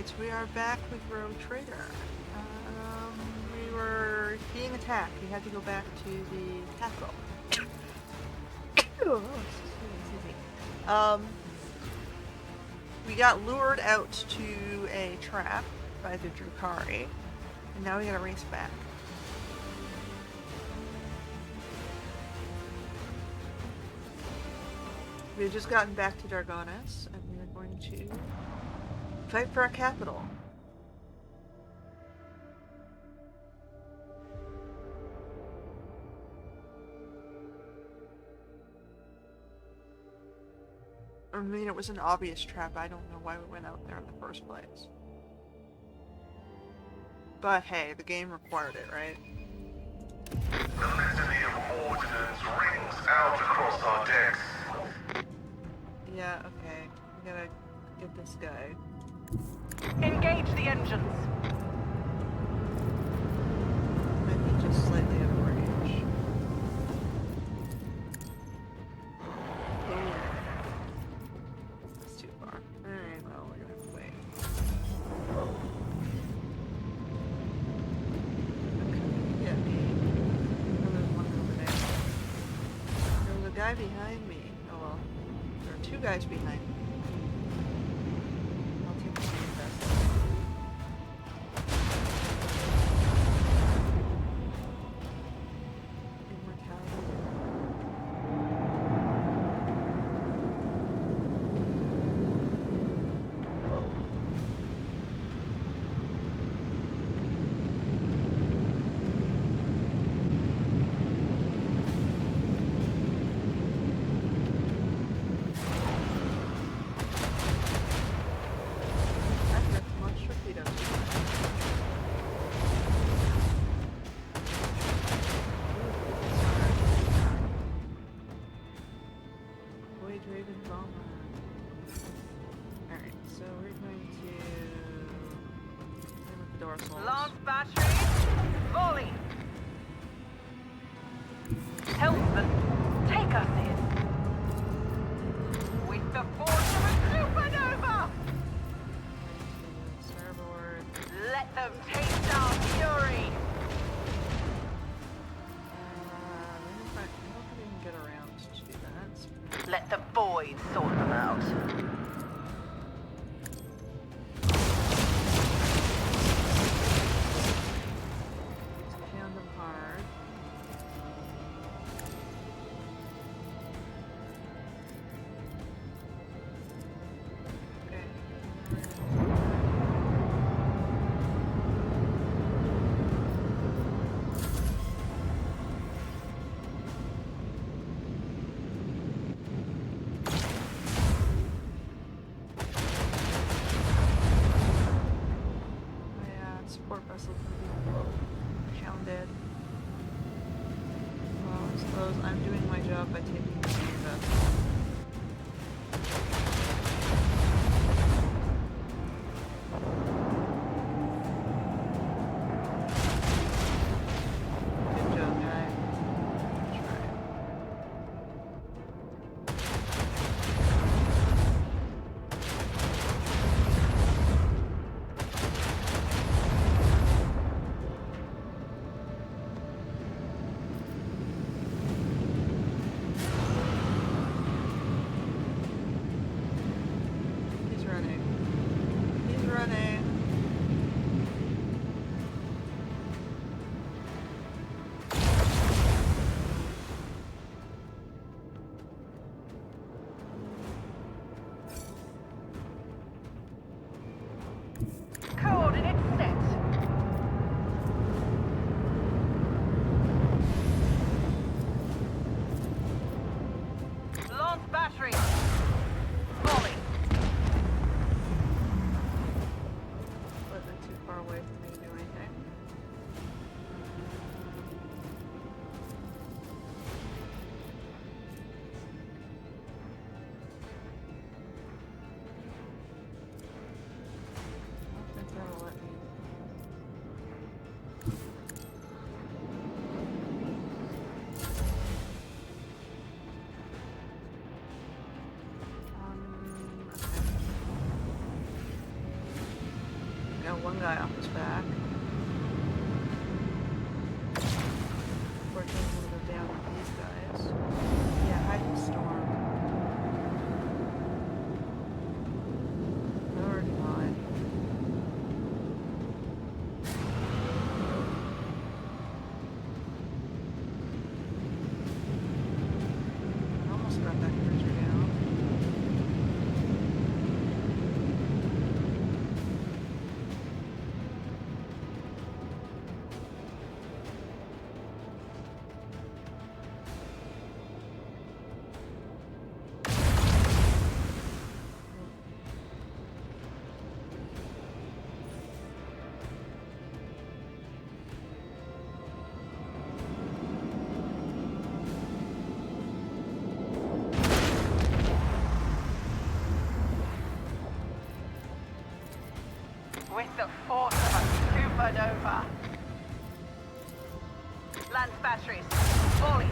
Alright, we are back with Rogue Trader. We were being attacked. We had to go back to the capital. Oh, excuse me. We got lured out to a trap by the Drukhari, and now we gotta race back. We had just gotten back to Dargonis, and we are going to fight for our capital. I mean, it was an obvious trap. I don't know why we went out there in the first place. But hey, the game required it, right? The litany of ordnance rings out across our decks. Yeah, okay. We gotta get this guy. Engage the engines. Might be just slightly out of range. Ooh. That's too far. Alright, well, we're gonna have to wait. Okay, get me. Oh, there's one over there. There was a guy behind me. Oh well. There are two guys behind me. I'll take the best. Launch batteries. Volley. Helmsman, take us in. With the force of a supernova. Starboard. Let them taste our fury. I hope we can get around to do that. Let the void sort them out. Pound them hard. Okay. Support vessel can be hounded. Well, I suppose I'm doing my job by taking the vessel. Good job, guy. That's right. He's running. He's running. Coordinates set. Launch battery. Volley. But they're too far away for me to do anything. one guy off his back. Fortunately, I'm gonna go down with these guys. Yeah, hide the storm. Already mine. Almost got that creature down. With the force of a supernova. Lance batteries. Volley.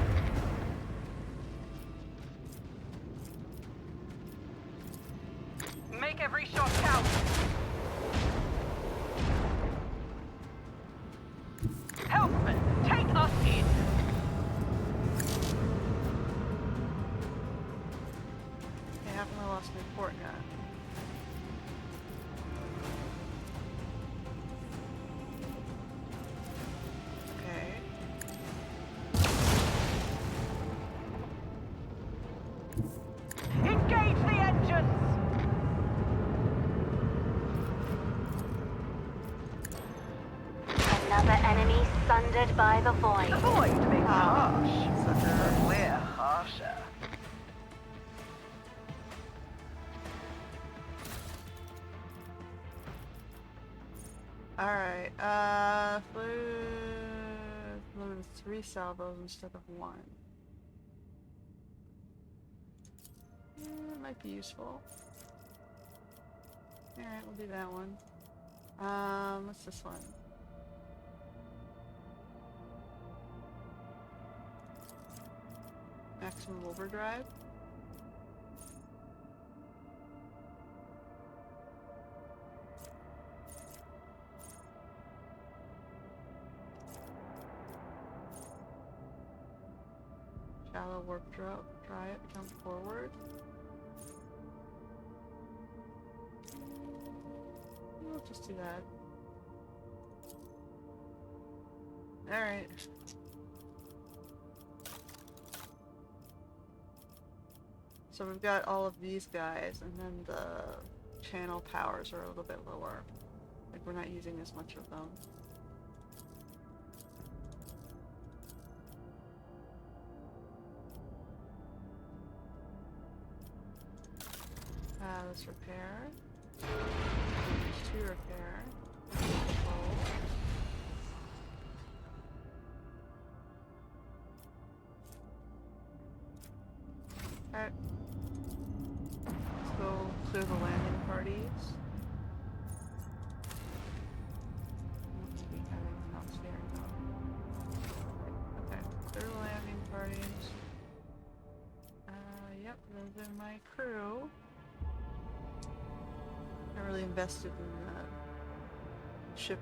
Make every shot count. Helpman, take us in. Okay, haven't I lost the report yet? Engage the engines. Another enemy sundered by the void. The void being harsh. Sucker. We're harsher. Alright, flew 3 salvos instead of 1. It might be useful. Alright, we'll do that one. What's this one? Maximum overdrive. Shallow warp drop, try it, jump forward. We'll just do that. Alright. So we've got all of these guys, and then the channel powers are a little bit lower. Like, we're not using as much of them. Let's repair. There's 2 repair. Control. Alright. Let's go clear the landing parties. Must be having enough there now. Okay, clear the landing parties. Yep, those are my crew. I really invested in the ship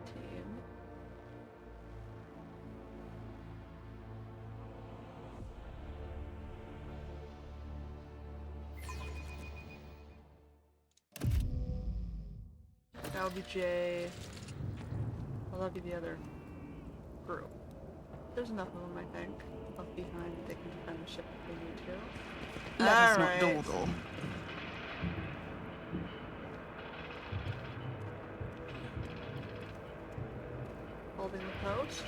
team. LBJ. I'll love you the other crew. There's enough of them, I think. Left behind, they can defend the ship if they need to. Let us not Alright. dawdle. Holding the post.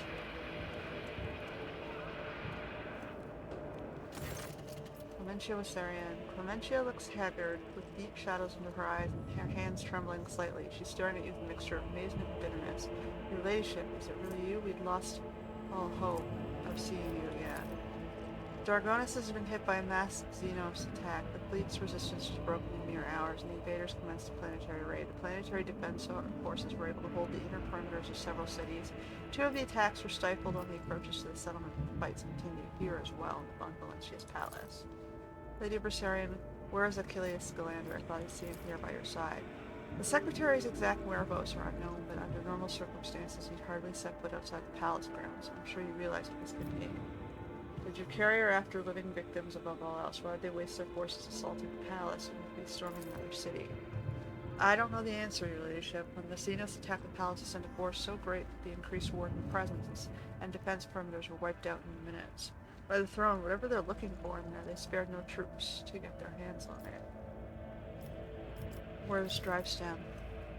Clementia Wasarian. Clementia looks haggard, with deep shadows under her eyes and her hands trembling slightly. She's staring at you with a mixture of amazement and bitterness. Your ladyship, is it really you? We'd lost all hope of seeing you again. Dargonis has been hit by a mass Xenos attack. The fleet's resistance was broken in mere hours, and the invaders commenced a planetary raid. The planetary defense forces were able to hold the inner perimeters of several cities. 2 of the attacks were stifled on the approaches to the settlement, and fights continued here as well in Von Valencia's palace. Lady Bersarian, where is Achilles Scalander? I thought I'd see him here by your side. The secretary's exact whereabouts are unknown, but under normal circumstances he'd hardly set foot outside the palace grounds. I'm sure you realize what this could mean. Did you carry her after living victims above all else? Why did they waste their forces assaulting the palace and be storming another city? I don't know the answer, your ladyship. When the Xenos attacked the palace, they sent a force so great that the increased warden presence and defense perimeters were wiped out in minutes. By the throne, whatever they're looking for in there, they spared no troops to get their hands on it. Where's Drivestem?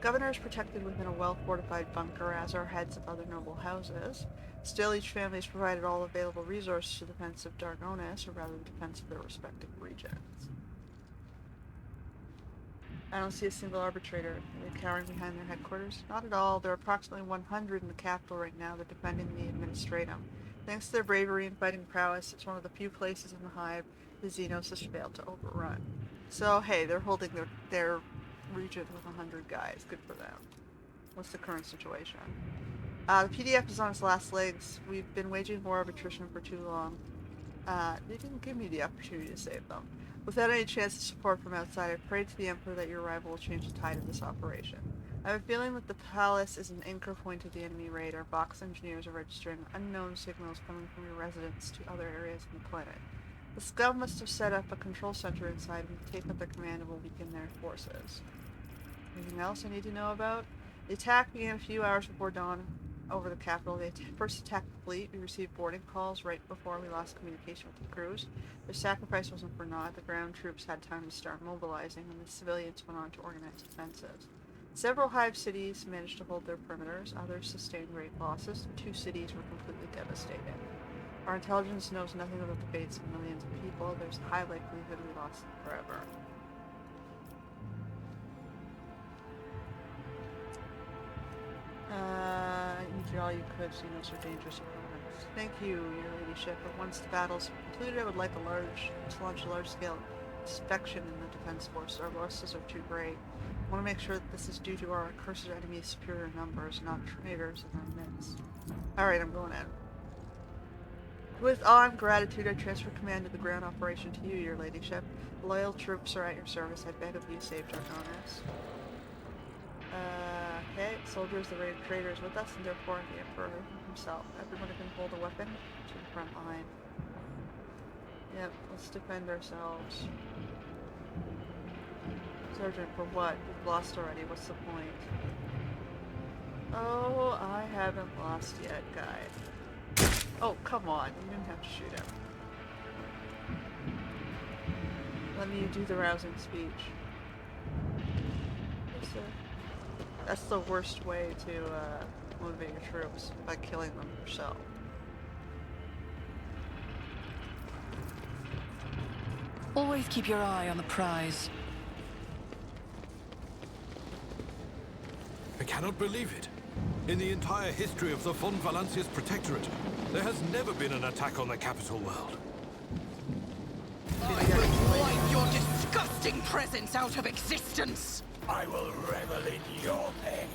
Governor is protected within a well-fortified bunker, as are heads of other noble houses. Still, each family has provided all available resources to the defense of Dargonis, or rather the defense of their respective regions. I don't see a single arbitrator. Are they cowering behind their headquarters? Not at all. There are approximately 100 in the capital right now. They're defending the administratum. Thanks to their bravery and fighting prowess, it's one of the few places in the hive the Xenos has failed to overrun. So, hey, they're holding their region with 100 guys. Good for them. What's the current situation? The PDF is on its last legs. We've been waging war of attrition for too long. They didn't give me the opportunity to save them. Without any chance of support from outside, I prayed to the Emperor that your arrival will change the tide of this operation. I have a feeling that the palace is an anchor point of the enemy raid. Our Vox engineers are registering unknown signals coming from your residence to other areas on the planet. The scum must have set up a control center inside and take up their command and will weaken their forces. Anything else I need to know about? The attack began a few hours before dawn over the capital. They first attacked the fleet. We received boarding calls right before we lost communication with the crews. Their sacrifice wasn't for naught. The ground troops had time to start mobilizing, and the civilians went on to organize defenses. Several hive cities managed to hold their perimeters. Others sustained great losses. 2 cities were completely devastated. Our intelligence knows nothing about the fates of millions of people. There's a high likelihood we lost them forever. You did all you could. Xenos are dangerous opponents. Thank you, your ladyship. But once the battle's concluded, I would like to launch a large-scale inspection in the defense force. Our losses are too great. I want to make sure that this is due to our accursed enemy's superior numbers, not traitors in our midst. Alright, I'm going in. With awe and gratitude, I transfer command of the ground operation to you, your ladyship. Loyal troops are at your service. I beg of you, save Dargonis. Okay, soldiers, the raided traitors with us, and therefore the Emperor himself. Everyone who can hold a weapon to the front line. Yep, let's defend ourselves. Sergeant, for what? We've lost already. What's the point? Oh, I haven't lost yet, guy. Oh, come on. You didn't have to shoot him. Let me do the rousing speech. That's the worst way to motivate your troops, by killing them yourself. Always keep your eye on the prize. I cannot believe it. In the entire history of the Von Valancius Protectorate, there has never been an attack on the capital world. I will wipe your disgusting presence out of existence! I will revel in your pain.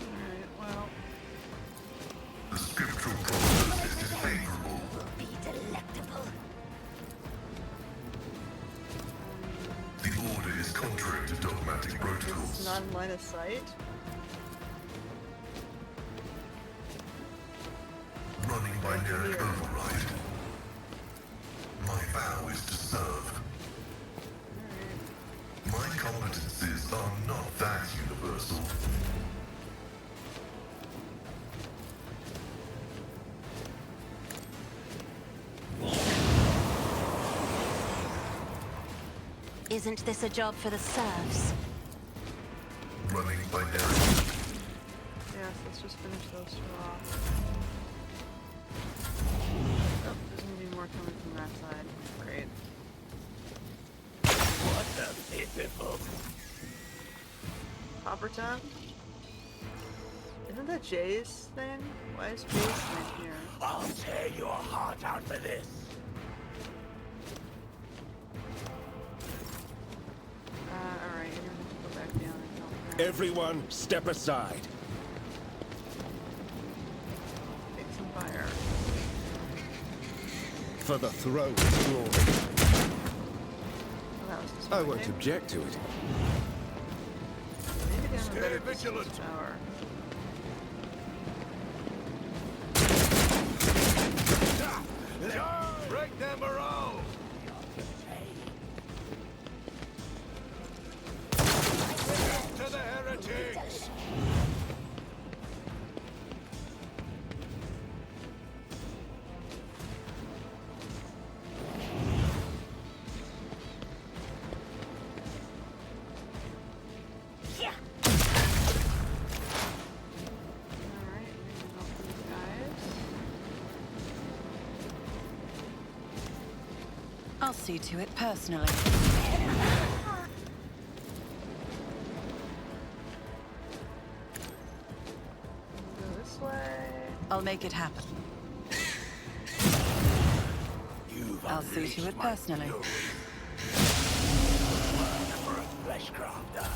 Alright, well. The scriptural prognosis is favorable. Will be delectable. The order is contrary to dogmatic It's protocols. not in line of sight. Running binary override. My vow is to serve. My competencies are not that universal. Isn't this a job for the serfs? Running binary. Yes, let's just finish those 2 off. Oh, there's gonna be more coming from that side. Great. What a pitiful. Hopper time? Isn't that Jay's thing? Why is Jay's thing here? I'll tear your heart out for this. Alright, you're gonna have to go back down and help her. Everyone, step aside. fire. For the throne's glory. Well, that was I won't disappointing. object to it. Maybe they have a Stay better vigilant. distance power. Break their morale! To the heretics! Alright, maybe help these guys. I'll see to it personally. Go this way. I'll make it happen. You've I'll see to it personally. For a flesh crafter.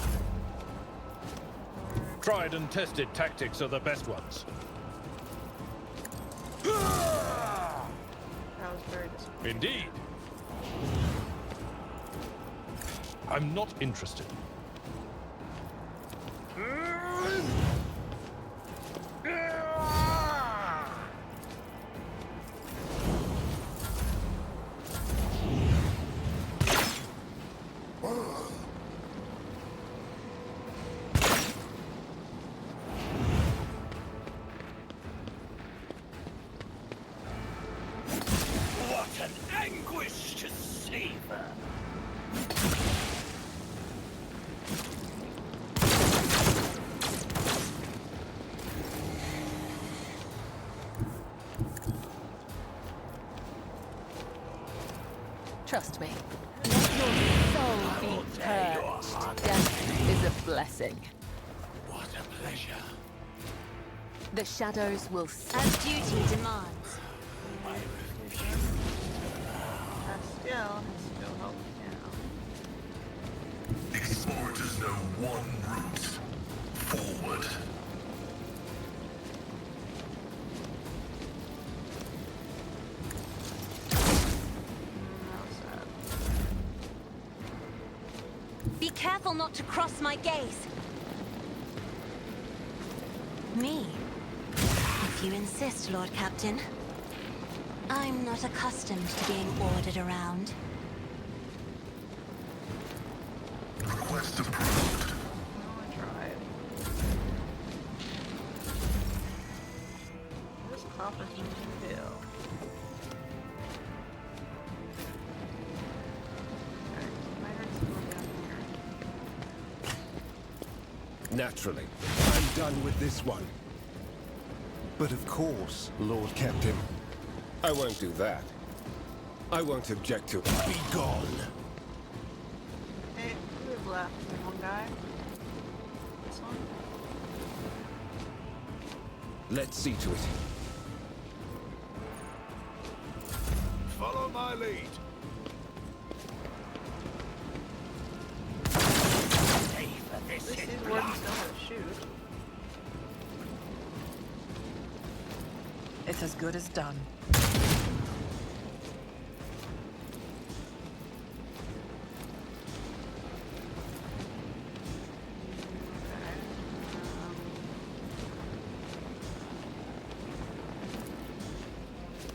Tried and tested tactics are the best ones. That was very disappointing. Indeed. I'm not interested. What an anguish to savor! Trust me. Let your soul be purged. Death is a blessing. What a pleasure. The shadows will see. As duty demands. Still help me now. Explorers know one route. Forward. That was sad. Be careful not to cross my gaze. Me? If you insist, Lord Captain. I'm not accustomed to being ordered around. Request approved. Oh, I tried. This copper's in the hill. Okay, so I heard someone down here. Naturally. I'm done with this one. But of course, Lord Captain. I won't do that. I won't object to it. Be gone. Hey, who we have left? Only one guy? This one? Let's see to it. Follow my lead. Pay for At this least in these blood. wardens know how to shoot. It's as good as done. Okay.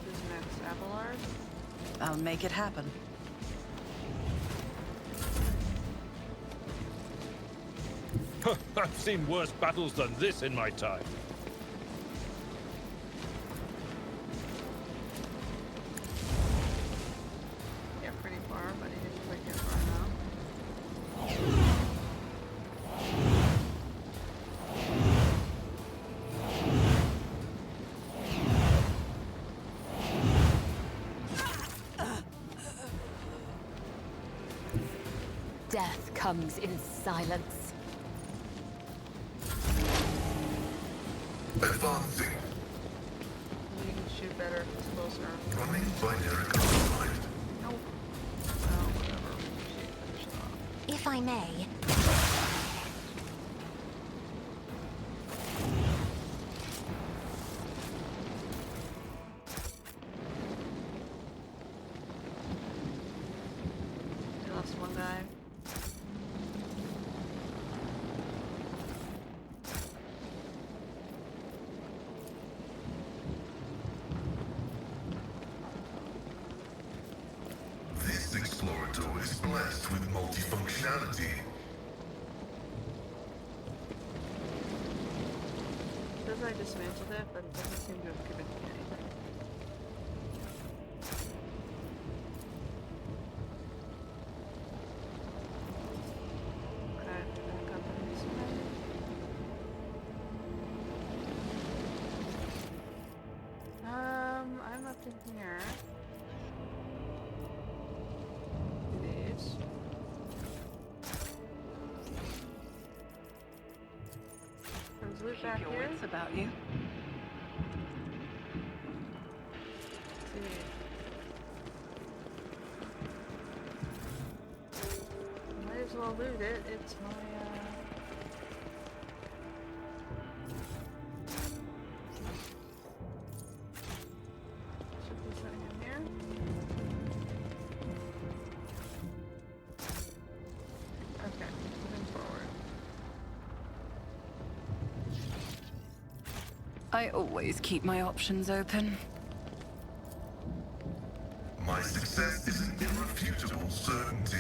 Who's next? Abelard? I'll make it happen. I've seen worse battles than this in my time. Get pretty far, but he didn't quite get far enough. Death comes in silence. Advancing. You can shoot better if it's closer. Running binary conflict. Nope. Oh, whatever. She finished off. If I may, with multifunctionality. It says I dismantled it, but it doesn't seem to have given me anything. Okay, back up in this way. I'm up in here. These. There's loot back Keep your here. wits about you. Might as well loot it. It's my, should be something in here. Okay, moving forward. I always keep my options open. My success is an irrefutable certainty.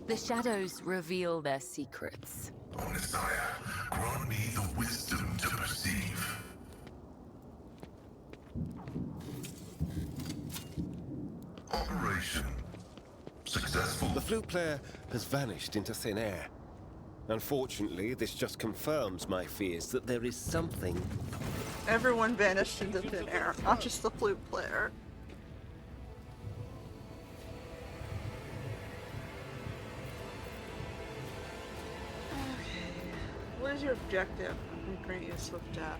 The shadows reveal their secrets. O Messiah, grant me the wisdom to perceive. Operation successful. The flute player has vanished into thin air. Unfortunately, this just confirms my fears that there is something. Everyone vanished into thin air, not just the flute player. Okay. What is your objective? I'm grant you a swift death.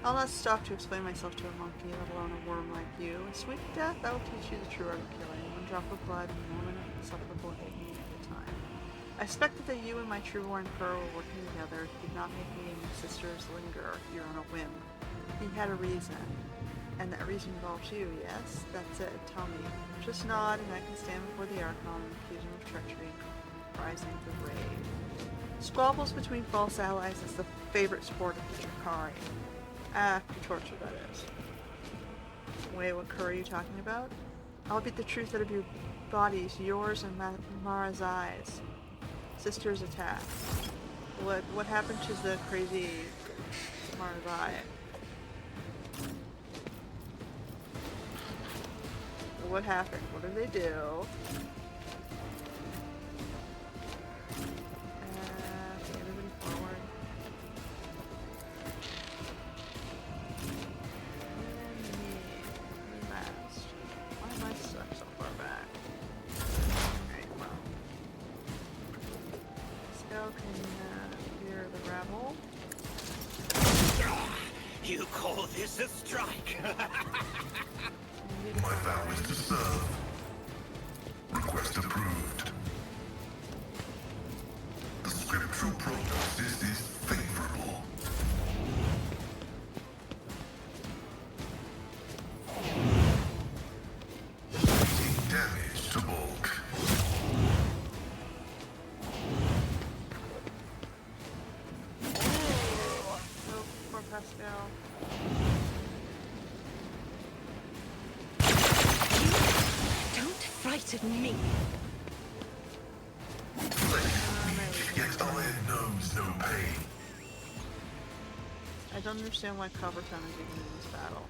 I'll not stop to explain myself to a monkey, let alone a worm like you. A sweet death, I will teach you the true art of killing. One drop of blood, and a moment of insufferable agony at a time. I suspected that you and my true-born cur were working together. He did not make me and my sisters linger here on a whim. He had a reason. And that reason involves you, yes? That's it, tell me. Just nod, and I can stand before the Archon and accuse him of treachery, rising to rage. Squabbles between false allies is the favorite sport of the Drakari. After torture, that is. Wait, what cur are you talking about? I'll beat the truth out of your bodies, yours and Mara's eyes. Sister's attack. What happened to the crazy Mara's eye? What happened? What did they do? Okay, everybody forward. And me last. Why am I stuck so far back? Okay, well. Scout can hear the rabble. You call this a strike? My vow is to serve. Request approved. The scriptural prognosis is favorable. Taking damage to bulk. Oh, poor Pascal. Don't frighten me. Flesh, yet iron knows no pain. I don't understand why Covertown is even in this battle.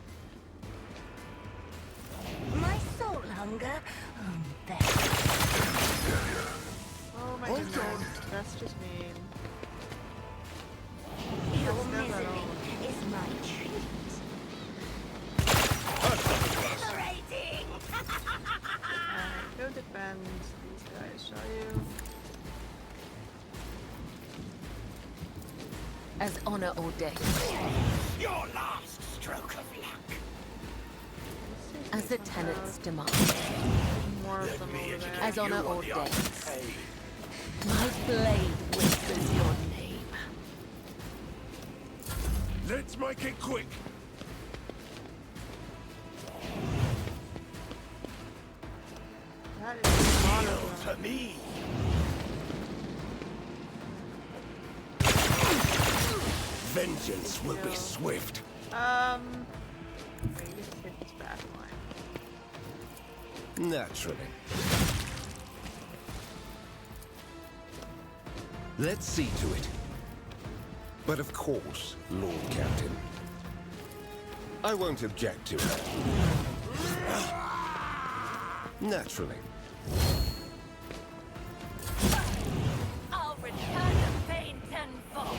My soul hunger. There. Oh my Hold goodness, on. that's just mean. Your That's never misery all. is my treat. Liberating! Alright, go defend these guys, shall you? As honor ordained. Your last stroke of luck. As the tenants demand. More of them over there. As honor You on the ordains. arcade. My blade whispers your name. Let's make it quick. That is a lot of To them. me. vengeance will be swift. Wait, you get to take this back line. Naturally. Let's see to it. But of course, Lord Captain. I won't object to it. Naturally. I'll return the pain tenfold.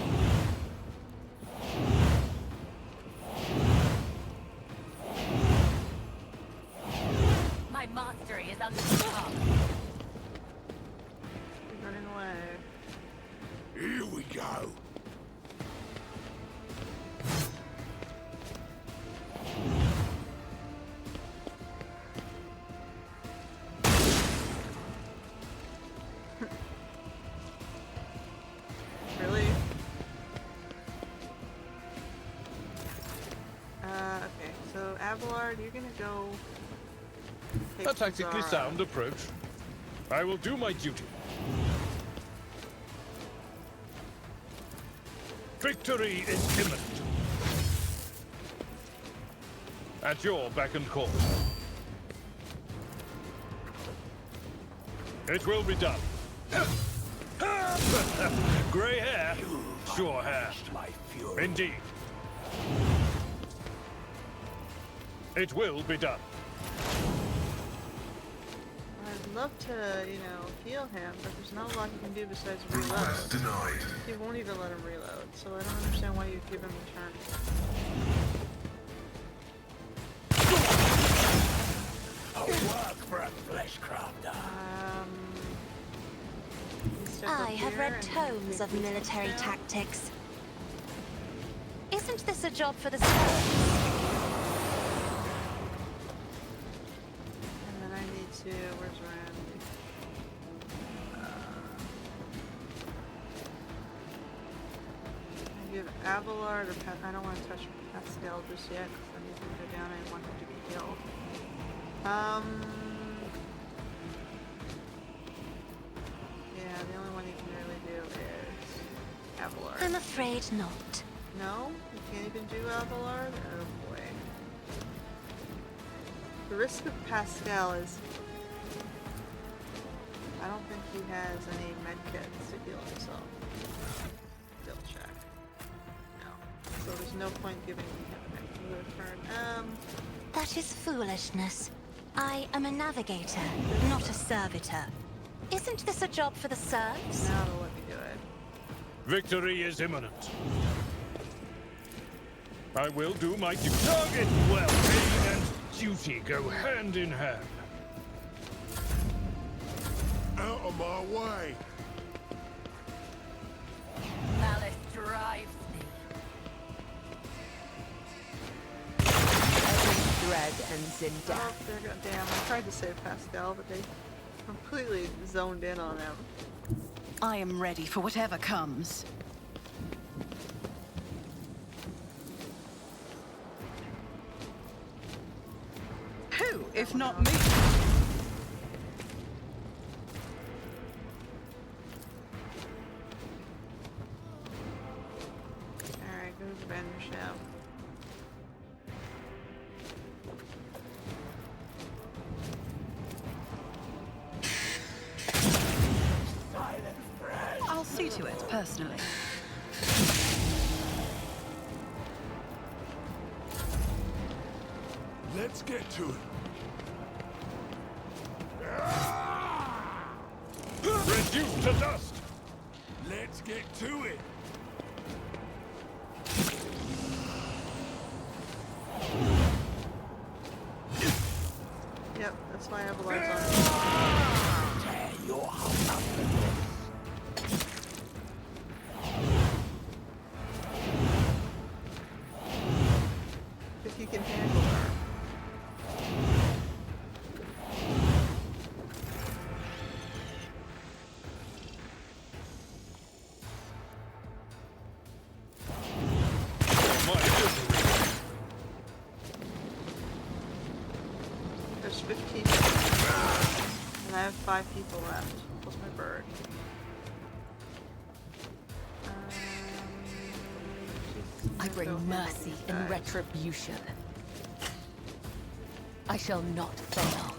My mastery is unstoppable. He's running away. Here we go. Really? Okay, so Abelard, you're gonna go take A tactically Zara. sound approach. I will do my duty. Victory is imminent. At your beck and call. It will be done. Grey hair, sure hair. Indeed. It will be done. I'd love to, you know, heal him, but there's not a lot you can do besides reload. Request denied. He won't even let him reload, so I don't understand why you give him a turn. Step up I have here read and tomes of take these military down. tactics. Isn't this a job for the servants? And then I need to, where's Rand? I give Abelard or I don't want to touch Pascal just yet because I need him to go down. I want him to be killed. Yeah, the only one you can really do is Abelard. I'm afraid not. No? You can't even do Abelard? Oh boy. The risk of Pascal is... I don't think he has any medkits to heal himself. Still check. No. So there's no point giving him another turn. That is foolishness. I am a navigator, not a servitor. Isn't this a job for the serfs? Now they'll let me do it. Victory is imminent. I will do my duty. Target well. Pain and duty go hand in hand. Out of my way. Malice drives me. Every thread ends in Oh, death. there go. Damn, I tried to save Pascal, but they completely zoned in on him. I am ready for whatever comes. Who, if not me? Alright, go to Vandersham. I'll see to it, personally. Let's get to it. Reduced to dust. Let's get to it. Yep, that's why Abelard's on. If you can handle her. My misery. There's 15 and I have 5 people left, plus my bird. She's I Go bring handle mercy these and guys. retribution. I shall not fail.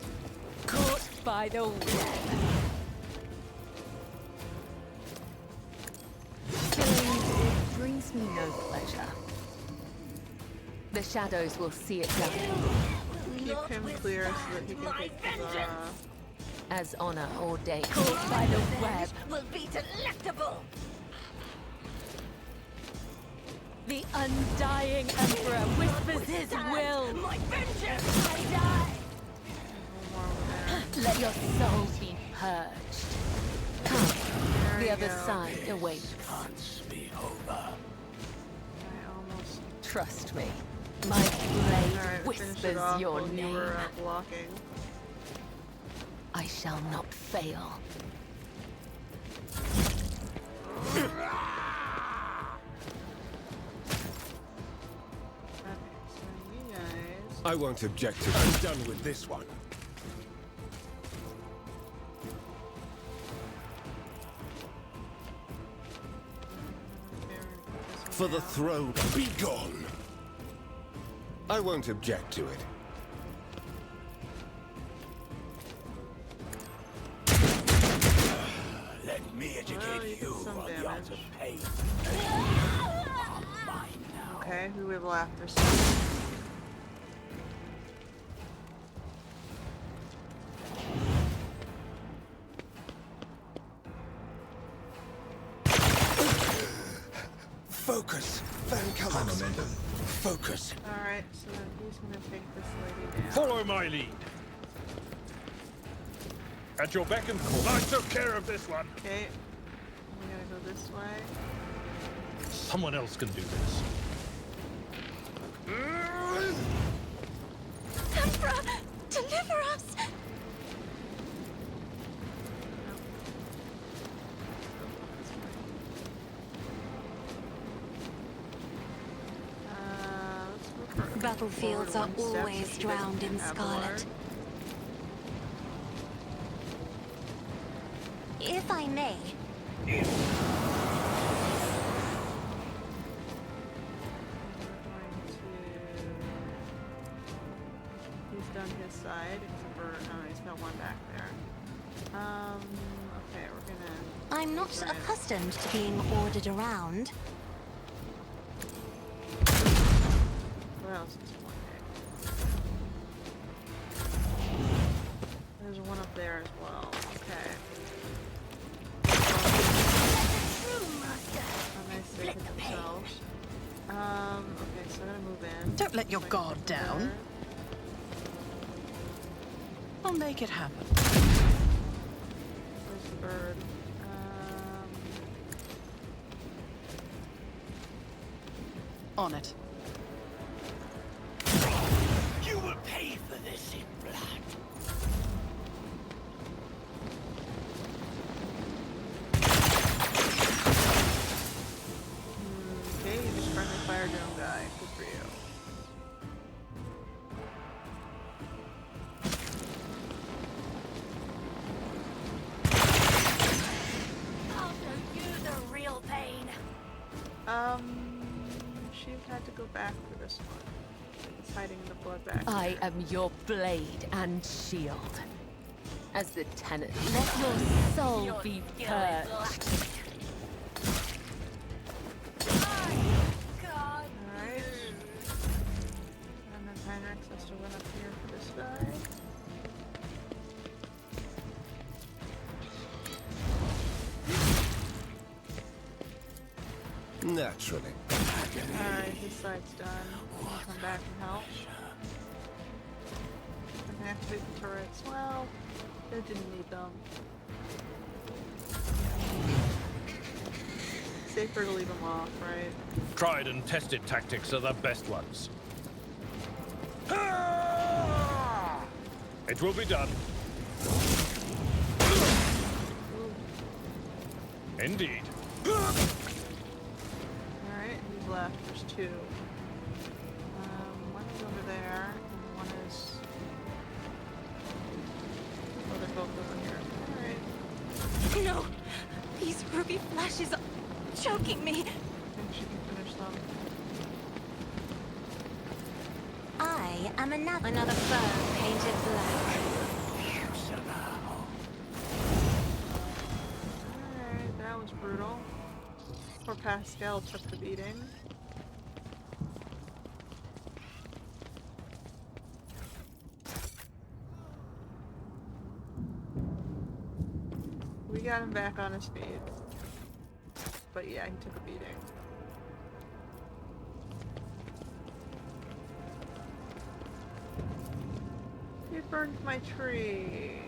Caught by the web. Killing it brings me no pleasure. The shadows will see it done. Keep him clear so that he can take his, As honor ordained. Caught by the web. will be delectable. The undying emperor whispers his will. My vengeance, I die. more over there. Let your soul be purged. Come, There the you other go. side awaits. I almost... Trust me. My blade Alright, we finished it whispers off your while you name. were blocking. I shall not fail. Okay, so you guys... I won't object to I'm done with this one. Okay, we're gonna put this one For the down. throne, be gone. I won't object to it. Let me educate Well, you did you some on the art damage. of pain. Mine now. Okay, who will after? Focus, Van Cummins. Focus. Alright, so then he's gonna take this lady down. Follow my lead. At your beck and call. I took care of this one. Okay, we gotta go this way. Someone else can do this. Emperor, deliver us. Let's move her Battlefields forward are one step always so she drowned doesn't in have scarlet. Lord. If I may, We're going to... He's done his side, except for... Oh, he's got one back there. Okay, we're gonna... I'm not Right. accustomed to being ordered around. What else is one there? There's one up there as well. Okay. Oh, nice they hit themselves. Okay, so I'm gonna move in. Don't let your So I can guard get down. there. I'll make it happen. Where's the bird? On it. You will pay for this in blood. Okay, you just friendly fire drone guy. Good for you. I'll show you the real pain. She had to go back for this one. It's hiding the blood back. I am your blade and shield. As the tenant, let your soul be purged. Alright. And then Heinrichs has to run up here for this guy. Naturally. Alright, his side's done. I'll come back and help. I can activate the turrets. Well, they didn't need them. Safer to leave them off, right? Tried and tested tactics are the best ones. It will be done. Indeed. Alright, who's left? There's two. One is over there, and one is... Oh, they're both over here. Alright. No, these ruby flashes are choking me. I think she can finish them. I am another fur painted black. Alright, that was brutal. Poor Pascal took the beating. We got him back on his feet. But yeah, he took a beating. You burned my tree.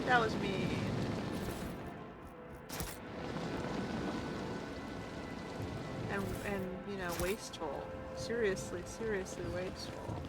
That was mean. And you know, wasteful. Seriously wasteful.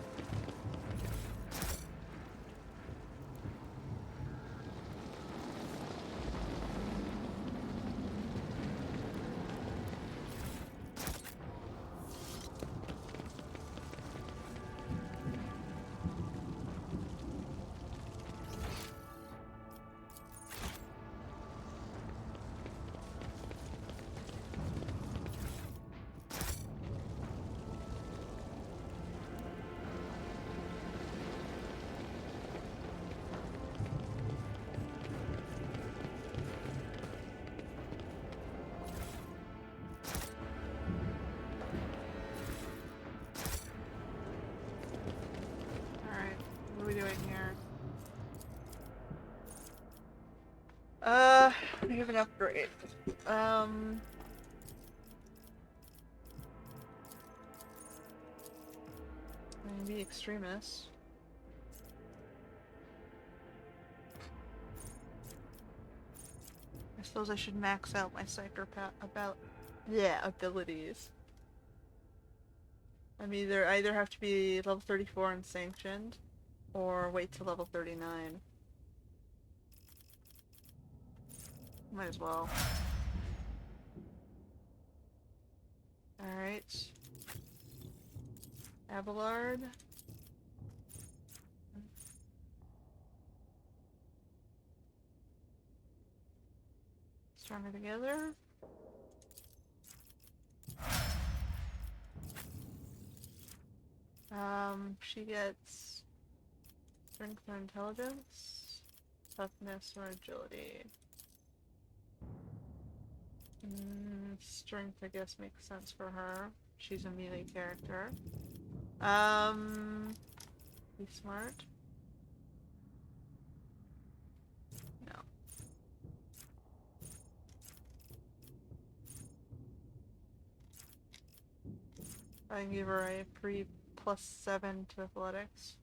What are we doing here? We have an upgrade. Maybe extremists. I suppose I should max out my psychopath abilities. I either have to be level 34 and sanctioned, or wait till level 39. Might as well. Alright. Abelard. Stronger together. She gets strength or intelligence, toughness or agility. Strength, I guess, makes sense for her. She's a melee character. Be smart. No. I can give her a +7 to athletics.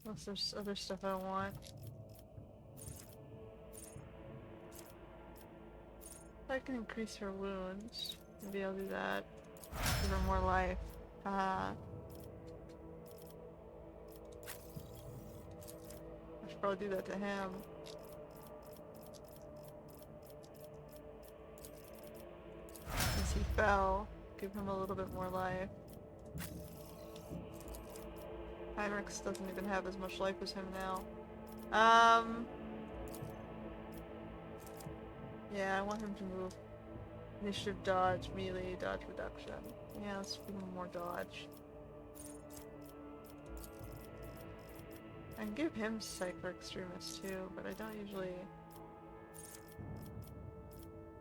Unless there's other stuff I want. I can increase her wounds. Maybe I'll do that. Give her more life. I should probably do that to him. Since he fell, give him a little bit more life. Heinrichs doesn't even have as much life as him now. Yeah, I want him to move. Initiative, dodge, melee, dodge reduction. Yeah, let's give him more dodge. I can give him Psycho Extremist too, but I don't usually...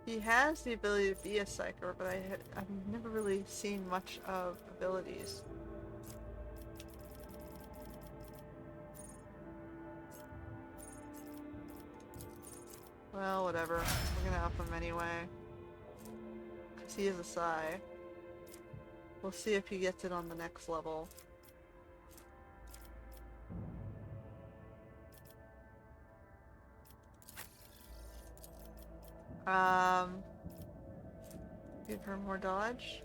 He has the ability to be a Psycho, but I've never really seen much of abilities. Well, whatever. We're gonna up him anyway. Because he is a Psi. We'll see if he gets it on the next level. Give her more dodge.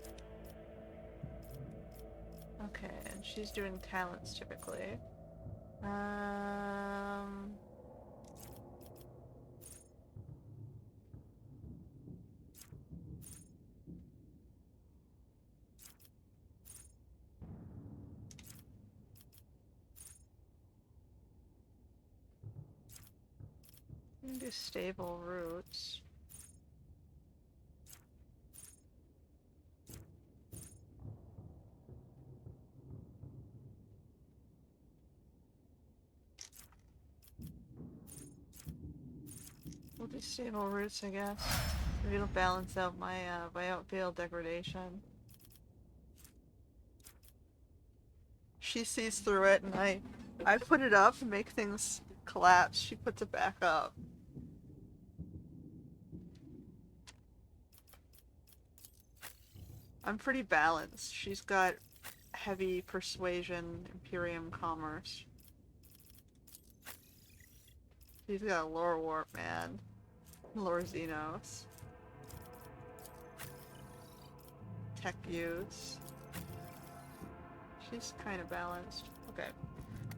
Okay, and she's doing talents typically. can do stable roots. We'll do stable roots, I guess. Maybe it'll balance out my my outfield degradation. She sees through it, and I put it up and make things collapse. She puts it back up. I'm pretty balanced. She's got heavy persuasion, Imperium commerce. She's got a lore warp, man. Lore Xenos. Tech use. She's kind of balanced. Okay.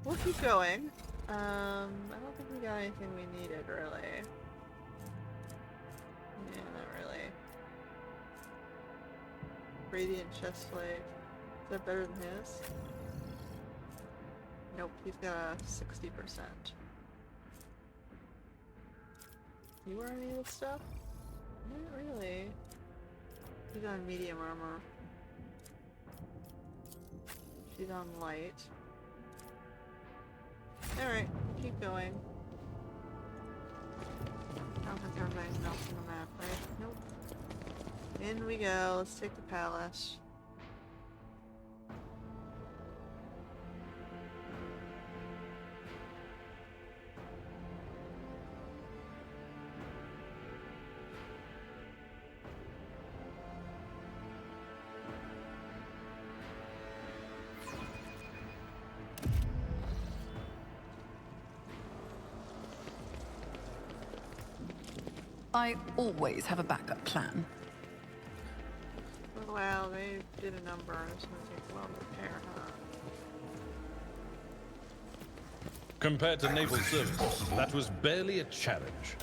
We'll keep going. I don't think we got anything we needed, really. Yeah, not really. Radiant chestplate. Is that better than his? Nope, he's got a 60%. You wear any of this stuff? Not really. He's on medium armor. She's on light. Alright, keep going. I don't think there's anything else on the map, right? Nope. In we go, let's take the palace. I always have a backup plan. Well, they did a number. It's gonna take a while to repair, huh? Compared to naval service, that was barely a challenge.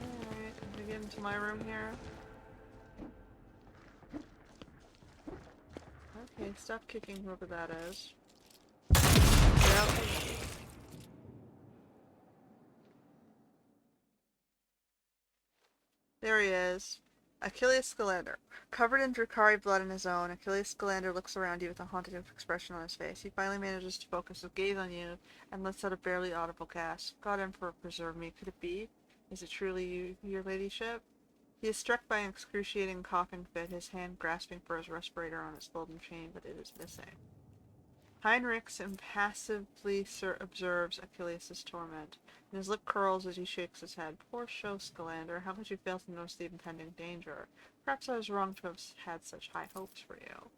Alright, can we get into my room here? Okay, stop kicking whoever that is. Yep. There he is. Achilles Scalander. Covered in Drukhari blood in his own, Achilles Scalander looks around you with a haunted expression on his face. He finally manages to focus his gaze on you and lets out a barely audible gasp. God Emperor, preserve me. Could it be? Is it truly you, your ladyship? He is struck by an excruciating coughing fit, his hand grasping for his respirator on its golden chain, but it is missing. Heinrichs impassively observes Achilles' torment, and his lip curls as he shakes his head. Poor show, Scalander. How could you fail to notice the impending danger? Perhaps I was wrong to have had such high hopes for you.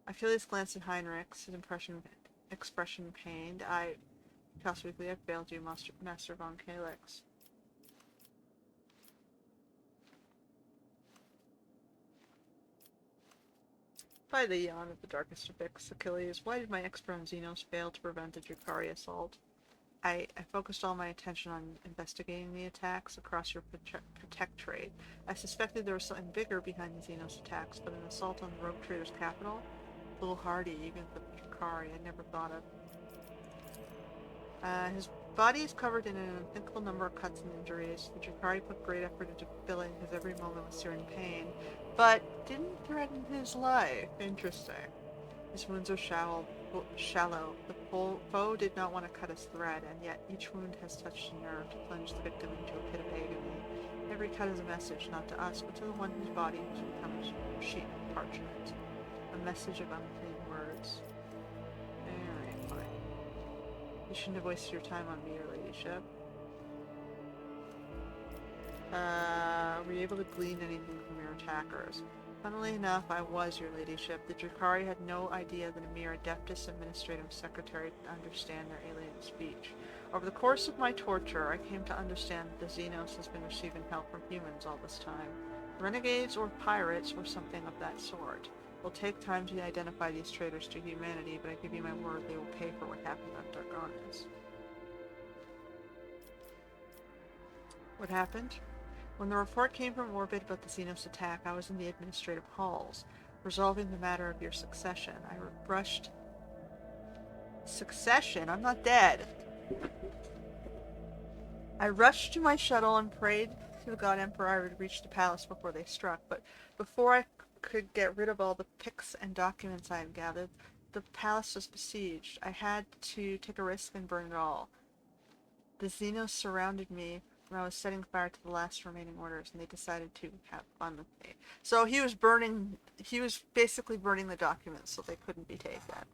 Achilles glanced at Heinrichs, his expression pained. Chaos Weekly, I failed you, Master von Calyx. By the yawn of the darkest of Vix, Achilles, why did my ex-friend Xenos fail to prevent the Drukhari assault? I focused all my attention on investigating the attacks across your protectorate. I suspected there was something bigger behind the Xenos attacks, but an assault on the Rogue Trader's capital? A little hardy, even for the Drukhari, I never thought of. His body is covered in an unthinkable number of cuts and injuries. The Drukhari put great effort into filling his every moment with searing pain, but didn't threaten his life. Interesting. His wounds are shallow. The foe did not want to cut his thread, and yet each wound has touched a nerve to plunge the victim into a pit of agony. Every cut is a message, not to us, but to the one whose body has become a sheet of parchment. A message of unclean words. Alright, fine. You shouldn't have wasted your time on me, your ladyship. Were you able to glean anything from your attackers? Funnily enough, I was, your ladyship. The Drukhari had no idea that a mere adeptus administrative secretary could understand their alien speech. Over the course of my torture, I came to understand that the Xenos has been receiving help from humans all this time. Renegades or pirates or something of that sort. It will take time to identify these traitors to humanity, but I give you my word they will pay for what happened on Dargonis. What happened? When the report came from orbit about the Xenos attack, I was in the administrative halls, resolving the matter of your succession. I rushed... Succession? I'm not dead. I rushed to my shuttle and prayed to the God Emperor I would reach the palace before they struck, but before I could get rid of all the pics and documents I had gathered, the palace was besieged. I had to take a risk and burn it all. The Xenos surrounded me when I was setting fire to the last remaining orders, and they decided to have fun with me. So he was basically burning the documents so they couldn't be taken.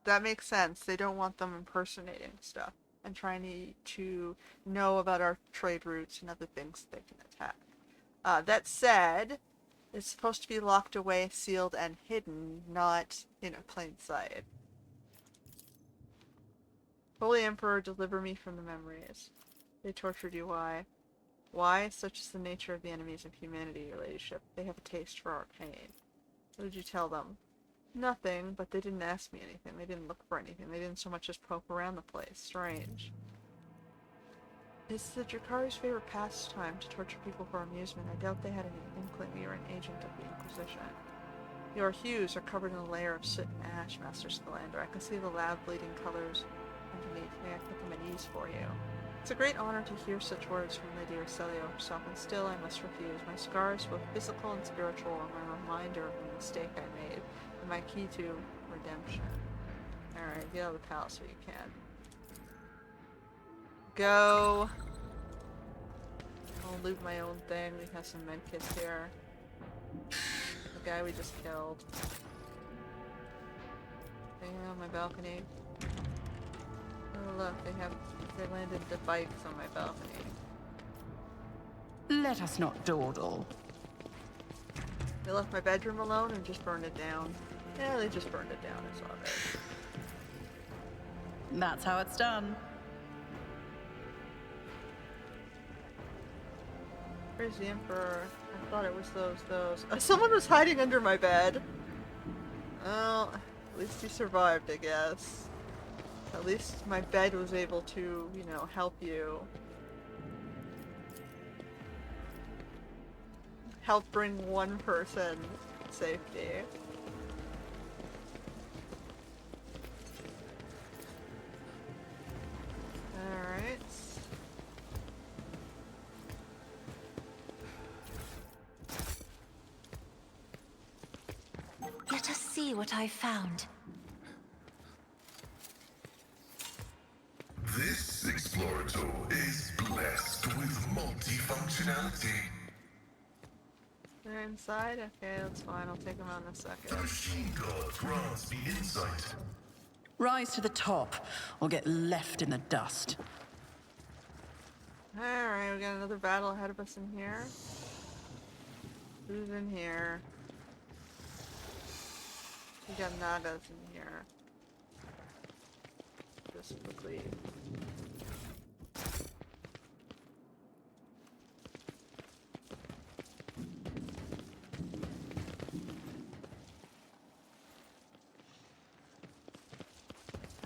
That makes sense. They don't want them impersonating stuff and trying to know about our trade routes and other things they can attack. That said, it's supposed to be locked away, sealed, and hidden, not in plain sight. Holy Emperor, deliver me from the memories. They tortured you. Why? Why? Such is the nature of the enemies of humanity, your ladyship. They have a taste for our pain. What did you tell them? Nothing, but they didn't ask me anything. They didn't look for anything. They didn't so much as poke around the place. Strange. It's the Drakari's favorite pastime to torture people for amusement. I doubt they had any inkling you're an agent of the Inquisition. Your hues are covered in a layer of soot and ash, Master Scalander. I can see the loud bleeding colors underneath. May I put them at ease for you? It's a great honor to hear such words from Lady Arcelio herself, and still I must refuse. My scars, both physical and spiritual, are my reminder of the mistake I made, and my key to redemption. Alright, get out of the palace so you can. Go! I'll loot my own thing. We have some medkits here. The guy we just killed. Thing on my balcony. Oh look, they landed the bikes on my balcony. Let us not dawdle. They left my bedroom alone and just burned it down. Yeah, they just burned it down, it's all right. That's how it's done. Where's the Emperor? I thought it was those. Someone was hiding under my bed. Well, at least he survived, I guess. At least my bed was able to, you know, help you. Help bring one person to safety. Alright. Let us see what I found. This Explorator is blessed with multifunctionality. They're inside? Okay, that's fine. I'll take them out in a second. The machine god grants me insight. Rise to the top, or get left in the dust. Alright, we got another battle ahead of us in here. Who's in here? We got Nagas in here. Just quickly.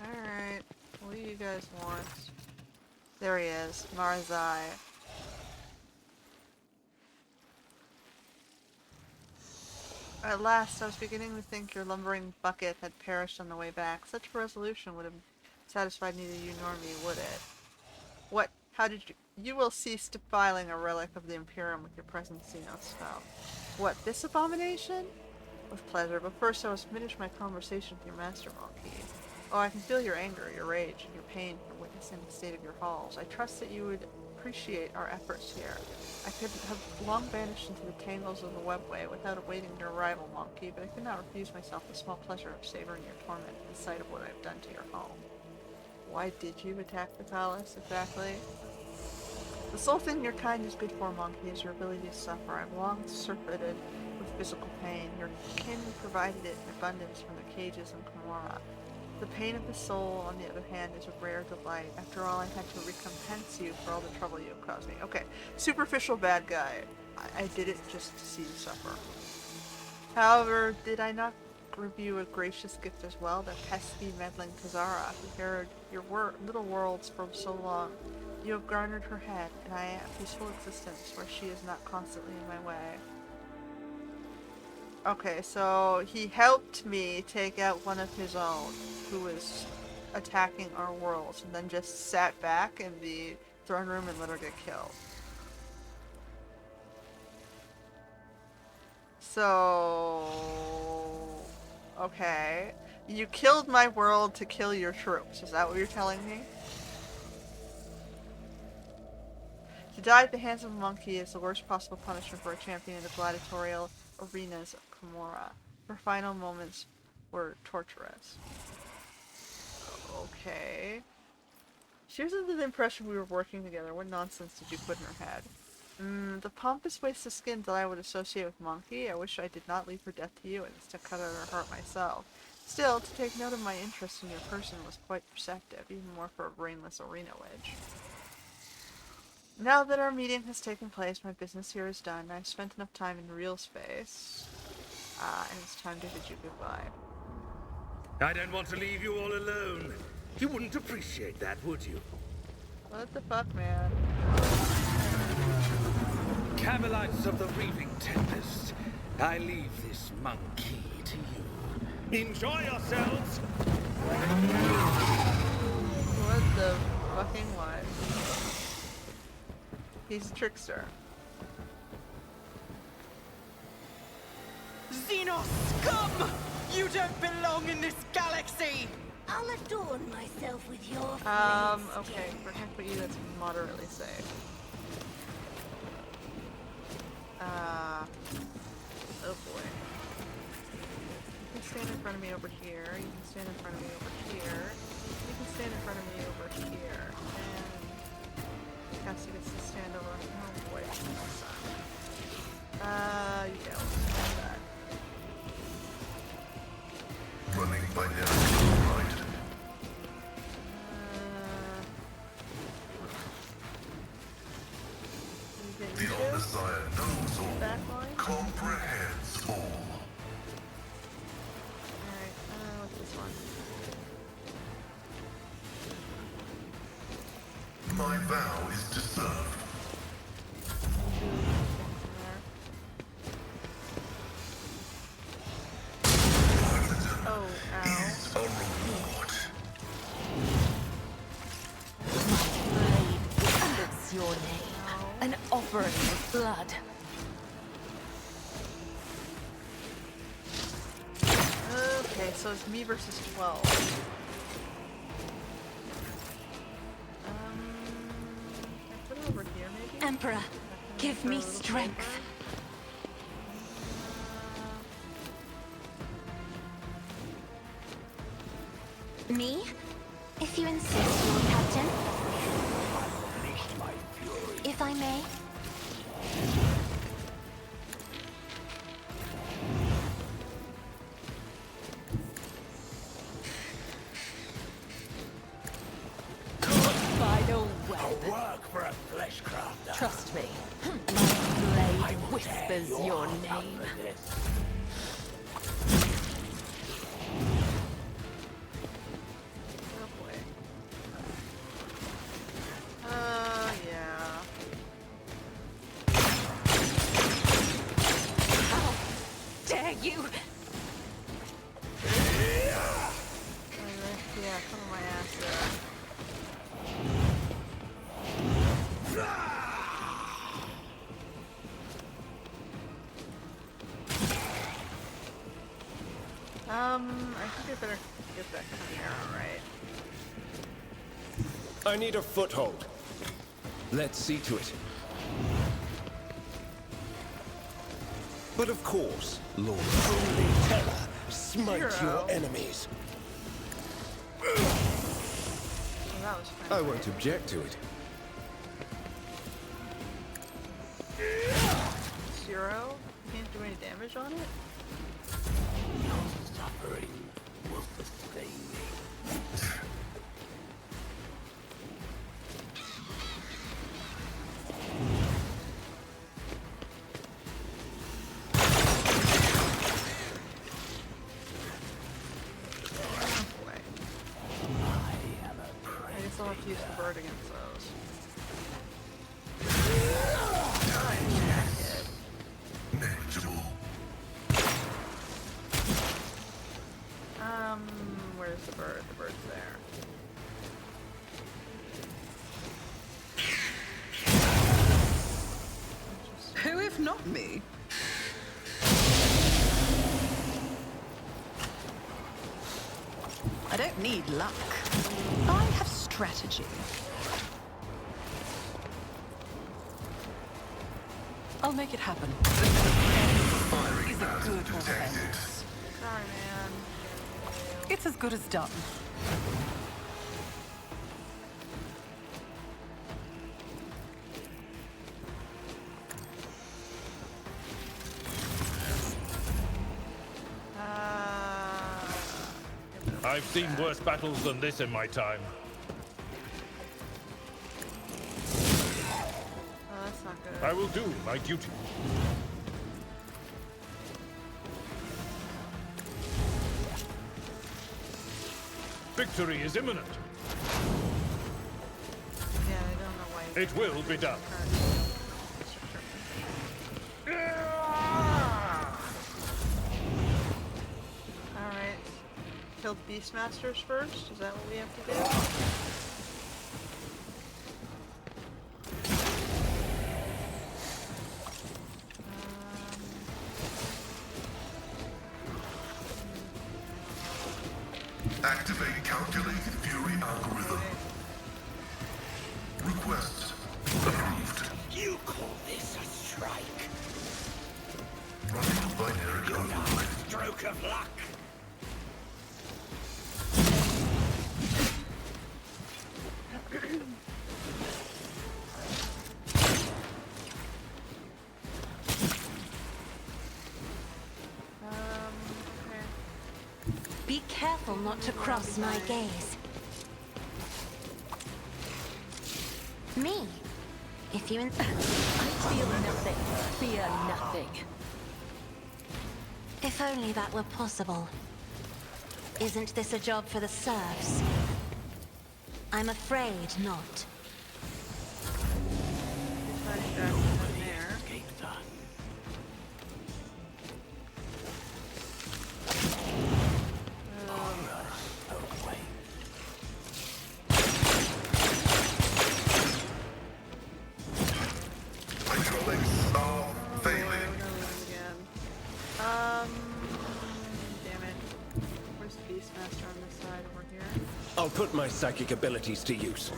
Alright, what do you guys want? There he is, Marzai. At last, I was beginning to think your lumbering bucket had perished on the way back. Such a resolution would have satisfied neither you nor me, would it? What? How did you... You will cease defiling a relic of the Imperium with your present Xenos spell. What, this abomination? With pleasure, but first I must finish my conversation with your master, Malki. Oh, I can feel your anger, your rage, and your pain for witnessing the state of your halls. I trust that you would appreciate our efforts here. I could have long vanished into the tangles of the webway without awaiting your arrival, Monkey, but I could not refuse myself the small pleasure of savoring your torment at the sight of what I have done to your home. Why did you attack the palace, exactly? The sole thing your kind is good for, Monkey, is your ability to suffer. I've long surfeited with physical pain. Your kin provided it in abundance from the cages in Komora. The pain of the soul, on the other hand, is a rare delight. After all, I had to recompense you for all the trouble you have caused me. Okay, superficial bad guy. I did it just to see you suffer. However, did I not review a gracious gift as well? That pesky, meddling Kazara, who carried your little worlds for so long. You have garnered her head, and I have a peaceful existence where she is not constantly in my way. Okay, so he helped me take out one of his own who was attacking our world, and then just sat back in the throne room and let her get killed. So... okay. You killed my world to kill your troops. Is that what you're telling me? To die at the hands of a monkey is the worst possible punishment for a champion in the gladiatorial arenas of Kimura. Her final moments were torturous. Okay. She was under the impression we were working together. What nonsense did you put in her head? The pompous waste of skin that I would associate with Monkey. I wish I did not leave her death to you and instead cut out her heart myself. Still, to take note of my interest in your person was quite perceptive, even more for a brainless arena witch. Now that our meeting has taken place, my business here is done. I've spent enough time in real space. And it's time to bid you goodbye. I don't want to leave you all alone. You wouldn't appreciate that, would you? What the fuck, man? Camelites of the Reaving Tempest, I leave this monkey to you. Enjoy yourselves! What the fucking what? He's a trickster. Xenos scum! You don't belong in this galaxy! I'll adorn myself with your Okay, we're gonna put you that's moderately safe. Oh boy. You can stand in front of me over here, you can stand in front of me over here, you can stand in front of me over here, and Cassie gets to stand over, oh boy, that's yeah, let's do that. Running by now, right? The old Messiah knows all, comprehends all. Alright, what's this one? My vow is to serve. Oh, ow. Is a reward. That's your name. An offering of blood. Okay, so it's me versus 12. Can I put it over here maybe? Emperor, give me strength. Me? If you insist, Lord Captain. Unleashed my fury. If I may. Final I'll weapon. work for a flesh crafter. Trust me. My blade will whispers tear your heart out name. for this. Oh boy. Yeah. How dare you! Yeah, come on my ass there. I think I better get that chimera, right? I need a foothold. Let's see to it. But of course, Lord. Only terror smite Hero. your enemies. Well, that was fun. I won't object to it. 0? Can't do any damage on it? Your suffering will sustain me. Boy. I guess I'll have to use the bird against those. Oh, I didn't jack it. Negligible. Where's the bird? The bird's there. Who if not me? I don't need luck. I have strategy. I'll make it happen. Is a good offense. Sorry, man. It's as good as done. I've seen worse battles than this in my time. Oh, that's not good. I will do my duty. Victory is imminent. Yeah, I don't know why. It will be done. Alright. Kill Beastmasters first? Is that what we have to do? Activate calculated fury algorithm. Request approved. You call this a strike? Running binary code. Stroke of luck. Okay. Be careful not to cross my gaze. Me? If you insist. I feel nothing, fear nothing. If only that were possible. Isn't this a job for the serfs? I'm afraid not. Fighting dragons in there. Escape done. Oh, wait. Hydraulics are We're failing. gonna lose again. Damn it. Where's the Beastmaster on this side? Over here? I'll put my psychic abilities to use.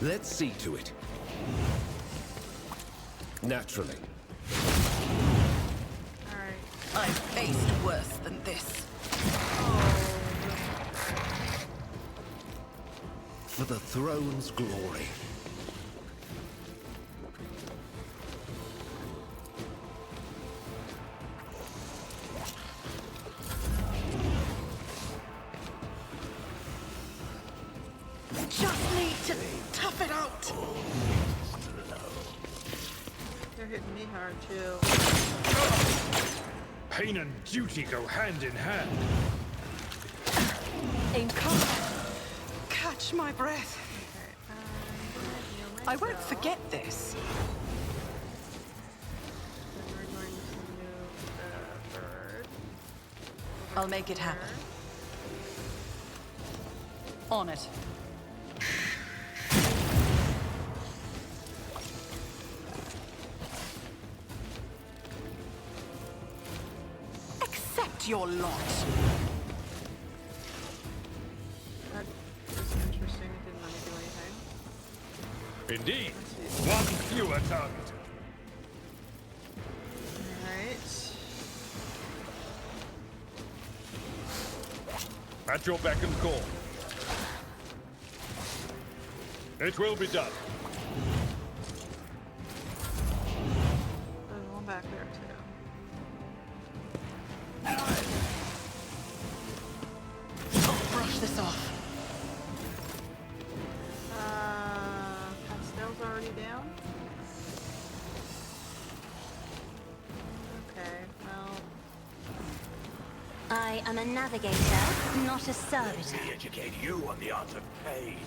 Let's see to it. Naturally. Alright. I've faced worse than this. For the throne's glory. Just need to tough it out. They're hitting me hard too. Pain and duty go hand in hand. In cover. Catch my breath. Okay, I won't forget this. Then we're going to move the bird. I'll make it happen. On it. Accept your lot. That is interesting. It didn't let me do anything. Indeed, one fewer target. Alright. At your beck and call. It will be done. There's one back there too. I'll brush this off. Pastel's already down? Okay, well... I am a navigator, not a servitor. We educate you on the art of pain.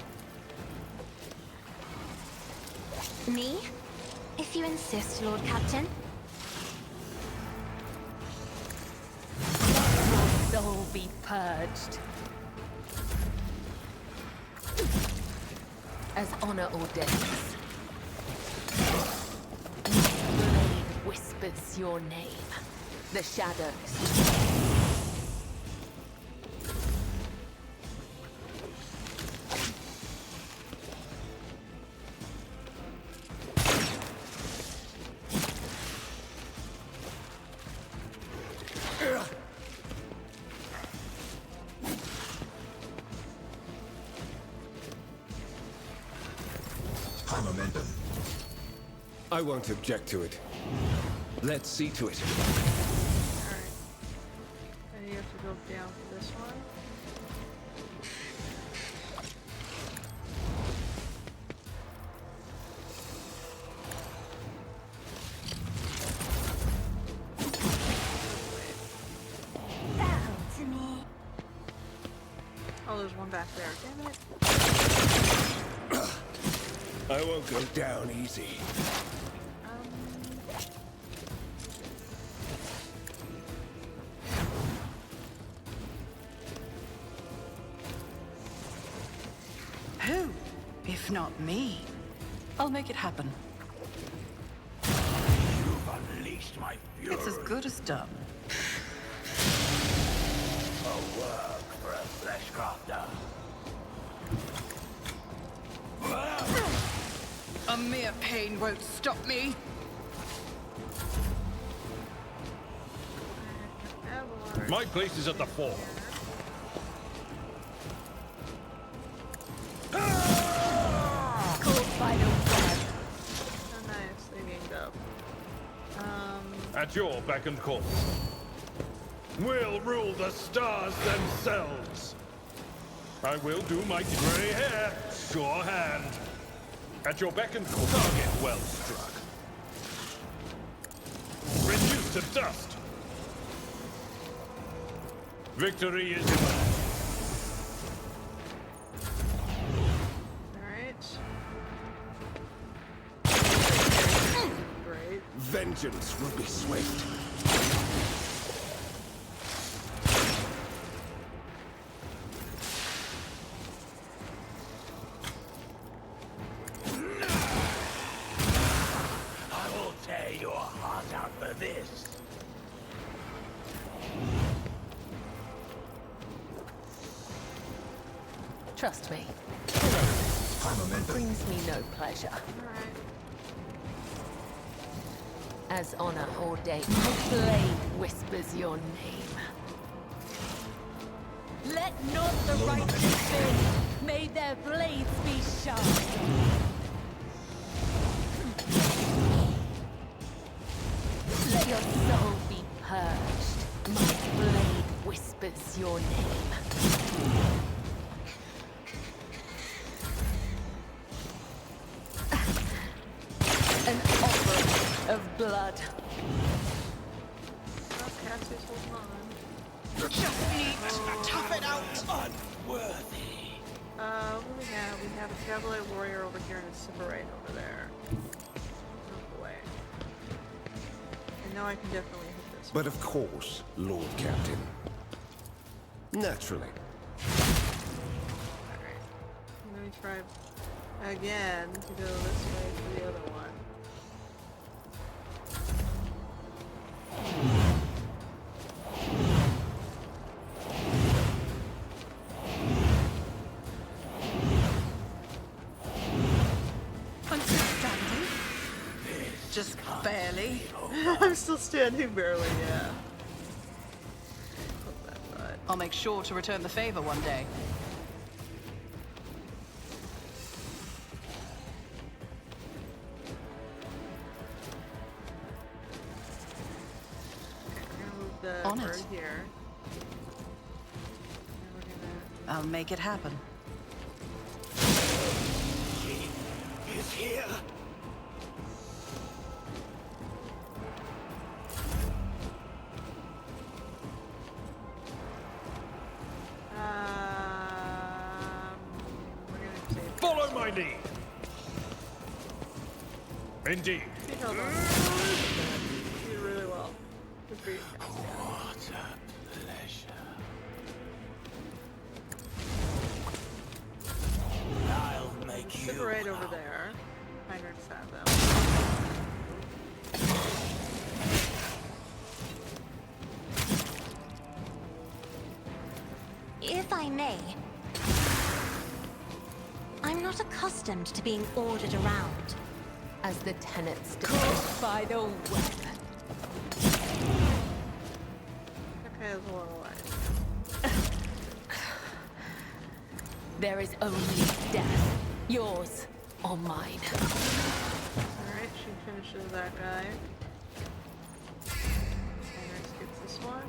Me? If you insist, Lord Captain. Your soul be purged. As honor ordains. My blade whispers your name. The shadows. High momentum. I won't object to it. Let's see to it. Alright. Then you have to go down for this one. Oh, there's one back there. Damn it. I won't go down easy. Who, if not me? I'll make it happen. You've unleashed my fury. It's as good as done. A work for a flesh crafter. A mere pain won't stop me. My place is at the fore. Caught by the web. Oh, nice. They ganged up. At your beck and call. We'll rule the stars themselves. I will do my grey hair, sure hand. At your beck and call. Target well struck. Reduced to dust. Victory is yours. Alright. Great. Vengeance will be swift. I will tear your heart out for this. Trust me. High momentum. Brings me no pleasure. Alright. As honor ordains, my blade whispers your name. Let not the righteous bend. May their blades be sharp. Let your soul be purged. My blade whispers your name. An offering of blood. Oh, Cassie's holding on. Just need to tough it out. Unworthy. What do we have? We have a Cavalier Warrior over here and a Sybarite over there. Oh boy. I know I can definitely hit this one. But of course, Lord Captain. Naturally. Alright. Let me try again to go this way for the other one. I'm still standing. Just barely. I'm still standing barely, yeah. Put that side. I'll make sure to return the favor one day. Okay, we're gonna move the On it. bird here. And we're gonna... I'll make it happen. He is here. We're gonna save. Follow my lead. Indeed. He held on. He did really well. Good for you, Cassie. What a pleasure. If I may, I'm not accustomed to being ordered around. As the tenants caught by the web. Okay, there's a little light. There is only death. Yours or mine. Alright, she finishes that guy. And next gets this one.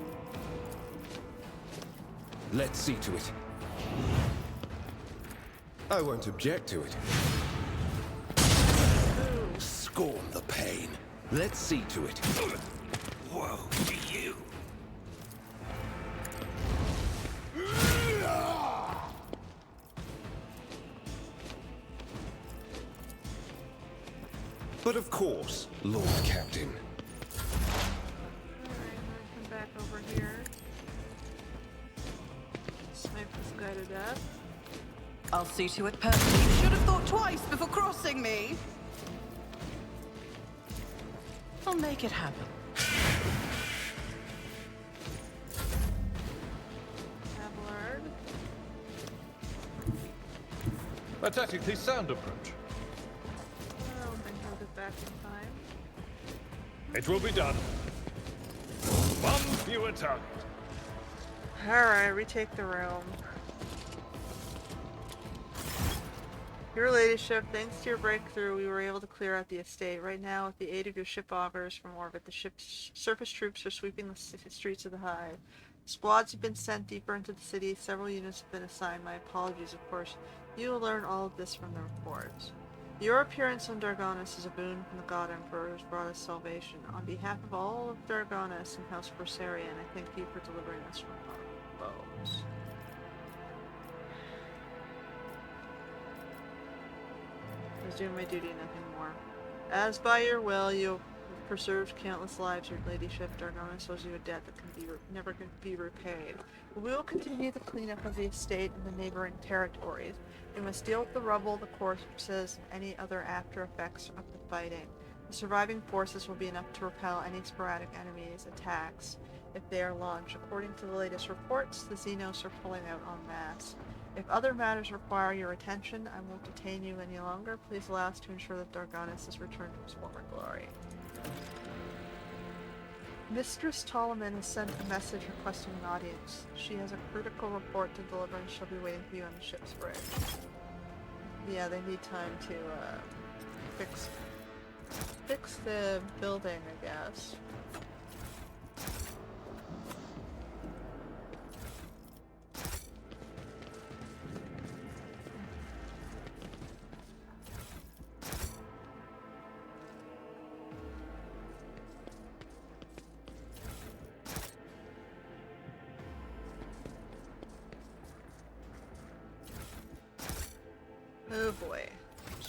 Let's see to it. I won't object to it. Scorn the pain. Let's see to it. Woe to you. But of course, Lord Captain. Alright, I'm gonna come back over here. Snipe this guy to death. I'll see to it personally. You should have thought twice before crossing me. I'll make it happen. Abelard. A tactically sound approach. I don't think I'll get back in time. It will be done. One fewer target. Alright, retake the room. Your ladyship, thanks to your breakthrough, we were able to clear out the estate. Right now, with the aid of your ship augers from orbit, the ship's surface troops are sweeping the streets of the Hive. Squads have been sent deeper into the city. Several units have been assigned. My apologies, of course. You will learn all of this from the reports. Your appearance on Dargonis is a boon from the God Emperor who has brought us salvation. On behalf of all of Dargonis and House Corsarian, I thank you for delivering us from our foes. I was doing my duty, nothing more. As by your will, you have preserved countless lives. Your ladyship, Dargonis owes you a debt that can never can be repaid. We will continue the cleanup of the estate and the neighboring territories. We must deal with the rubble, the corpses, and any other after effects of the fighting. The surviving forces will be enough to repel any sporadic enemies' attacks if they are launched. According to the latest reports, the Xenos are pulling out en masse. If other matters require your attention, I won't detain you any longer. Please allow us to ensure that Dargonis is returned to his former glory. Mistress Ptolemy has sent a message requesting an audience. She has a critical report to deliver and she'll be waiting for you on the ship's bridge. Yeah, they need time to fix the building, I guess. Oh boy.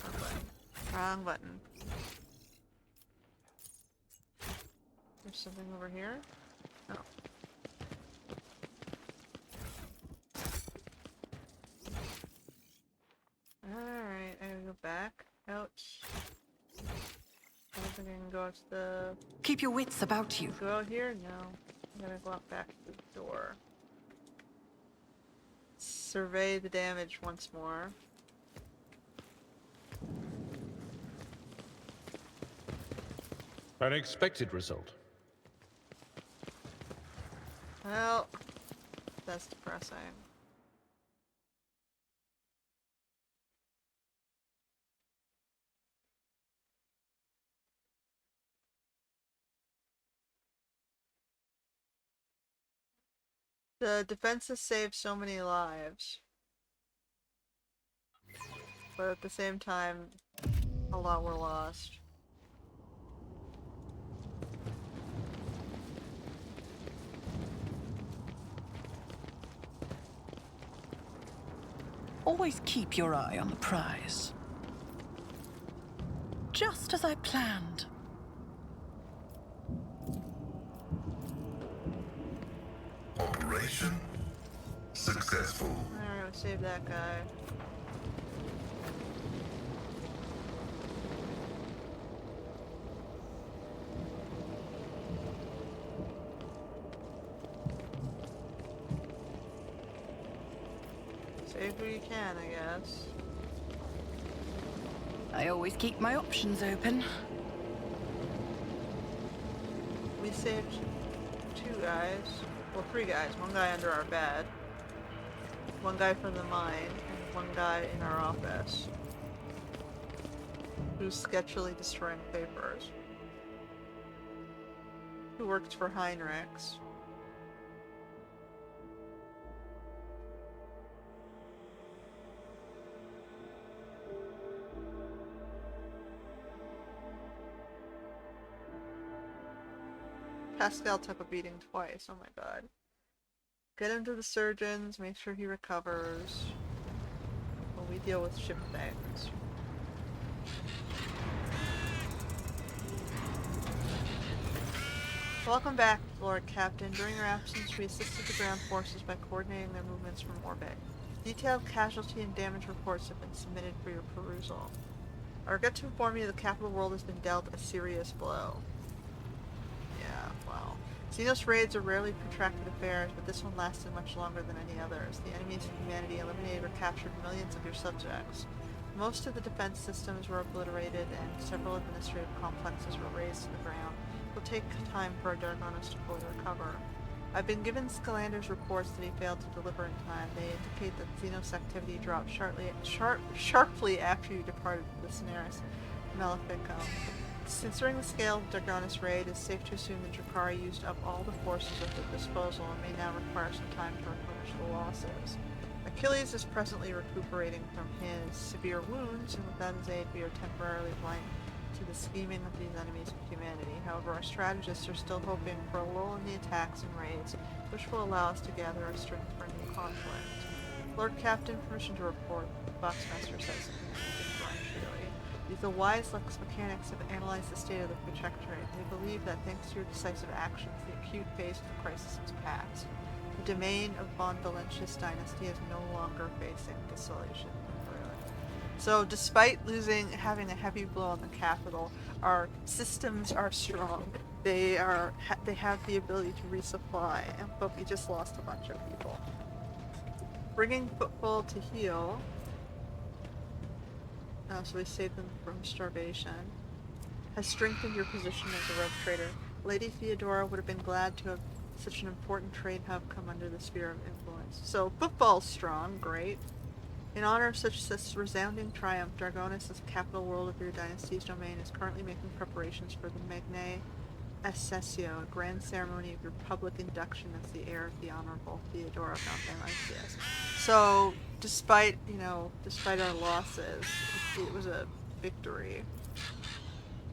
Wrong button. Wrong button. There's something over here? Oh. Alright, I gotta go back. Out. I don't think I can go out to the... Keep your wits about you. Go out here? No. I'm gonna go out back to the door. Survey the damage once more. An expected result. Well, that's depressing. The defenses saved so many lives. But at the same time, a lot were lost. Always keep your eye on the prize. Just as I planned. Operation successful. Alright, we'll save that guy. Save who you can, I guess. I always keep my options open. We saved 2 guys. Well, 3 guys. 1 guy under our bed. 1 guy from the mine. And 1 guy in our office. Who's sketchily destroying papers. Who works for Heinrichs. Pascal took a beating twice, oh my god. Get him to the surgeons, make sure he recovers. While we deal with ship things. Welcome back, Lord Captain. During your absence, we assisted the ground forces by coordinating their movements from orbit. Detailed casualty and damage reports have been submitted for your perusal. I regret to inform you the capital world has been dealt a serious blow. Yeah, well. Xenos raids are rarely protracted affairs, but this one lasted much longer than any others. The enemies of humanity eliminated or captured millions of your subjects. Most of the defense systems were obliterated, and several administrative complexes were razed to the ground. It will take time for Dargonis to fully recover. I've been given Scalander's reports that he failed to deliver in time. They indicate that Xenos activity dropped sharply after you departed the Cineris Maleficum. Considering the scale of Dargonis' raid, it's safe to assume that Drakari used up all the forces at their disposal and may now require some time to replenish the losses. Achilles is presently recuperating from his severe wounds, and without his aid we are temporarily blind to the scheming of these enemies of humanity. However, our strategists are still hoping for a lull in the attacks and raids, which will allow us to gather our strength for a new conflict. Lord Captain, permission to report, the Boxmaster says differentially. The wise Lux mechanics have analyzed the state of the Protectorate. They believe that thanks to your decisive actions, the acute phase of the crisis has passed. The domain of Von Valentius dynasty is no longer facing desolation. So despite having a heavy blow on the capital, our systems are strong. They have the ability to resupply, but we just lost a bunch of people. Bringing football to heal. So we saved them from starvation. Has strengthened your position as a rogue trader. Lady Theodora would have been glad to have such an important trade hub come under the sphere of influence. So football's strong, great. In honor of such resounding triumph, Dargonis, as capital world of your dynasty's domain, is currently making preparations for the Magnae Assessio, a grand ceremony of your public induction as the heir of the Honorable Theodora von Valentius. So, despite our losses, it was a victory.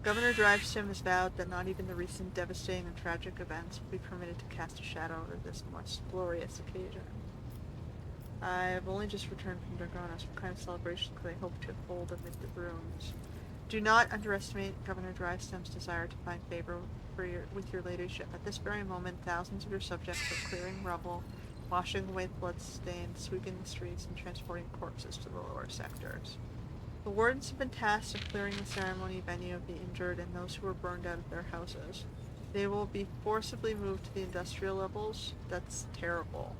Governor Drivesim has vowed that not even the recent devastating and tragic events will be permitted to cast a shadow over this most glorious occasion. I have only just returned from Dargonis. What kind of celebration could I hope to hold amid the ruins? Do not underestimate Governor Drivesim's desire to find favor with your leadership. At this very moment, thousands of your subjects are clearing rubble, washing away bloodstains, sweeping the streets, and transporting corpses to the lower sectors. The wardens have been tasked with clearing the ceremony venue of the injured and those who were burned out of their houses. They will be forcibly moved to the industrial levels. That's terrible.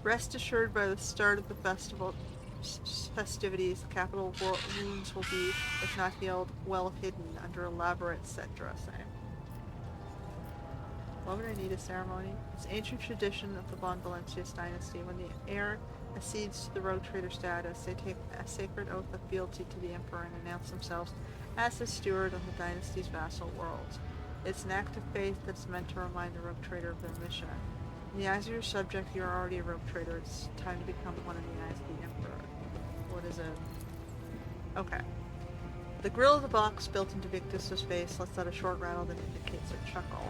Rest assured, by the start of the festivities, the capital wounds will be, if not healed, well hidden under elaborate set dressing. Why would I need a ceremony? It's ancient tradition of the Von Valentius dynasty. When the heir accedes to the rogue trader status, they take a sacred oath of fealty to the emperor and announce themselves as the steward of the dynasty's vassal worlds. It's an act of faith that's meant to remind the rogue trader of their mission. In the eyes of your subject, you are already a rogue trader. It's time to become one in the eyes of the emperor. What is it? Okay. The grill of the box built into Victus's face lets out a short rattle that indicates a chuckle.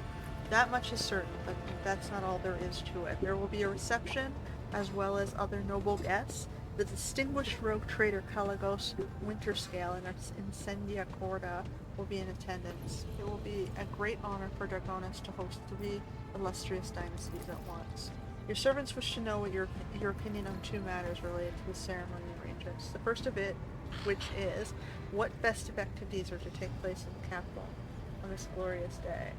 That much is certain, but that's not all there is to it. There will be a reception, as well as other noble guests. The distinguished rogue trader Kalagos Winterscale and Incendia Corda will be in attendance. It will be a great honor for Dargonis to host 3 illustrious dynasties at once. Your servants wish to know what your opinion on 2 matters related to the ceremony arrangements. The first of it, which is, what festive activities are to take place in the capital on this glorious day?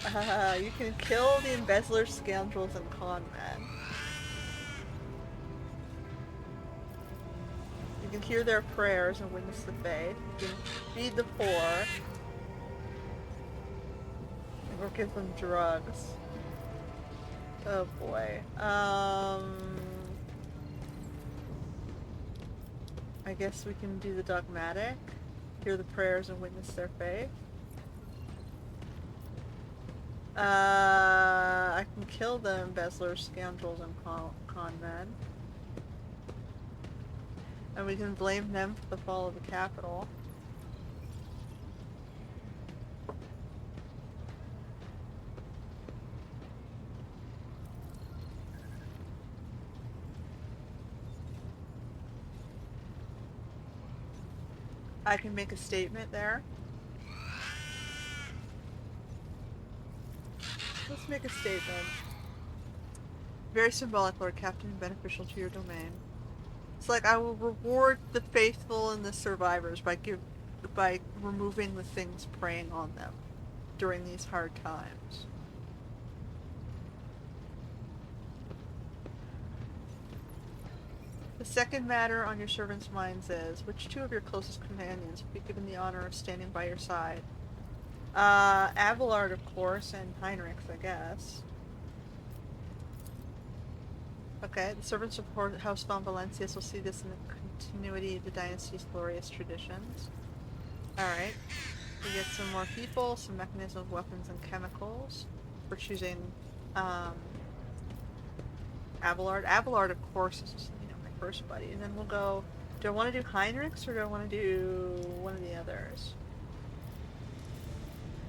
You can kill the embezzlers, scoundrels, and con men. You can hear their prayers and witness the faith. You can feed the poor. Or give them drugs. Oh boy. I guess we can do the dogmatic. Hear the prayers and witness their faith. I can kill the embezzlers, scoundrels, and con men. And we can blame them for the fall of the capital. I can make a statement there. Let's make a statement. Very symbolic, Lord Captain, beneficial to your domain. It's like, I will reward the faithful and the survivors by removing the things preying on them during these hard times. The second matter on your servants' minds is, which two of your closest companions will be given the honor of standing by your side? Abelard, of course, and Heinrich, I guess. Okay, the servants of House von Valencius will see this in the continuity of the dynasty's glorious traditions. Alright. We get some more people, some mechanisms, weapons, and chemicals. We're choosing, Abelard. Abelard, of course, is, my first buddy. And then we'll go, do I want to do Heinrichs, or do I want to do one of the others?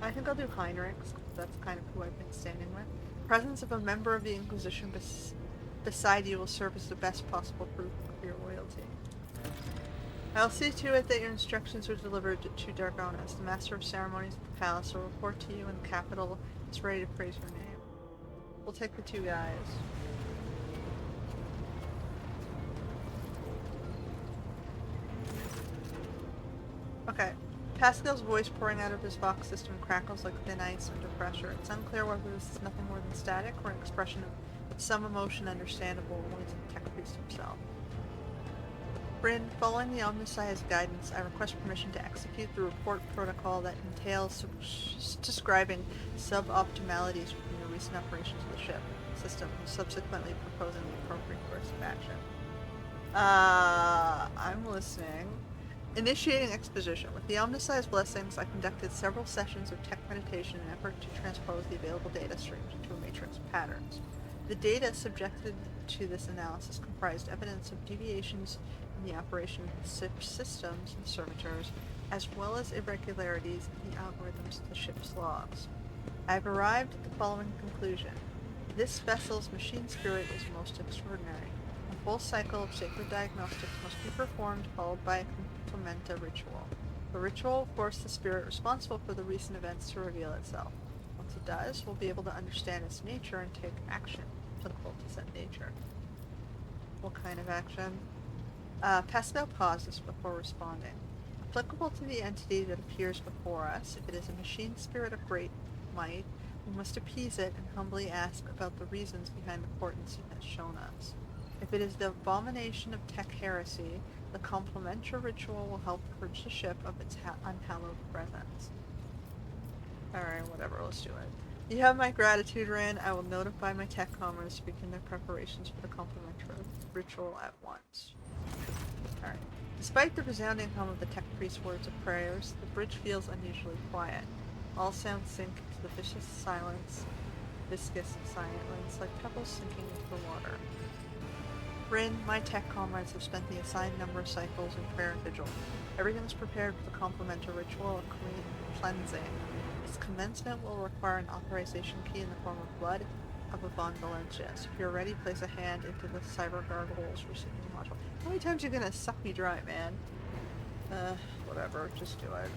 I think I'll do Heinrichs, because that's kind of who I've been standing with. Presence of a member of the Inquisition beside you will serve as the best possible proof of your loyalty. I'll see to it that your instructions are delivered to Dargonis. The Master of Ceremonies at the Palace will report to you when the capital is ready to praise your name. We'll take the two guys. Okay. Pascal's voice pouring out of his Vox system crackles like thin ice under pressure. It's unclear whether this is nothing more than static or an expression of some emotion understandable only to the tech priest himself. Bryn, following the Omnissiah's guidance, I request permission to execute the report protocol that entails describing suboptimalities within the recent operations of the ship system, and subsequently proposing the appropriate course of action. I'm listening. Initiating exposition. With the Omnissiah's blessings, I conducted several sessions of tech meditation in an effort to transpose the available data streams into a matrix of patterns. The data subjected to this analysis comprised evidence of deviations in the operation of the ship's systems and servitors, as well as irregularities in the algorithms of the ship's logs. I have arrived at the following conclusion. This vessel's machine spirit is most extraordinary. A full cycle of sacred diagnostics must be performed, followed by a complementa ritual. The ritual will force the spirit responsible for the recent events to reveal itself. Once it does, we'll be able to understand its nature and take action applicable to said nature. What kind of action? Pascal pauses before responding. Applicable to the entity that appears before us, if it is a machine spirit of great might, we must appease it and humbly ask about the reasons behind the portents it has shown us. If it is the abomination of tech heresy, the complementary ritual will help purge the ship of its unhallowed presence. Alright, whatever, let's do it. You have my gratitude, Rin. I will notify my tech comrades to begin their preparations for the complementary ritual at once. Alright. Despite the resounding hum of the tech priest's words of prayers, the bridge feels unusually quiet. All sounds sink into the viscous silence like pebbles sinking into the water. Rin, my tech comrades have spent the assigned number of cycles in prayer and vigil. Everything is prepared for the complementary ritual of cleansing. Its commencement will require an authorization key in the form of blood of a von Valencius. If you're ready, place a hand into the cyber gargoyles receiving module. How many times are you gonna suck me dry, man? Whatever, just do it.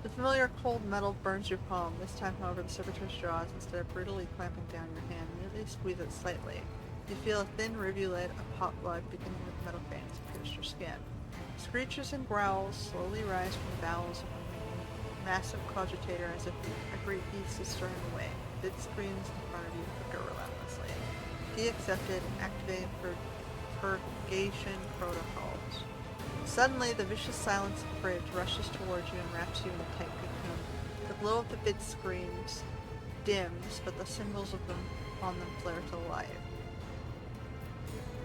The familiar cold metal burns your palm. This time, however, the servitor's jaws, instead of brutally clamping down your hand, merely squeeze it slightly. You feel a thin rivulet of hot blood beginning with metal veins pierce your skin. Screeches and growls slowly rise from the bowels of the massive cogitator as if a great beast is stirring away. Bid screens in front of you flicker relentlessly. Key accepted and activating purgation protocols. Suddenly, the vicious silence of the bridge rushes towards you and wraps you in a tight cocoon. The glow of the bid screens dims, but the symbols of them on them flare to life.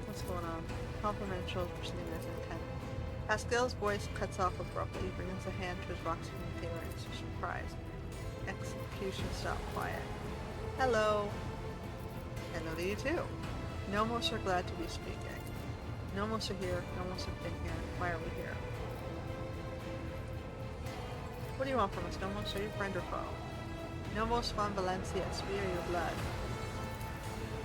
What's going on? Compliment shows proceeding as intent. Pascal's voice cuts off abruptly. He brings a hand to his box communicator and is surprised. Execution stop quiet. Hello. Hello to you too. Nomos are glad to be speaking. Nomos are here. Nomos have been here. Why are we here? What do you want from us, Nomos? Are you friend or foe? Nomos von Valencias, we are your blood.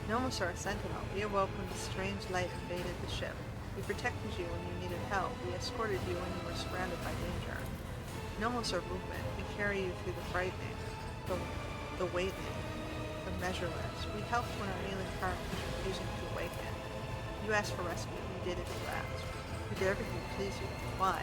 Nomos are a sentinel. We awoke when the strange light invaded the ship. We protected you when you needed help. We escorted you when you were surrounded by danger. Nomos are movement. We carry you through the frightening, the waiting, the measureless. We helped when our alien current was refusing to awaken. You asked for rescue. We did it at last. We did everything to please you. Why?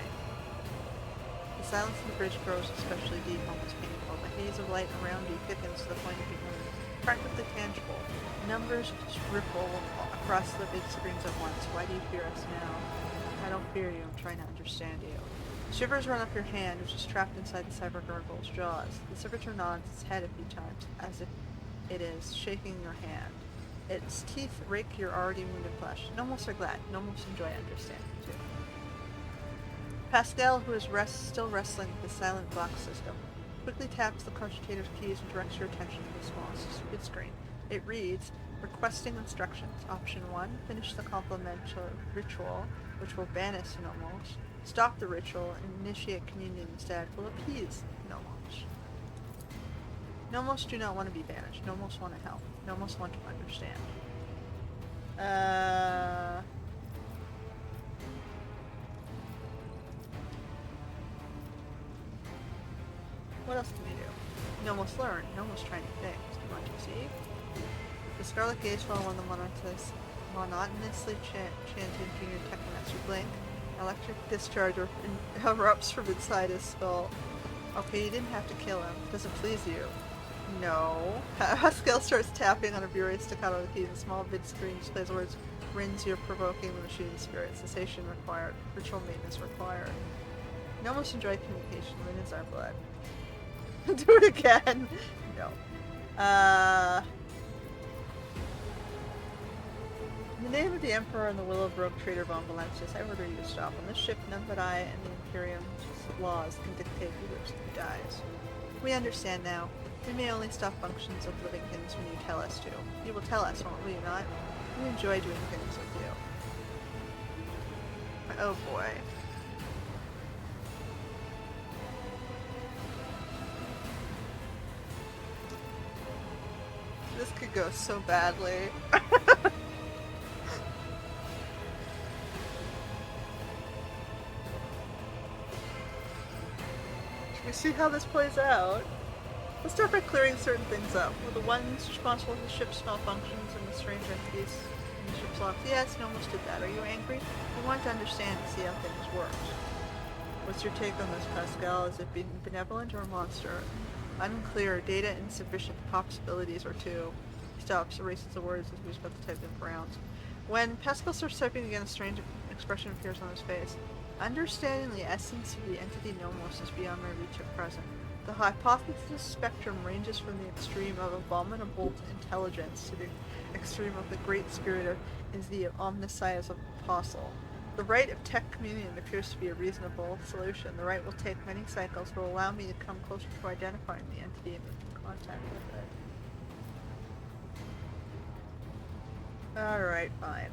The silence in the bridge grows especially deep, almost painful. The haze of light around you thickens to the point of becoming practically tangible. Numbers ripple across the big screens at once. Why do you fear us now? I don't fear you. I'm trying to understand you. Shivers run up your hand, which is trapped inside the cyber gargoyle's jaws. The servitor nods its head a few times, as if it is shaking your hand. Its teeth rake your already wounded flesh. Nomos are glad. Nomos enjoy understanding too. Pascal, who is still wrestling with the silent box system, quickly taps the cogitator's keys and directs your attention to the small split screen. It reads, requesting instructions. Option 1, finish the complementary ritual, which will banish Nomos. Stop the ritual and initiate communion instead. Will appease Nomos. Nomos do not want to be banished. Nomos want to help. Nomos want to understand. What else can we do? Nomos learn. Nomos try new things. Do you want to see? The scarlet gaze fell on the monotonously chanting junior technomancer. Blink. Electric discharge erupts from inside his skull. Okay, you didn't have to kill him. Does it please you? No. Pascal starts tapping on a Bure staccato of the keys. A small bid screen displays the words, Rins, you're provoking the machine's spirit. Cessation required. Ritual maintenance required. Nomos enjoy communication. Rin is our blood. Do it again. No. In the name of the Emperor and the will of rogue trader von Valencias, I order you to stop. On this ship, none but I and the Imperium's laws can dictate who lives and who dies. We understand now. We may only stop functions of living things when you tell us to. You will tell us, won't we not? We enjoy doing things with you. Oh boy. This could go so badly. We see how this plays out. Let's start by clearing certain things up. Were the ones responsible for the ship's malfunctions and the strange entities in the ship's locks? Yes, Nomos did that. Are you angry? We want to understand and see how things work. What's your take on this, Pascal? Is it being benevolent or a monster? Unclear. Data insufficient. Possibilities or two. He stops, erases the words as he's about to type them for rounds. When Pascal starts typing again, a strange expression appears on his face. Understanding the essence of the entity Nomos is beyond my reach at present. The hypothesis spectrum ranges from the extreme of abominable intelligence to the extreme of the great spirit is the omniscience of apostle. The rite of tech communion appears to be a reasonable solution. The rite will take many cycles, but will allow me to come closer to identifying the entity and making contact with it. Alright, fine.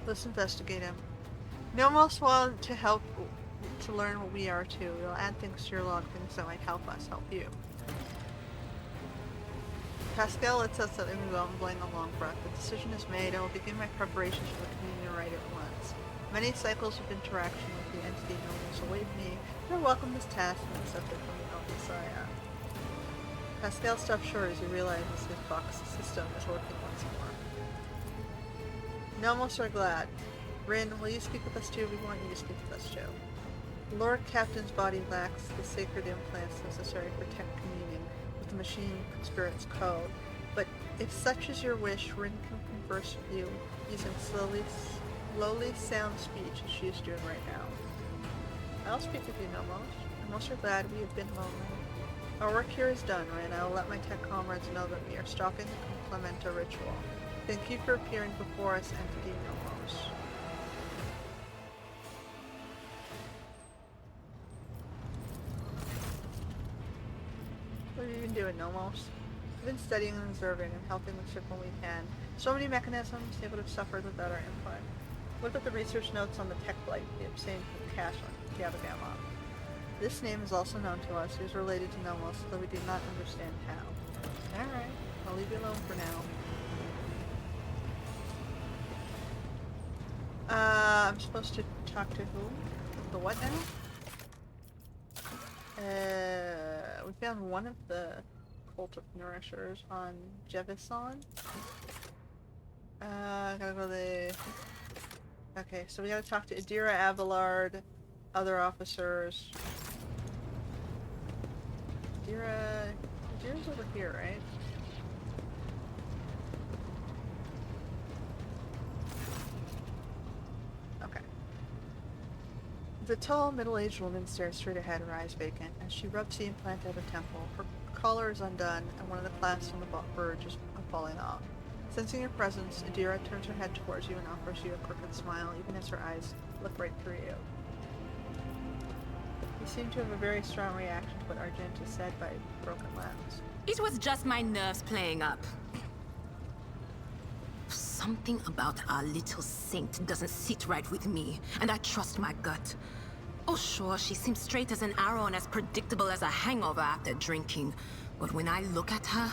Let's investigate him. Nomos want to help to learn what we are too. We'll add things to your log, things that might help us help you. Pascal lets us at the blowing a long breath. The decision is made. I will begin my preparations for the communion rite at once. Many cycles of interaction with the entity Nomos await me, and I welcome this task and accept it from the El Messiah. Pascal stops short as he realizes his box system is working once more. Nomos are glad. Rin, will you speak with us too? We want you to speak with us too. The Lord Captain's body lacks the sacred implants necessary for tech communing with the machine spirit's code. But if such is your wish, Rin can converse with you using slowly sound speech as she is doing right now. I'll speak with you, Nomos. I'm also glad we have been lonely. Our work here is done, Rin. I will let my tech comrades know that we are stopping the Complementa ritual. Thank you for appearing before us, Entity Nomos. What have you been doing, Nomos? We've been studying and observing and helping the ship when we can. So many mechanisms, they would have suffered without our input. What about the research notes on the tech blight we obtained from Cash on Gabagama? This name is also known to us. It is related to Nomos, though we did not understand how. Alright, I'll leave you alone for now. I'm supposed to talk to who? The what now? We found one of the Cult of Nourishers on Jevison. Gotta go to the... Okay, so we gotta talk to Adira Abelard, other officers. Adira's over here, right? Okay. The tall, middle-aged woman stares straight ahead, her eyes vacant. As she rubs the implant at her temple, her collar is undone, and one of the clasps on the verge is falling off. Sensing your presence, Adira turns her head towards you and offers you a crooked smile, even as her eyes look right through you. You seem to have a very strong reaction to what Argenta said by broken lens. It was just my nerves playing up. Something about our little saint doesn't sit right with me, and I trust my gut. Oh sure, she seems straight as an arrow and as predictable as a hangover after drinking. But when I look at her,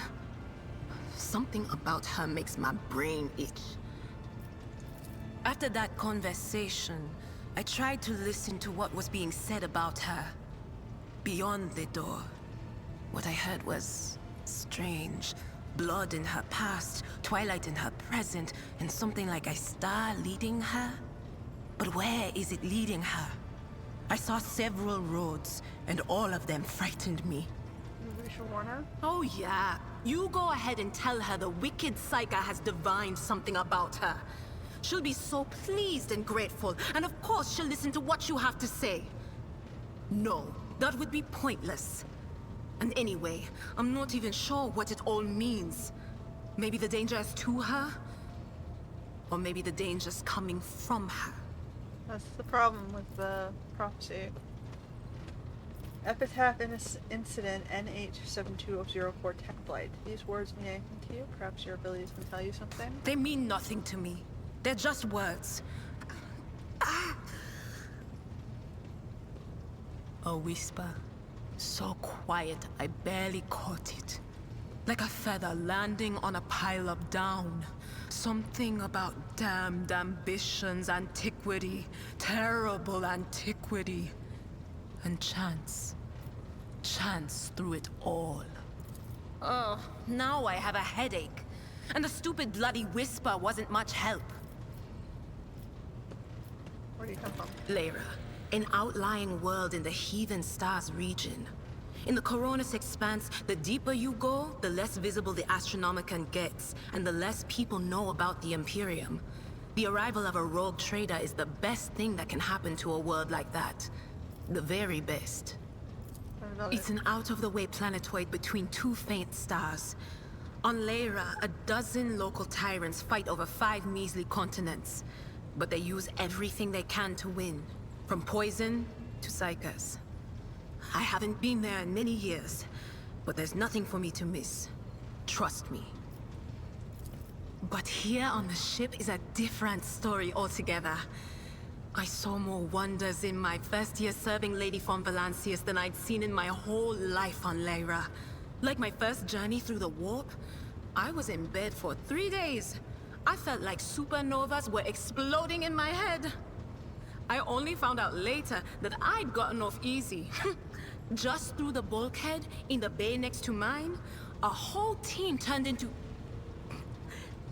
something about her makes my brain itch. After that conversation, I tried to listen to what was being said about her. Beyond the door, what I heard was strange. Blood in her past, twilight in her present, and something like a star leading her. But where is it leading her? I saw several roads, and all of them frightened me. We should warn her? Oh yeah. You go ahead and tell her the wicked Psyker has divined something about her. She'll be so pleased and grateful, and of course she'll listen to what you have to say. No, that would be pointless. And anyway, I'm not even sure what it all means. Maybe the danger is to her? Or maybe the danger's coming from her. That's the problem with the prophecy. Epitaph Incident NH72004 Tech Blight. These words mean anything to you? Perhaps your abilities can tell you something? They mean nothing to me. They're just words. A whisper. So quiet, I barely caught it. Like a feather landing on a pile of down. Something about damned ambitions, antiquity, terrible antiquity. And chance. Chance through it all. Oh, now I have a headache. And the stupid bloody whisper wasn't much help. Where do you come from? Lyra, an outlying world in the Heathen Stars region. In the Coronis Expanse, the deeper you go, the less visible the Astronomicon gets, and the less people know about the Imperium. The arrival of a rogue trader is the best thing that can happen to a world like that. The very best. It's an out-of-the-way planetoid between two faint stars. On Lyra, a dozen local tyrants fight over 5 measly continents. But they use everything they can to win. From poison to psychers. I haven't been there in many years, but there's nothing for me to miss. Trust me. But here on the ship is a different story altogether. I saw more wonders in my first year serving Lady von Valancius than I'd seen in my whole life on Lyra. Like my first journey through the warp, I was in bed for 3 days. I felt like supernovas were exploding in my head. I only found out later that I'd gotten off easy. Just through the bulkhead in the bay next to mine, a whole team turned into...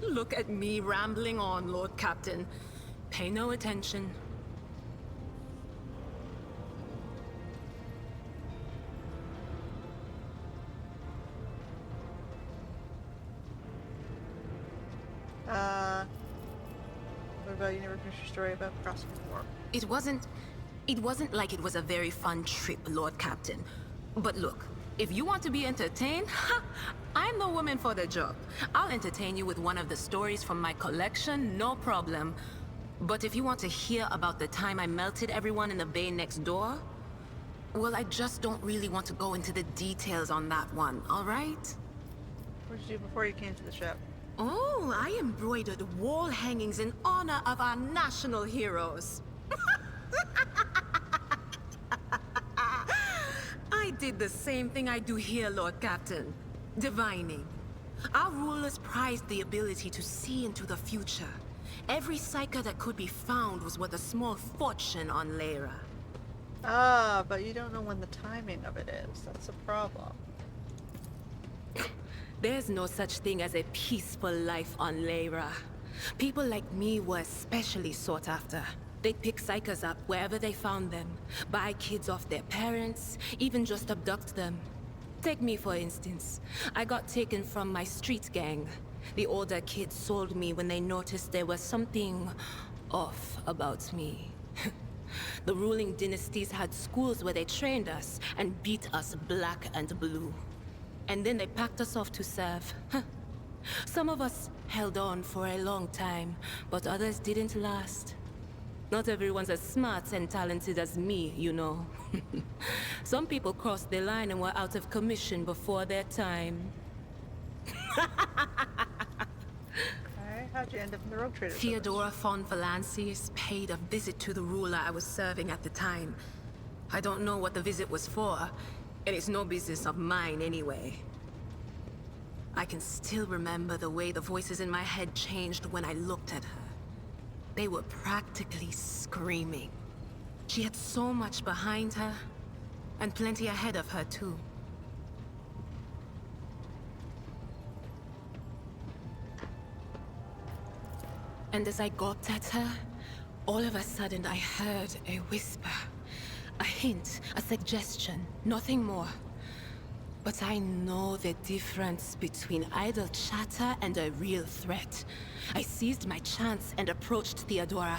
Look at me rambling on, Lord Captain. Pay no attention. about you never finished your story about crossing the war. It wasn't like it was a very fun trip, Lord Captain. But look, if you want to be entertained, I'm the woman for the job. I'll entertain you with one of the stories from my collection, no problem. But if you want to hear about the time I melted everyone in the bay next door, well, I just don't really want to go into the details on that one, all right? What did you do before you came to the ship? Oh, I embroidered wall hangings in honor of our national heroes. I did the same thing I do here, Lord Captain. Divining. Our rulers prized the ability to see into the future. Every psyker that could be found was worth a small fortune on Lyra. Ah, but you don't know when the timing of it is. That's a problem. There's no such thing as a peaceful life on Lyra. People like me were especially sought after. They'd pick psychers up wherever they found them, buy kids off their parents, even just abduct them. Take me for instance. I got taken from my street gang. The older kids sold me when they noticed there was something off about me. The ruling dynasties had schools where they trained us and beat us black and blue. And then they packed us off to serve. Some of us held on for a long time, but others didn't last. Not everyone's as smart and talented as me, you know. Some people crossed the line and were out of commission before their time. Okay, how'd you end up in the Rogue Trader service? Theodora von Valancius paid a visit to the ruler I was serving at the time. I don't know what the visit was for, and it's no business of mine anyway. I can still remember the way the voices in my head changed when I looked at her. They were practically screaming. She had so much behind her, and plenty ahead of her too. And as I gawped at her, all of a sudden I heard a whisper. A hint, a suggestion, nothing more. But I know the difference between idle chatter and a real threat. I seized my chance and approached Theodora.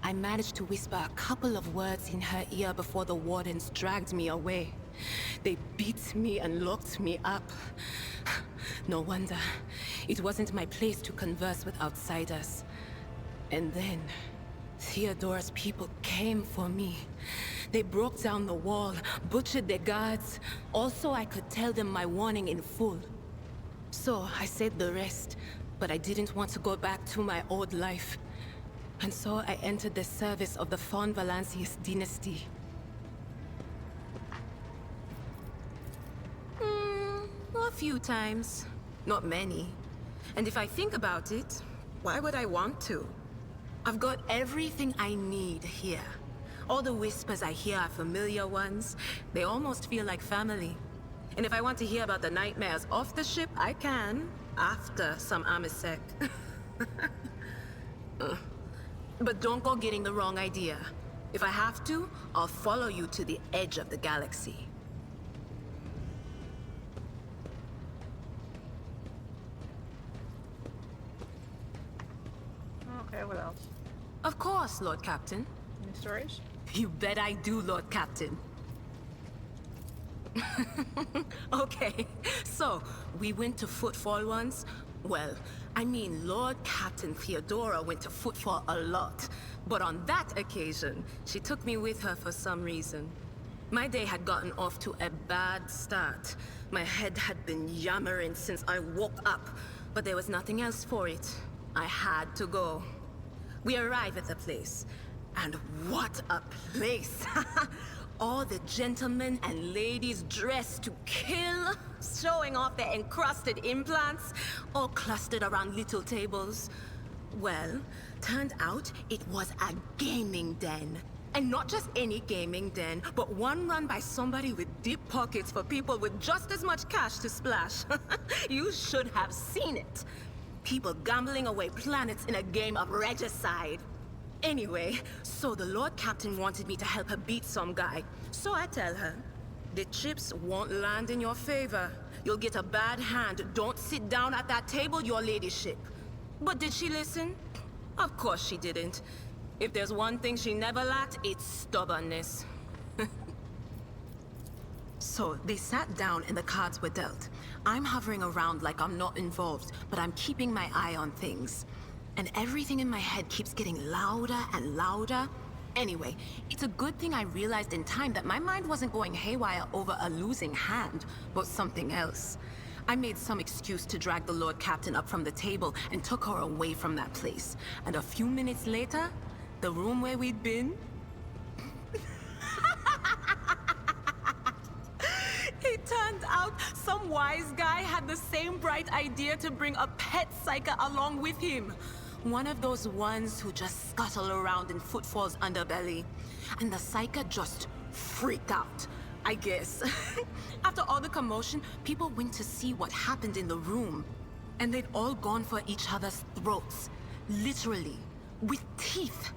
I managed to whisper a couple of words in her ear before the wardens dragged me away. They beat me and locked me up. No wonder. It wasn't my place to converse with outsiders. And then, Theodora's people came for me. They broke down the wall, butchered their guards. Also, I could tell them my warning in full. So, I said the rest, but I didn't want to go back to my old life. And so I entered the service of the von Valancius dynasty. A few times. Not many. And if I think about it, why would I want to? I've got everything I need here. All the whispers I hear are familiar ones. They almost feel like family. And if I want to hear about the nightmares off the ship, I can. After some Amisec. But don't go getting the wrong idea. If I have to, I'll follow you to the edge of the galaxy. Okay, what else? Of course, Lord Captain. Any stories? You bet I do, Lord Captain. Okay, so we went to Footfall once. Well, I mean, Lord Captain Theodora went to Footfall a lot. But on that occasion, she took me with her for some reason. My day had gotten off to a bad start. My head had been yammering since I woke up, but there was nothing else for it. I had to go. We arrived at the place, and what a place! All the gentlemen and ladies dressed to kill, showing off their encrusted implants, all clustered around little tables. Well, turned out it was a gaming den. And not just any gaming den, but one run by somebody with deep pockets for people with just as much cash to splash. You should have seen it. People gambling away planets in a game of regicide. Anyway, so the Lord Captain wanted me to help her beat some guy. So I tell her, the chips won't land in your favor. You'll get a bad hand. Don't sit down at that table, your ladyship. But did she listen? Of course she didn't. If there's one thing she never lacked, it's stubbornness. So, they sat down and the cards were dealt. I'm hovering around like I'm not involved, but I'm keeping my eye on things. And everything in my head keeps getting louder and louder. Anyway, it's a good thing I realized in time that my mind wasn't going haywire over a losing hand, but something else. I made some excuse to drag the Lord Captain up from the table and took her away from that place. And a few minutes later, the room where we'd been... It turned out some wise guy had the same bright idea to bring a pet psyker along with him. One of those ones who just scuttle around in Footfall's underbelly. And the psyker just freaked out, I guess. After all the commotion, people went to see what happened in the room. And they'd all gone for each other's throats. Literally. With teeth.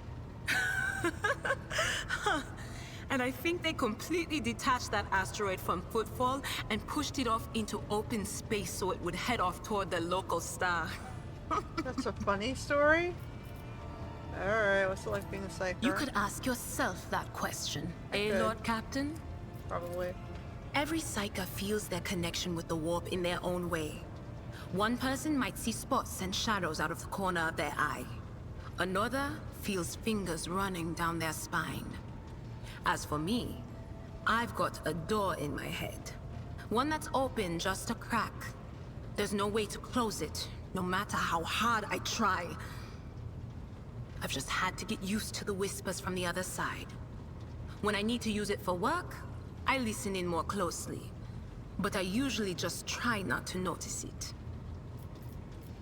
And I think they completely detached that asteroid from Footfall and pushed it off into open space so it would head off toward the local star. That's a funny story. Alright, what's it like being a psyker? You could ask yourself that question, could. Lord Captain? Probably. Every psyker feels their connection with the warp in their own way. One person might see spots and shadows out of the corner of their eye. Another feels fingers running down their spine. As for me, I've got a door in my head. One that's open just a crack. There's no way to close it, no matter how hard I try. I've just had to get used to the whispers from the other side. When I need to use it for work, I listen in more closely. But I usually just try not to notice it.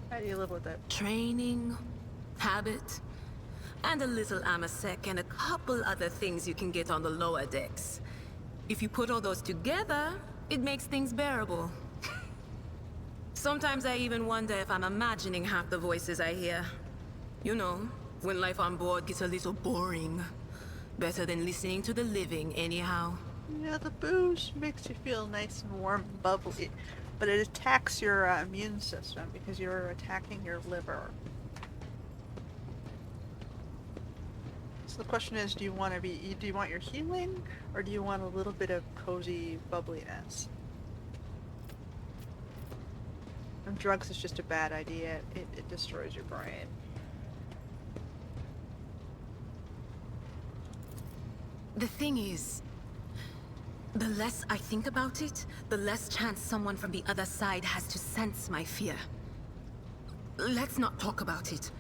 How do you live with it? Training, habit, and a little amasec and a couple other things you can get on the lower decks. If you put all those together, it makes things bearable. Sometimes I even wonder if I'm imagining half the voices I hear. You know, when life on board gets a little boring. Better than listening to the living, anyhow. Yeah, the booze makes you feel nice and warm and bubbly, but it attacks your immune system because you're attacking your liver. So the question is, do you want your healing, or do you want a little bit of cozy bubbliness? And drugs is just a bad idea. It destroys your brain. The thing is, the less I think about it, the less chance someone from the other side has to sense my fear. Let's not talk about it.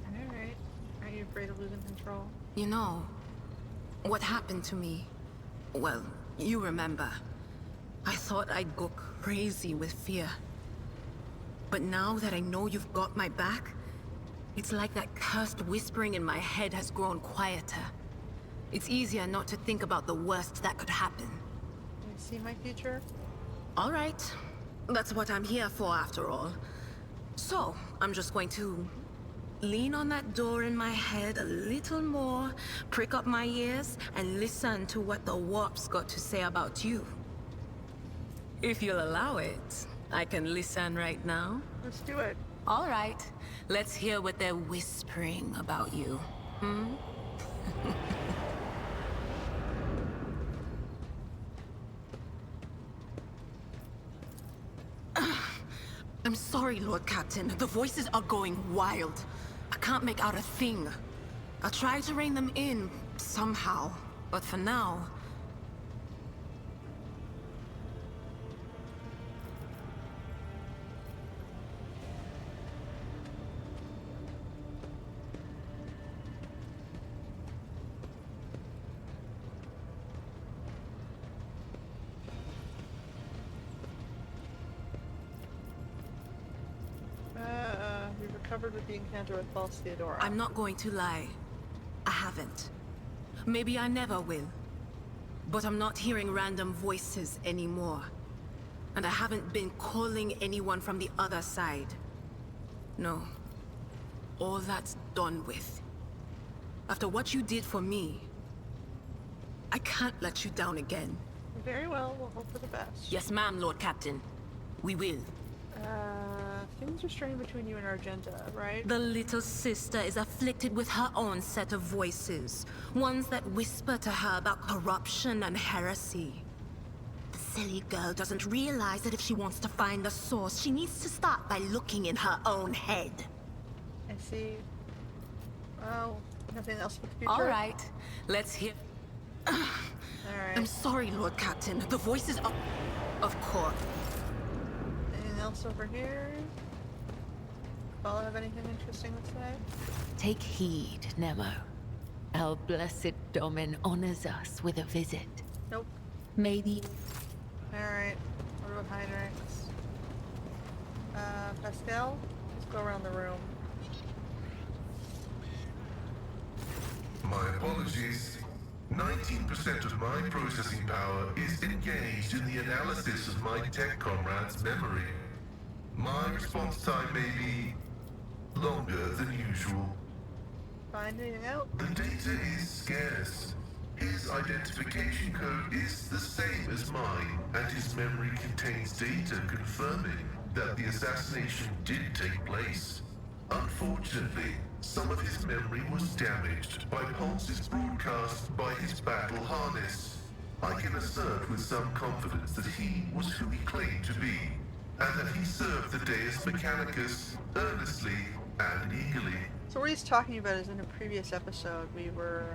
Alright. Are you afraid of losing control? You know, what happened to me? Well, you remember. I thought I'd go crazy with fear. But now that I know you've got my back, it's like that cursed whispering in my head has grown quieter. It's easier not to think about the worst that could happen. Do you see my future? All right. That's what I'm here for, after all. So, I'm just going to lean on that door in my head a little more, prick up my ears, and listen to what the warp's got to say about you. If you'll allow it, I can listen right now. Let's do it. All right. Let's hear what they're whispering about you. Hmm? I'm sorry, Lord Captain. The voices are going wild. I can't make out a thing. I'll try to rein them in, somehow. But for now... You recovered with the encounter with false Theodora. I'm not going to lie. I haven't. Maybe I never will. But I'm not hearing random voices anymore. And I haven't been calling anyone from the other side. No. All that's done with. After what you did for me, I can't let you down again. Very well, we'll hope for the best. Yes, ma'am, Lord Captain. We will. Things are strained between you and Argenta, right? The little sister is afflicted with her own set of voices, ones that whisper to her about corruption and heresy. The silly girl doesn't realize that if she wants to find the source, she needs to start by looking in her own head. I see. Oh, nothing else for the future? All right, let's hear... Alright. I'm sorry, Lord Captain. The voices are... Of course. Anything else over here? Paula have anything interesting to say? Take heed, Nemo. Our blessed Domin honors us with a visit. Nope. Maybe. Alright. What about Heinrichs? Pascal? Let's go around the room. My apologies. 19% of my processing power is engaged in the analysis of my tech comrade's memory. My response time may be longer than usual. Find anything out? The data is scarce. His identification code is the same as mine, and his memory contains data confirming that the assassination did take place. Unfortunately, some of his memory was damaged by pulses broadcast by his battle harness. I can assert with some confidence that he was who he claimed to be, and that he served the Deus Mechanicus earnestly and eagerly. So what he's talking about is in a previous episode we were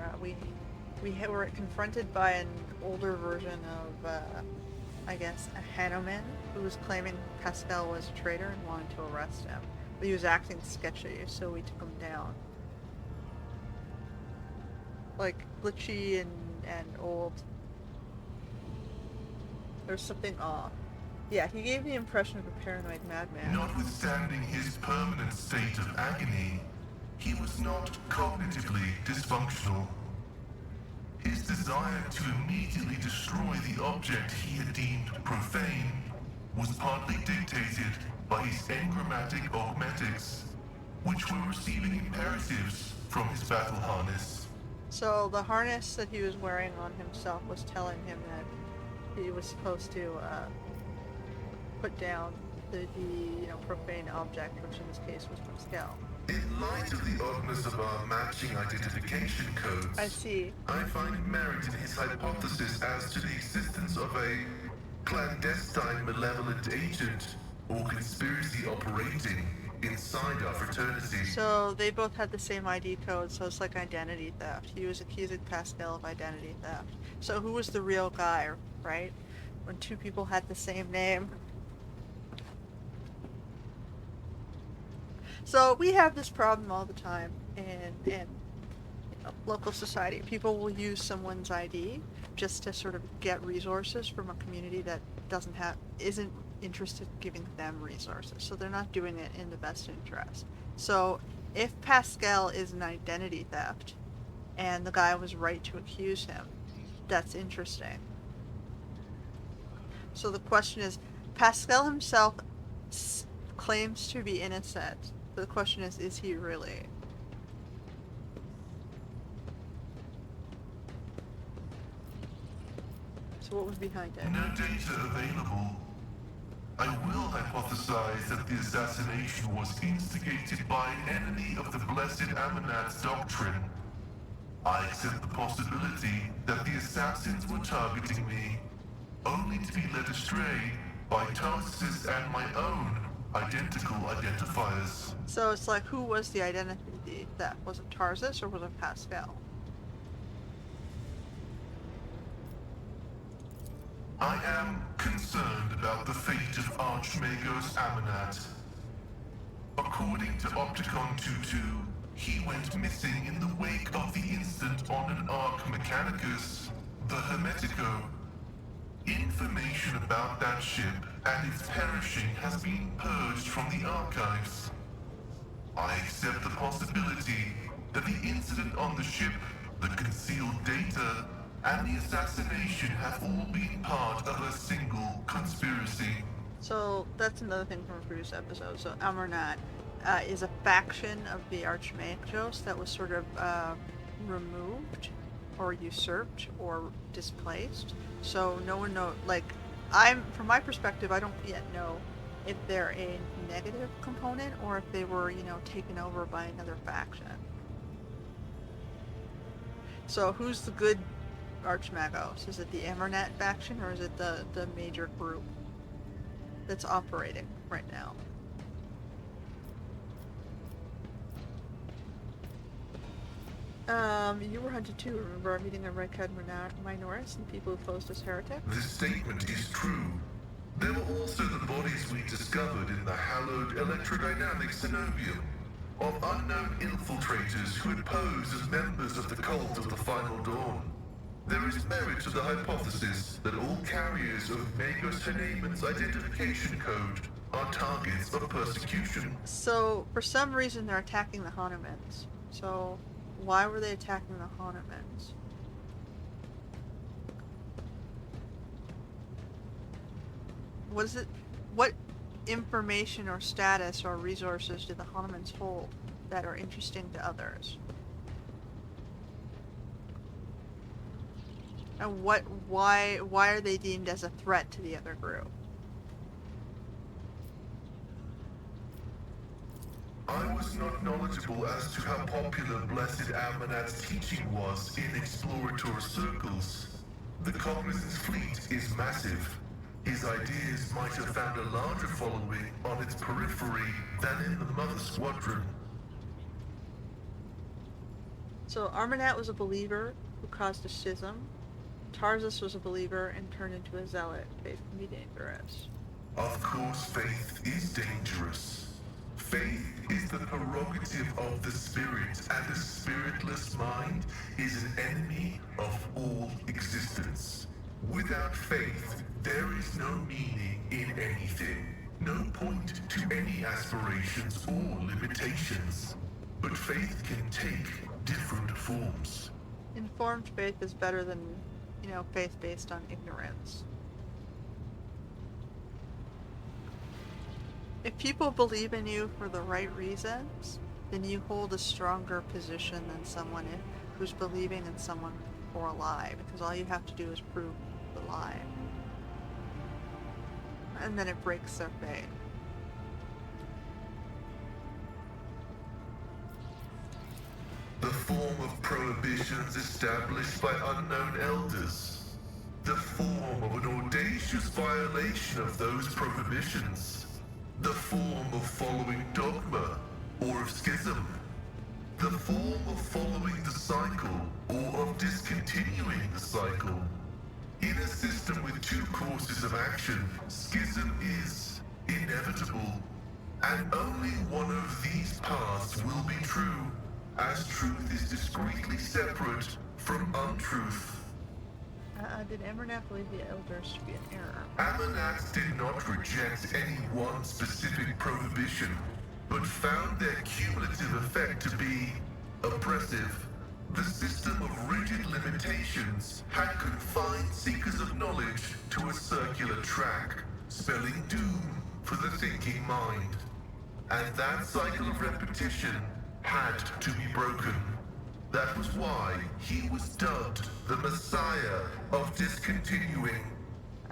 confronted by an older version of I guess a Hanuman who was claiming Pascal was a traitor and wanted to arrest him. But he was acting sketchy, so we took him down. Like glitchy and old. There's something off. Yeah, he gave the impression of a paranoid madman. Notwithstanding his permanent state of agony, he was not cognitively dysfunctional. His desire to immediately destroy the object he had deemed profane was partly dictated by his engrammatic augmetics, which were receiving imperatives from his battle harness. So the harness that he was wearing on himself was telling him that he was supposed to put down the profane object, which in this case was Pascal. In light of the oddness of our matching identification codes, I see. I find merit in his hypothesis as to the existence of a clandestine malevolent agent or conspiracy operating inside our fraternity. So they both had the same ID code, so it's like identity theft. He was accusing Pascal of identity theft. So who was the real guy, right? When two people had the same name. So we have this problem all the time in local society. People will use someone's ID just to sort of get resources from a community that isn't interested in giving them resources. So they're not doing it in the best interest. So if Pascal is an identity theft and the guy was right to accuse him, that's interesting. So the question is, Pascal himself claims to be innocent. The question is he really? So what was behind it? No data available. I will hypothesize that the assassination was instigated by an enemy of the Blessed Amanat's doctrine. I accept the possibility that the assassins were targeting me, only to be led astray by Tarsus and my own identical identifiers. So it's like, who was the identity theft? Was it Tarsus or was it Pascal? I am concerned about the fate of Archmagos Amanat. According to Opticon 22, he went missing in the wake of the incident on an Arc Mechanicus, the Hermetico. Information about that ship and its perishing has been purged from the archives. I accept the possibility that the incident on the ship, the concealed data, and the assassination have all been part of a single conspiracy. So that's another thing from a previous episode. So Amarnat is a faction of the Archmagos that was sort of removed or usurped or displaced. So no one knows, like, from my perspective, I don't yet know if they're a negative component or if they were, taken over by another faction. So who's the good Archmagos? Is it the Amarnat faction or is it the major group that's operating right now? You were hunted too. Remember our meeting of Red-Cad Minoris and people who posed as heretics? This statement is true. There were also the bodies we discovered in the hallowed electrodynamic Cenobium of unknown infiltrators who had posed as members of the cult of the Final Dawn. There is merit to the hypothesis that all carriers of Magos Haneman's identification code are targets of persecution. So, for some reason, they're attacking the Hanemans. So, why were they attacking the Hanemans? What information or status or resources do the Hanemans hold that are interesting to others? And why are they deemed as a threat to the other group? I was not knowledgeable as to how popular Blessed Amanat's teaching was in explorator circles. The Cognizance fleet is massive. His ideas might have found a larger following on its periphery than in the Mother Squadron. So Armanat was a believer who caused a schism. Tarzus was a believer and turned into a zealot. Faith can be dangerous. Of course, faith is dangerous. Faith is the prerogative of the spirit, and a spiritless mind is an enemy of all existence. Without faith, there is no meaning in anything, no point to any aspirations or limitations. But faith can take different forms. Informed faith is better than, faith based on ignorance. If people believe in you for the right reasons, then you hold a stronger position than someone who's believing in someone for a lie, because all you have to do is prove the lie. And then it breaks their faith. The form of prohibitions established by unknown elders. The form of an audacious violation of those prohibitions. The form of following dogma or of schism. The form of following the cycle or of discontinuing the cycle. In a system with two courses of action, schism is inevitable. And only one of these paths will be true, as truth is discreetly separate from untruth. Did Amarnat believe the elders to be an error? Amanat did not reject any one specific prohibition, but found their cumulative effect to be oppressive. The system of rigid limitations had confined seekers of knowledge to a circular track, spelling doom for the thinking mind. And that cycle of repetition had to be broken. That was why he was dubbed the Messiah of discontinuing.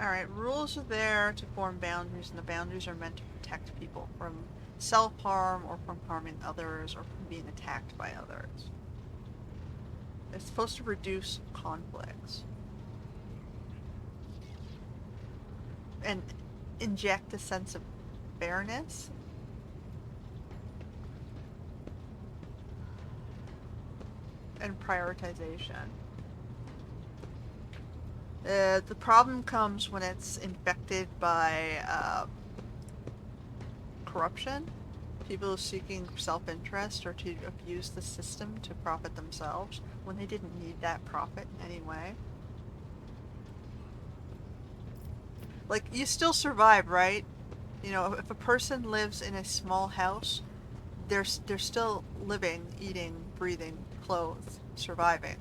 Alright, rules are there to form boundaries, and the boundaries are meant to protect people from self-harm or from harming others or from being attacked by others. It's supposed to reduce conflicts and inject a sense of fairness. And prioritization. The problem comes when it's infected by corruption, people seeking self-interest or to abuse the system to profit themselves when they didn't need that profit in any way. Like, you still survive, right? If a person lives in a small house, they're still living, eating, breathing, clothed, surviving.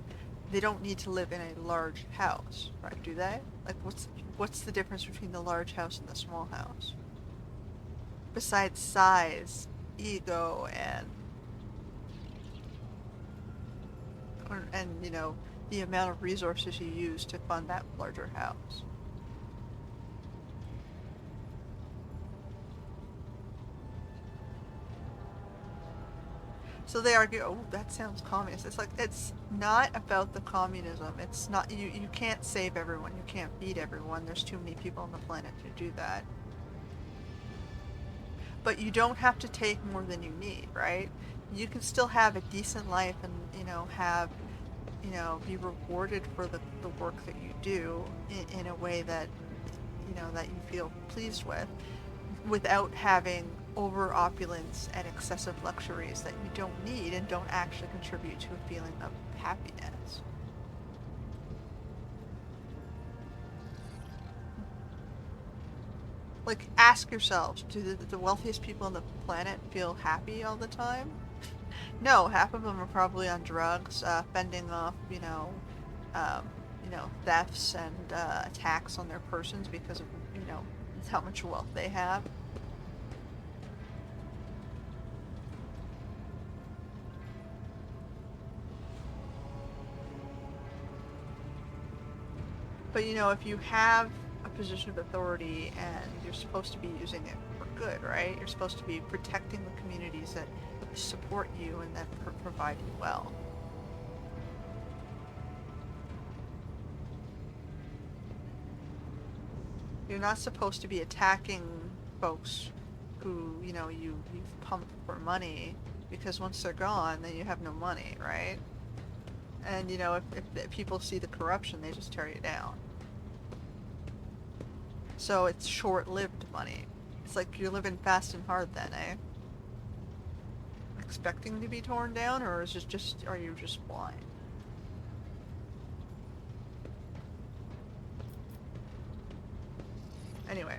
They don't need to live in a large house, right? Do they? Like, what's the difference between the large house and the small house? Besides size, ego, and the amount of resources you use to fund that larger house. So they argue, oh, that sounds communist. It's like, it's not about the communism. It's not, you can't save everyone. You can't feed everyone. There's too many people on the planet to do that. But you don't have to take more than you need, right? You can still have a decent life and, have, be rewarded for the work that you do in a way that, that you feel pleased with, without having over opulence and excessive luxuries that you don't need and don't actually contribute to a feeling of happiness. Like, ask yourselves, do the wealthiest people on the planet feel happy all the time? No, half of them are probably on drugs, fending off, thefts and attacks on their persons because of, how much wealth they have. But if you have a position of authority and you're supposed to be using it for good, right? You're supposed to be protecting the communities that support you and that provide you well. You're not supposed to be attacking folks who, you've pumped for money, because once they're gone, then you have no money, right? And, if people see the corruption, they just tear you down. So it's short-lived money. It's like you're living fast and hard then, eh? Expecting to be torn down, or is it just, are you just blind? Anyway.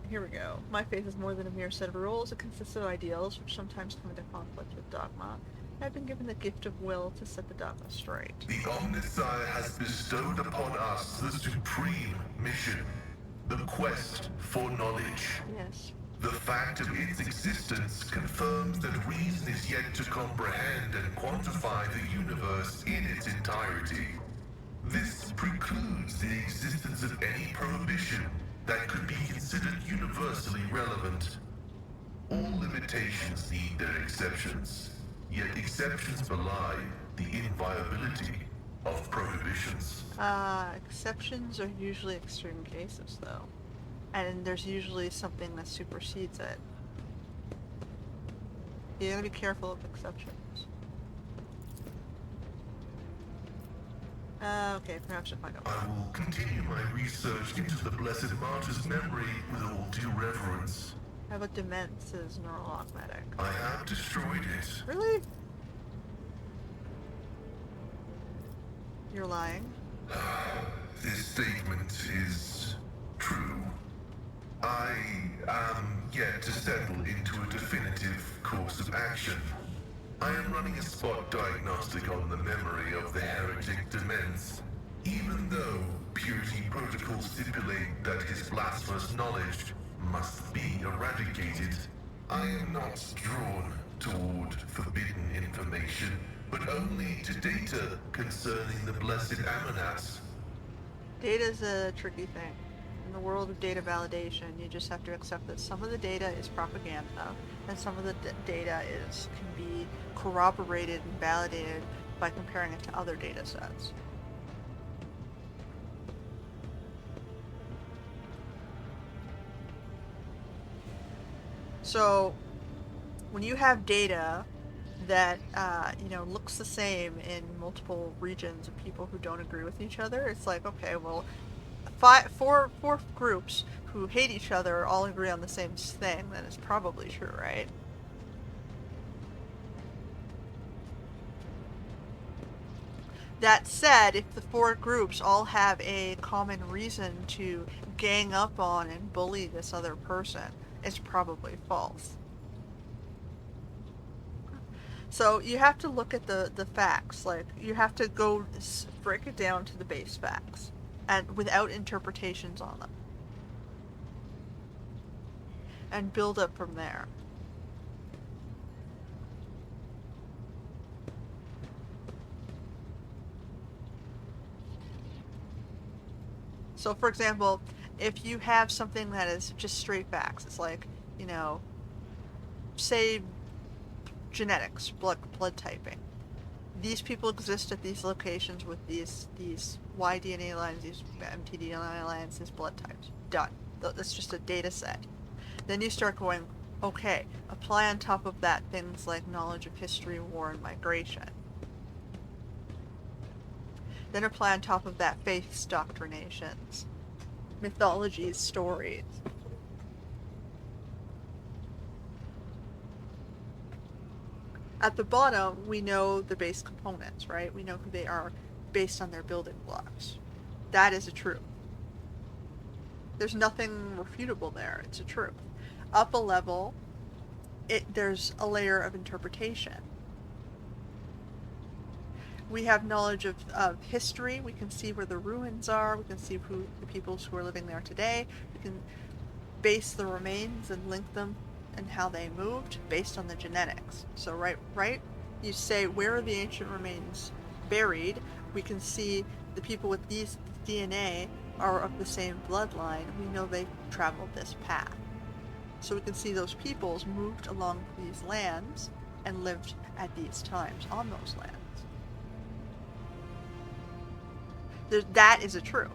Here we go. My faith is more than a mere set of rules. It consists of ideals, which sometimes come into conflict with dogma. I've been given the gift of will to set the dogma straight. The Omnissiah has bestowed upon us the supreme mission, the quest for knowledge. Yes. The fact of its existence confirms that reason is yet to comprehend and quantify the universe in its entirety. This precludes the existence of any prohibition that could be considered universally relevant. All limitations need their exceptions, yet exceptions belie the inviolability of prohibitions. Exceptions are usually extreme cases, though. And there's usually something that supersedes it. You gotta be careful of exceptions. Okay, perhaps you'll find out. I will continue my research into the Blessed Martyr's memory with all due reverence. How about Demence's neurologmatic? I have destroyed it. Really? You're lying? This statement is true. I am yet to settle into a definitive course of action. I am running a spot diagnostic on the memory of the heretic Demence. Even though purity protocols stipulate that his blasphemous knowledge must be eradicated, I am not drawn toward forbidden information, but only to data concerning the blessed Amanats. Data's a tricky thing. In the world of data validation, you just have to accept that some of the data is propaganda, and some of the data can be corroborated and validated by comparing it to other data sets. So, when you have data that looks the same in multiple regions of people who don't agree with each other, it's like, okay, well, four groups who hate each other all agree on the same thing, then it's probably true, right? That said, if the four groups all have a common reason to gang up on and bully this other person, it's probably false. So you have to look at the facts. Like, you have to go break it down to the base facts, and without interpretations on them, and build up from there. So, for example, if you have something that is just straight facts, it's like, you know, say genetics, blood typing. These people exist at these locations with these Y DNA lines, these mtDNA lines, these blood types. Done. That's just a data set. Then you start going, okay, apply on top of that things like knowledge of history, war, and migration. Then apply on top of that faiths, doctrinations, mythologies, stories. At the bottom, we know the base components, right? We know who they are based on their building blocks. That is a truth. There's nothing refutable there. It's a truth. Up a level, there's a layer of interpretation. We have knowledge of history. We can see where the ruins are. We can see who the peoples who are living there today. We can base the remains and link them and how they moved based on the genetics. So right, you say, where are the ancient remains buried? We can see the people with these DNA are of the same bloodline. We know they traveled this path. So we can see those peoples moved along these lands and lived at these times on those lands. That is a truth.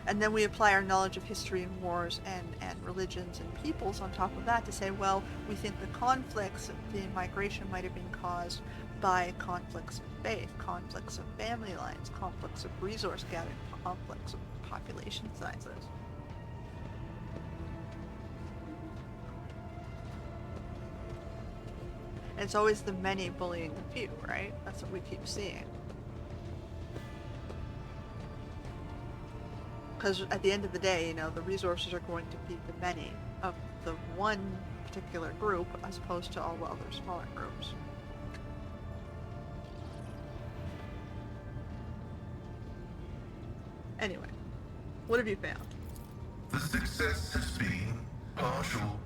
And then we apply our knowledge of history and wars and religions and peoples on top of that to say, well, we think the conflicts, the migration might have been caused by conflicts of faith, conflicts of family lines, conflicts of resource gathering, conflicts of population sizes. And it's always the many bullying the few, right? That's what we keep seeing. Because at the end of the day, you know, the resources are going to feed the many of the one particular group as opposed to all the other smaller groups. Anyway, what have you found? The success has been partial.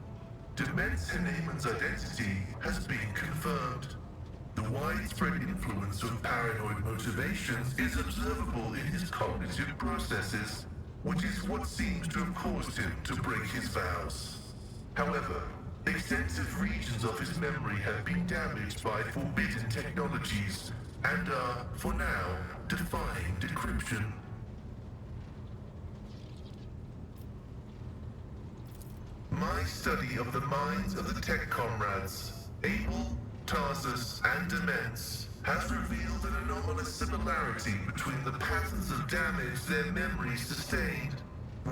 Demence Hneman's identity has been confirmed. The widespread influence of paranoid motivations is observable in his cognitive processes, which is what seems to have caused him to break his vows. However, extensive regions of his memory have been damaged by forbidden technologies and are, for now, defying decryption. My study of the minds of the tech comrades, Abel, Tarsus, and Demence, has revealed an anomalous similarity between the patterns of damage their memories sustained.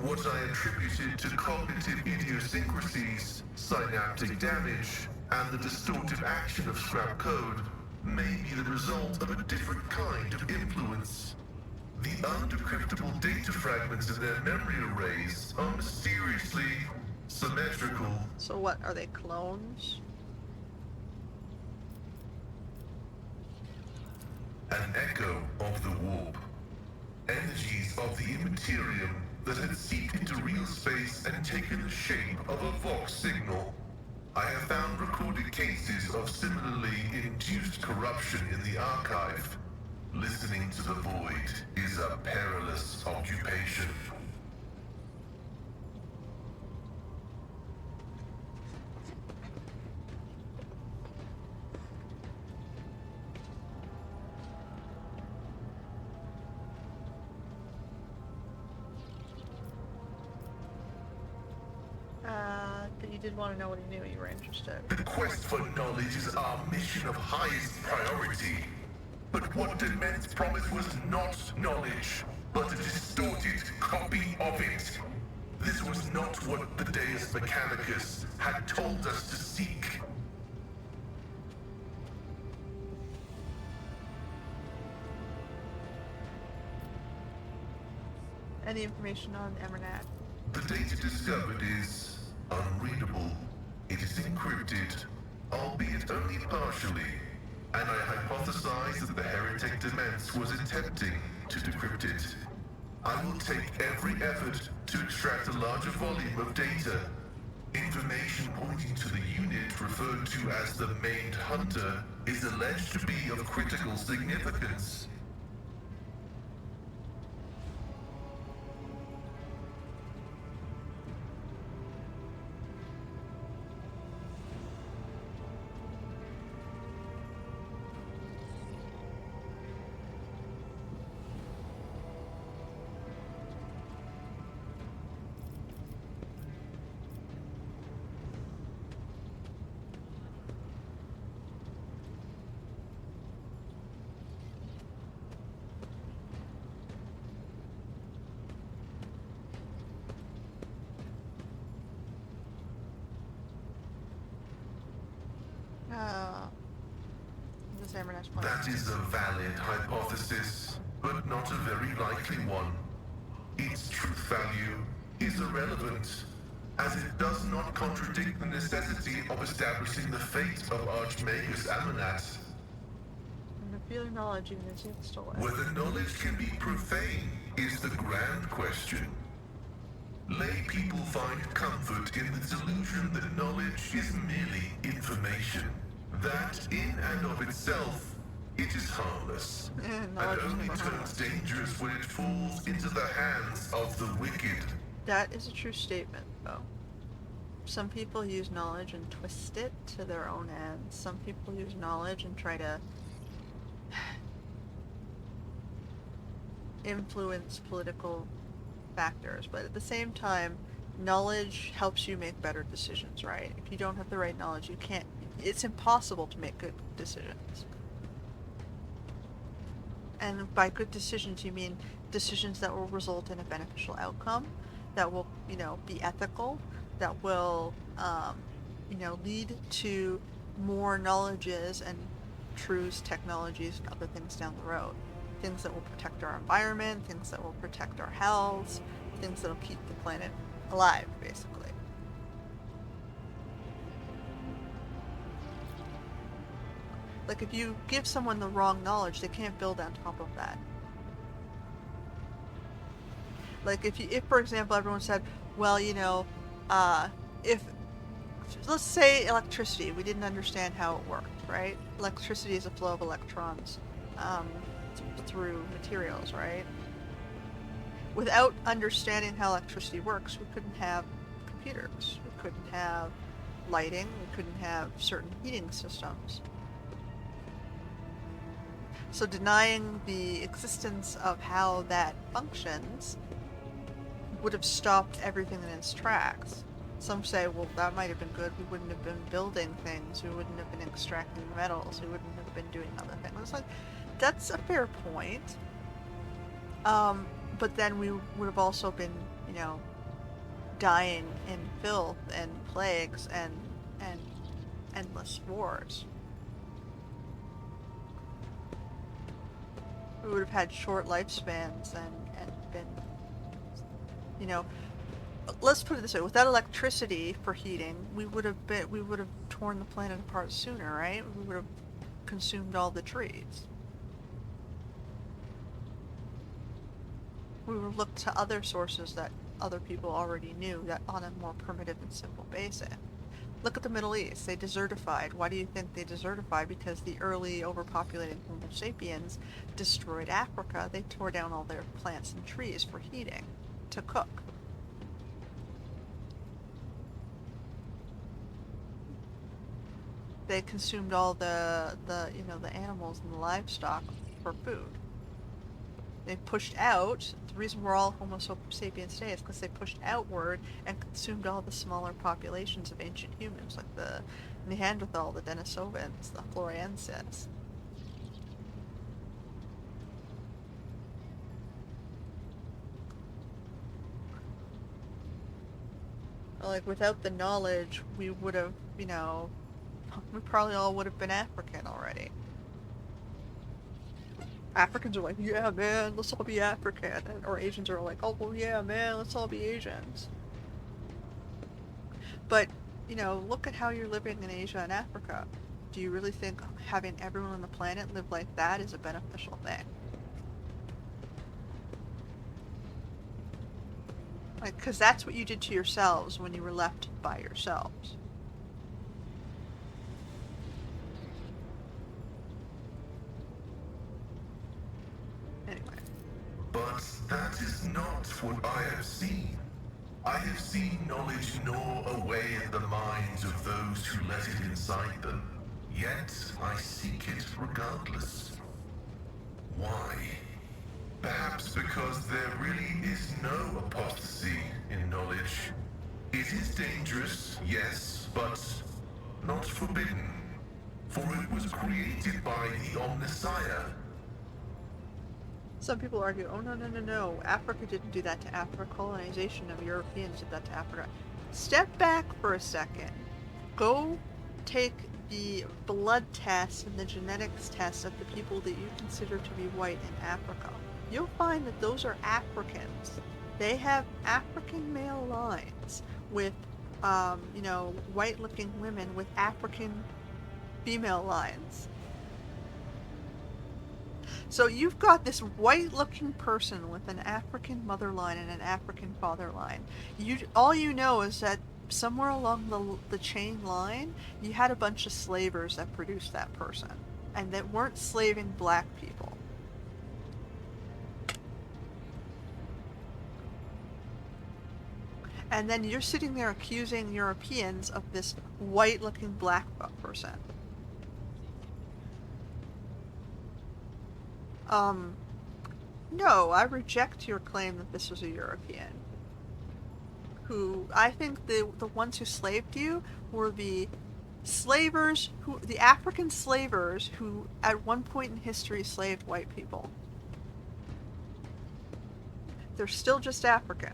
What I attributed to cognitive idiosyncrasies, synaptic damage, and the distortive action of scrap code may be the result of a different kind of influence. The undecryptable data fragments in their memory arrays are mysteriously symmetrical. So what, are they clones? An echo of the warp. Energies of the immaterium that had seeped into real space and taken the shape of a Vox signal. I have found recorded cases of similarly induced corruption in the archive. Listening to the void is a perilous occupation. You did want to know what he knew, you were interested. The quest for knowledge is our mission of highest priority. But what Demence promised was not knowledge, but a distorted copy of it. This was not what the Deus Mechanicus had told us to seek. Any information on Emernat? The data discovered is unreadable. It is encrypted, albeit only partially, and I hypothesize that the heretic Demence was attempting to decrypt it. I will take every effort to extract a larger volume of data. Information pointing to the unit referred to as the Maimed Hunter is alleged to be of critical significance. That is a valid hypothesis, but not a very likely one. Its truth value is irrelevant, as it does not contradict the necessity of establishing the fate of Archmagus Amanat. And the feeling knowledge even as yet stolen. Whether knowledge can be profane is the grand question. Lay people find comfort in the delusion that knowledge is merely information. That, in and of itself, it is harmless, and only turns dangerous when it falls into the hands of the wicked. That is a true statement, though. Some people use knowledge and twist it to their own ends. Some people use knowledge and try to influence political factors, but at the same time, knowledge helps you make better decisions, right? If you don't have the right knowledge, you can't, it's impossible to make good decisions. And by good decisions, you mean decisions that will result in a beneficial outcome, that will, be ethical, that will, lead to more knowledges and truths, technologies, and other things down the road. Things that will protect our environment, things that will protect our health, things that will keep the planet alive, basically. Like, if you give someone the wrong knowledge, they can't build on top of that. Like, if for example, everyone said, well, if, let's say electricity, we didn't understand how it worked, right? Electricity is a flow of electrons through materials, right? Without understanding how electricity works, we couldn't have computers, we couldn't have lighting, we couldn't have certain heating systems. So denying the existence of how that functions would have stopped everything in its tracks. Some say, well, that might have been good. We wouldn't have been building things. We wouldn't have been extracting metals. We wouldn't have been doing other things. It's like, that's a fair point. But then we would have also been, dying in filth and plagues and endless wars. We would have had short lifespans and been, let's put it this way, without electricity for heating, we would have torn the planet apart sooner, right? We would have consumed all the trees. We would have looked to other sources that other people already knew, that on a more primitive and simple basis. Look at the Middle East. They desertified. Why do you think they desertified? Because the early overpopulated Homo sapiens destroyed Africa. They tore down all their plants and trees for heating, to cook. They consumed all the animals and the livestock for food. They pushed out. The reason we're all Homo sapiens today is because they pushed outward and consumed all the smaller populations of ancient humans, like the Neanderthal, the Denisovans, the Floriensis. Like, without the knowledge, we would have, we probably all would have been African already. Africans are like, yeah, man, let's all be African. Or Asians are like, oh, well, yeah, man, let's all be Asians. But, look at how you're living in Asia and Africa. Do you really think having everyone on the planet live like that is a beneficial thing? Like, because that's what you did to yourselves when you were left by yourselves. But that is not what I have seen. I have seen knowledge gnaw away at the minds of those who let it inside them. Yet I seek it regardless. Why? Perhaps because there really is no apostasy in knowledge. It is dangerous, yes, but not forbidden. For it was created by the Omnissiah. Some people argue, oh, no. Africa didn't do that to Africa. Colonization of Europeans did that to Africa. Step back for a second. Go take the blood tests and the genetics tests of the people that you consider to be white in Africa, you'll find that those are Africans. They have African male lines with, you know, white-looking women with African female lines. So you've got this white-looking person with an African mother line and an African father line. All you know is that somewhere along the chain line, you had a bunch of slavers that produced that person, and that weren't slaving black people. And then you're sitting there accusing Europeans of this white-looking black person. No, I reject your claim that this was a European. Who, I think the ones who slaved you were the African slavers who at one point in history slaved white people. They're still just African.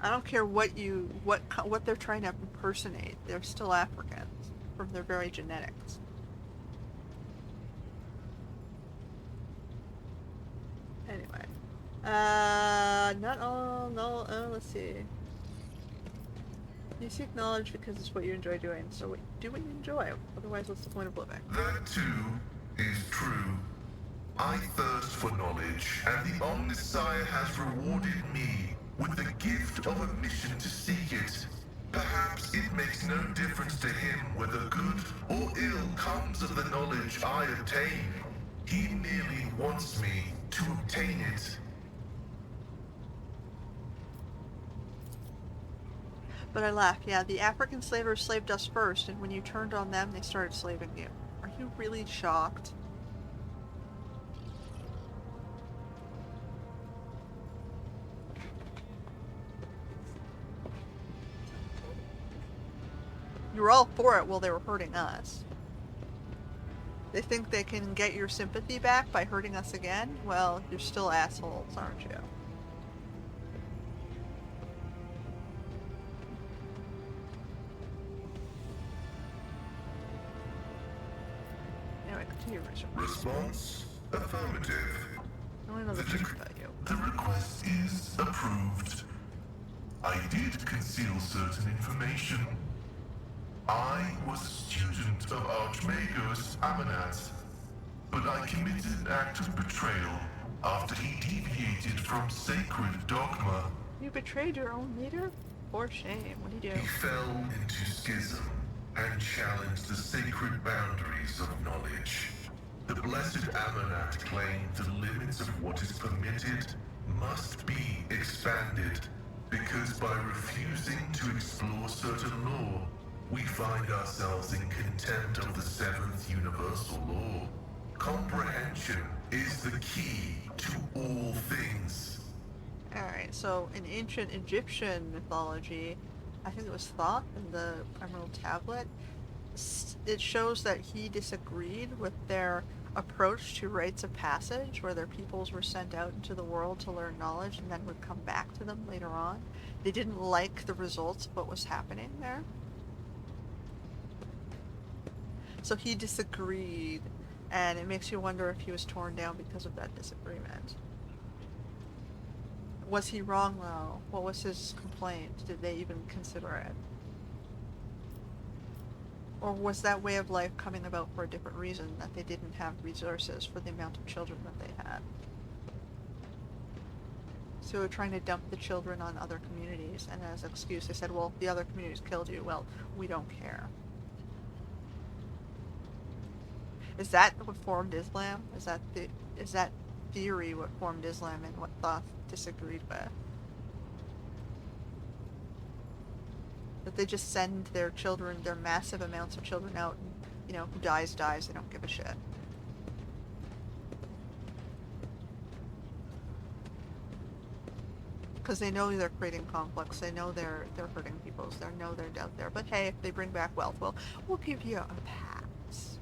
I don't care what they're trying to impersonate. They're still Africans from their very genetics. Anyway, not all. No, let's see. You seek knowledge because it's what you enjoy doing. So do what you enjoy. Otherwise, what's the point of living? That too is true. I thirst for knowledge, and the Omnissiah has rewarded me with the gift of a mission to seek it. Perhaps it makes no difference to him whether good or ill comes of the knowledge I obtain. He merely wants me to obtain it. But I laugh. Yeah, the African slavers slaved us first, and when you turned on them, they started slaving you. Are you really shocked? You were all for it while they were hurting us. They think they can get your sympathy back by hurting us again? Well, you're still assholes, aren't you? Anyway, continue research. Response? Affirmative. I want to know the truth about you. The request is approved. I did conceal certain information. I was a student of Archmagos Amanat, but I committed an act of betrayal after he deviated from sacred dogma. You betrayed your own leader? For shame. What did you do? He fell into schism and challenged the sacred boundaries of knowledge. The blessed Amanat claimed the limits of what is permitted must be expanded, because by refusing to explore certain law, we find ourselves in contempt of the seventh universal law. Comprehension is the key to all things. Alright, so in ancient Egyptian mythology, I think it was Thoth in the Emerald Tablet, it shows that he disagreed with their approach to rites of passage, where their peoples were sent out into the world to learn knowledge and then would come back to them later on. They didn't like the results of what was happening there. So he disagreed, and it makes you wonder if he was torn down because of that disagreement. Was he wrong, though? What was his complaint? Did they even consider it? Or was that way of life coming about for a different reason, that they didn't have resources for the amount of children that they had? So they were trying to dump the children on other communities, and as an excuse they said, well, if the other communities killed you, well, we don't care. Is that what formed Islam? Is that theory what formed Islam and what Thoth disagreed with? That they just send their children, their massive amounts of children out, and, you know, who dies, dies, they don't give a shit. Because they know they're creating conflicts, they know they're hurting people, they know they're out there. But hey, if they bring back wealth, well, we'll give you a pass.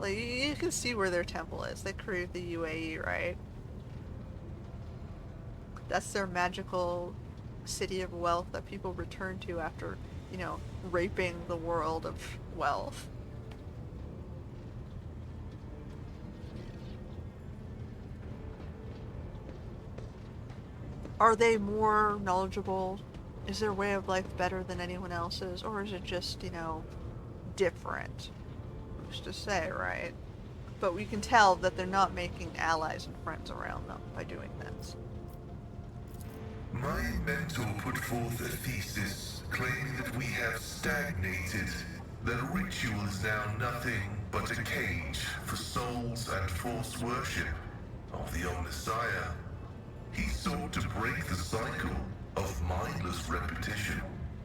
Like, you can see where their temple is. They created the UAE, right? That's their magical city of wealth that people return to after, you know, raping the world of wealth. Are they more knowledgeable? Is their way of life better than anyone else's? Or is it just, you know, different? Who's to say, right? But we can tell that they're not making allies and friends around them by doing this. My mentor put forth a thesis claiming that we have stagnated, that ritual is now nothing but a cage for souls and forced worship of the Omnissiah. He sought to break the cycle of mindless repetition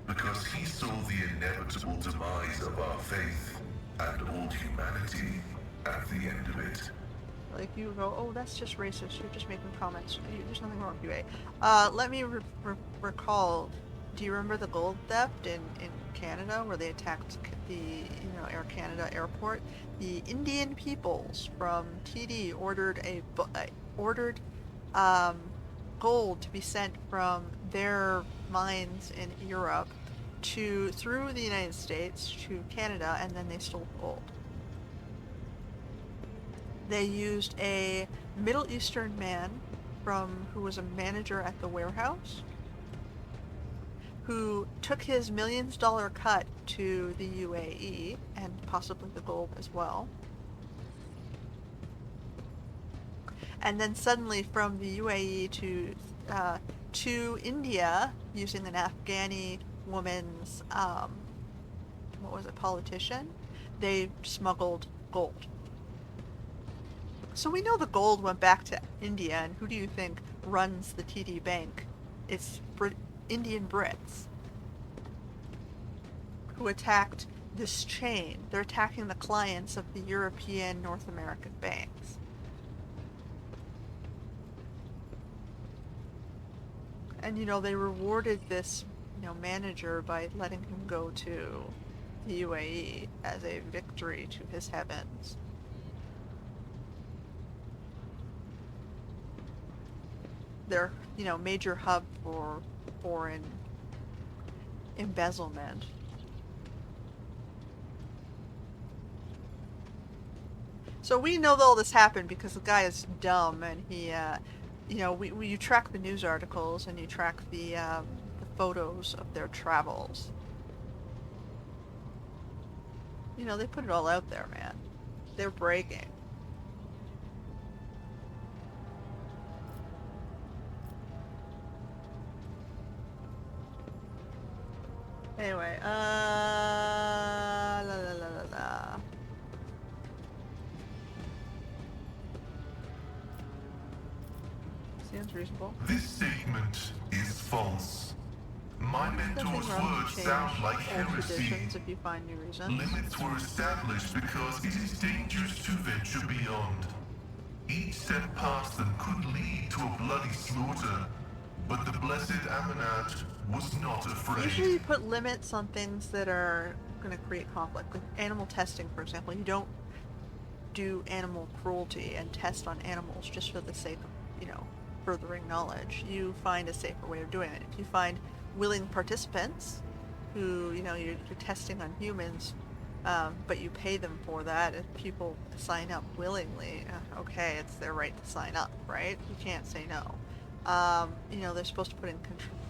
because he saw the inevitable demise of our faith and all humanity at the end of it. Like, you go, oh, that's just racist. You're just making comments. There's nothing wrong with you, Let me recall. Do you remember the gold theft in Canada where they attacked the Air Canada airport? The Indian peoples from TD ordered gold to be sent from their mines in Europe through the United States to Canada, and then they stole gold. They used a Middle Eastern man who was a manager at the warehouse, who took his millions-dollar cut to the UAE, and possibly the gold as well. And then suddenly from the UAE to India, using an Afghani woman's, politician, they smuggled gold. So we know the gold went back to India, and who do you think runs the TD Bank? It's Indian Brits who attacked this chain. They're attacking the clients of the European North American banks. And, they rewarded this, manager by letting him go to the UAE as a victory to his heavens. Their, major hub for foreign embezzlement. So we know that all this happened because the guy is dumb, and he, you track the news articles and you track the photos of their travels. They put it all out there, man. They're bragging. Anyway, la la la la la. Seems reasonable. This statement is false. My mentor's words sound like heresy. If you find new reasons. Limits were established because it is dangerous to venture beyond. Each step past them could lead to a bloody slaughter, but the blessed Amanat was not afraid. Usually you put limits on things that are going to create conflict. Like animal testing, for example. You don't do animal cruelty and test on animals just for the sake of, furthering knowledge. You find a safer way of doing it. If you find willing participants who, you're testing on humans, but you pay them for that, if people sign up willingly, okay, it's their right to sign up, right? You can't say no. They're supposed to put in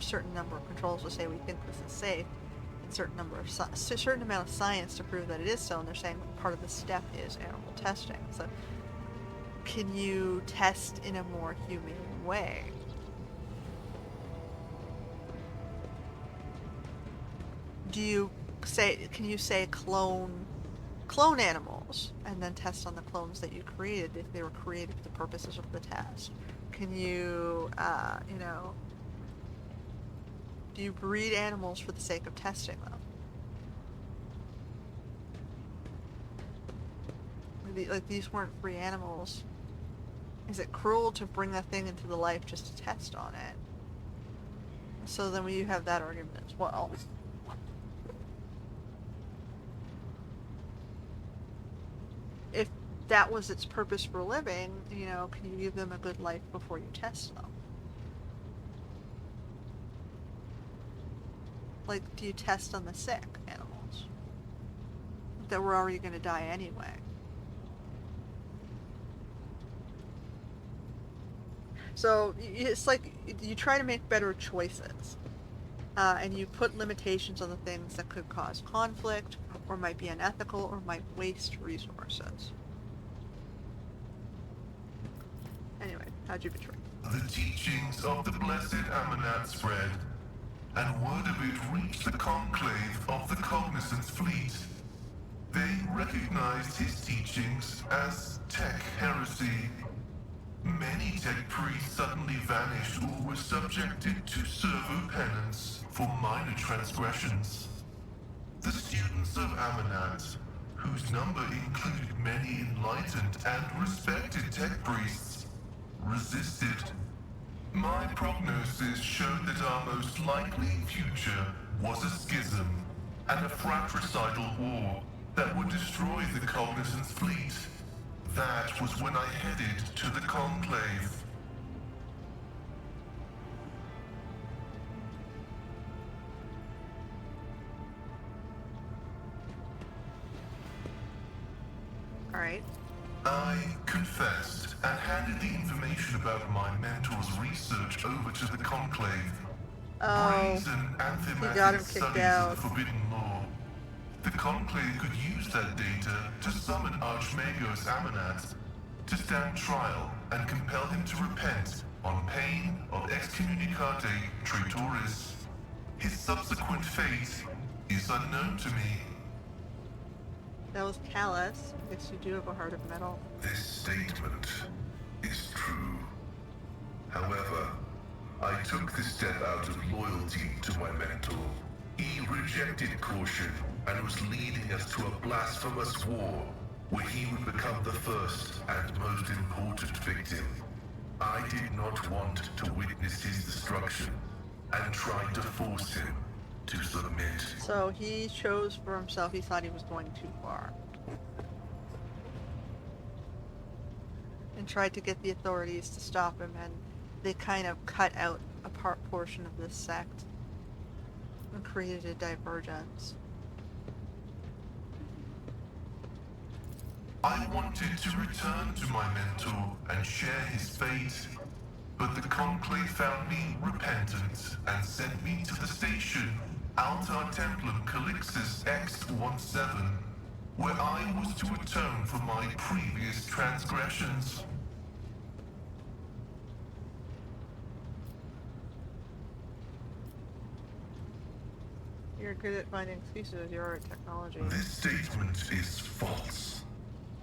certain number of controls to say we think this is safe, and certain amount of science to prove that it is so, and they're saying part of the step is animal testing. So can you test in a more humane way? Can you say clone animals and then test on the clones that you created if they were created for the purposes of the test? Can you, do you breed animals for the sake of testing them? Like, these weren't free animals. Is it cruel to bring that thing into the life just to test on it? So then you have that argument as well. If that was its purpose for living, you know, can you give them a good life before you test them? Like, do you test on the sick animals that were already going to die anyway? So it's like you try to make better choices, and you put limitations on the things that could cause conflict, or might be unethical, or might waste resources. Anyway, how'd you betray? The teachings of the blessed Amanat spread, and word of it reached the conclave of the Cognizance fleet. They recognized his teachings as tech heresy. Many tech priests suddenly vanished or were subjected to servo penance for minor transgressions. The students of Amanat, whose number included many enlightened and respected tech priests, resisted. My prognosis showed that our most likely future was a schism and a fratricidal war that would destroy the Cognizance fleet. That was when I headed to the Conclave. Alright. I confessed and handed the information about my mentor's research over to the Conclave. Brazen he got anthematic him kicked studies out. of the forbidden law. The Conclave could use that data to summon Archmagos Amanat to stand trial and compel him to repent on pain of excommunicate traitoris. His subsequent fate is unknown to me. That was callous. I guess you do have a heart of metal. This statement is true. However, I took this step out of loyalty to my mentor. He rejected caution and was leading us to a blasphemous war where he would become the first and most important victim. I did not want to witness his destruction and tried to force him to submit. So he chose for himself, he thought he was going too far. And tried to get the authorities to stop him, and they kind of cut out a portion of this sect and created a divergence. I wanted to return to my mentor and share his fate, but the Conclave found me repentant and sent me to the station Altar Templum Calixus X-17, where I was to atone for my previous transgressions. You're good at finding excuses, you're at technology. This statement is false.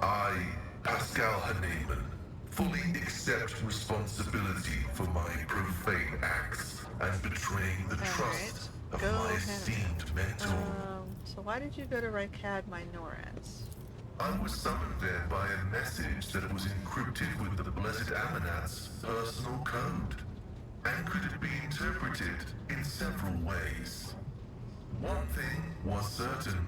I, Pascal Hahnemann, fully accept responsibility for my profane acts and betraying the trust of my esteemed mentor. So why did you go to Rykad Minoris? I was summoned there by a message that was encrypted with the Blessed Amanat's personal code, and could be interpreted in several ways. One thing was certain.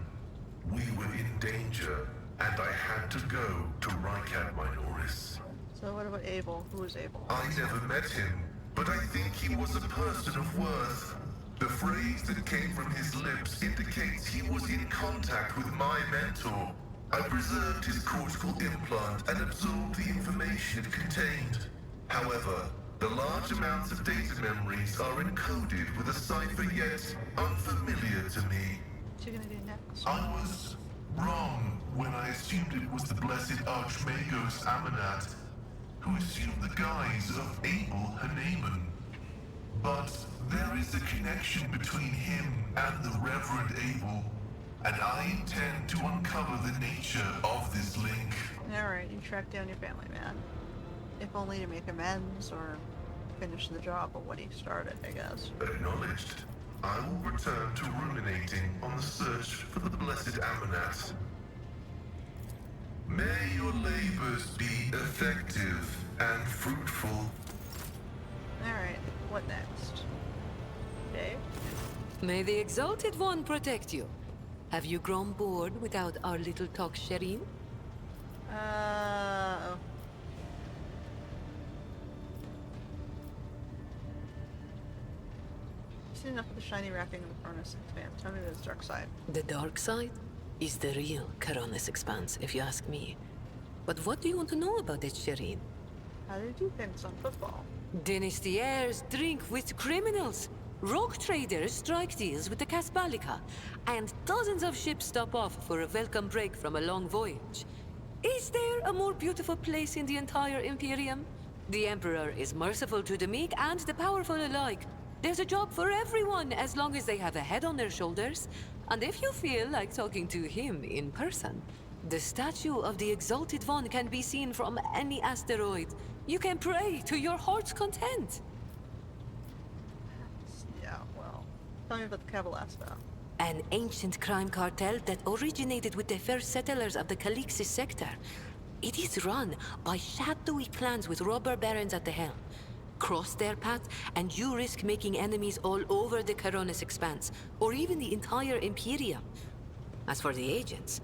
We were in danger, and I had to go to Rykad Minoris. So what about Abel? Who was Abel? I never met him, but I think he was a person of worth. The phrase that came from his lips indicates he was in contact with my mentor. I preserved his cortical implant and absorbed the information it contained. However, the large amounts of data memories are encoded with a cipher yet unfamiliar to me. What are you gonna do next? I was wrong when I assumed it was the blessed Archmagos Amanat, who assumed the guise of Abel Hahnemann. But there is a connection between him and the Reverend Abel, and I intend to uncover the nature of this link. Alright, you tracked down your family man. If only to make amends or finish the job of what he started, I guess. Acknowledged. I will return to ruminating on the search for the blessed Amanat. May your labors be effective and fruitful. Alright, what next? Dave? May the Exalted One protect you. Have you grown bored without our little talk, Shireen? Oh. I've seen enough of the shiny wrapping in the furnace expanse. Tell me this dark side. The dark side is the real Coronis Expanse, if you ask me. But what do you want to know about it, Shireen? How do you do things on football? Dynasties drink with criminals. Rogue traders strike deals with the Casbalica. And dozens of ships stop off for a welcome break from a long voyage. Is there a more beautiful place in the entire Imperium? The Emperor is merciful to the meek and the powerful alike. There's a job for everyone as long as they have a head on their shoulders. And if you feel like talking to him in person, the statue of the Exalted One can be seen from any asteroid. You can pray to your heart's content. Yeah, well, tell me about the Cabalasta. An ancient crime cartel that originated with the first settlers of the Calixis sector. It is run by shadowy clans with robber barons at the helm. Cross their path, and you risk making enemies all over the Coronis Expanse, or even the entire Imperium. As for the agents,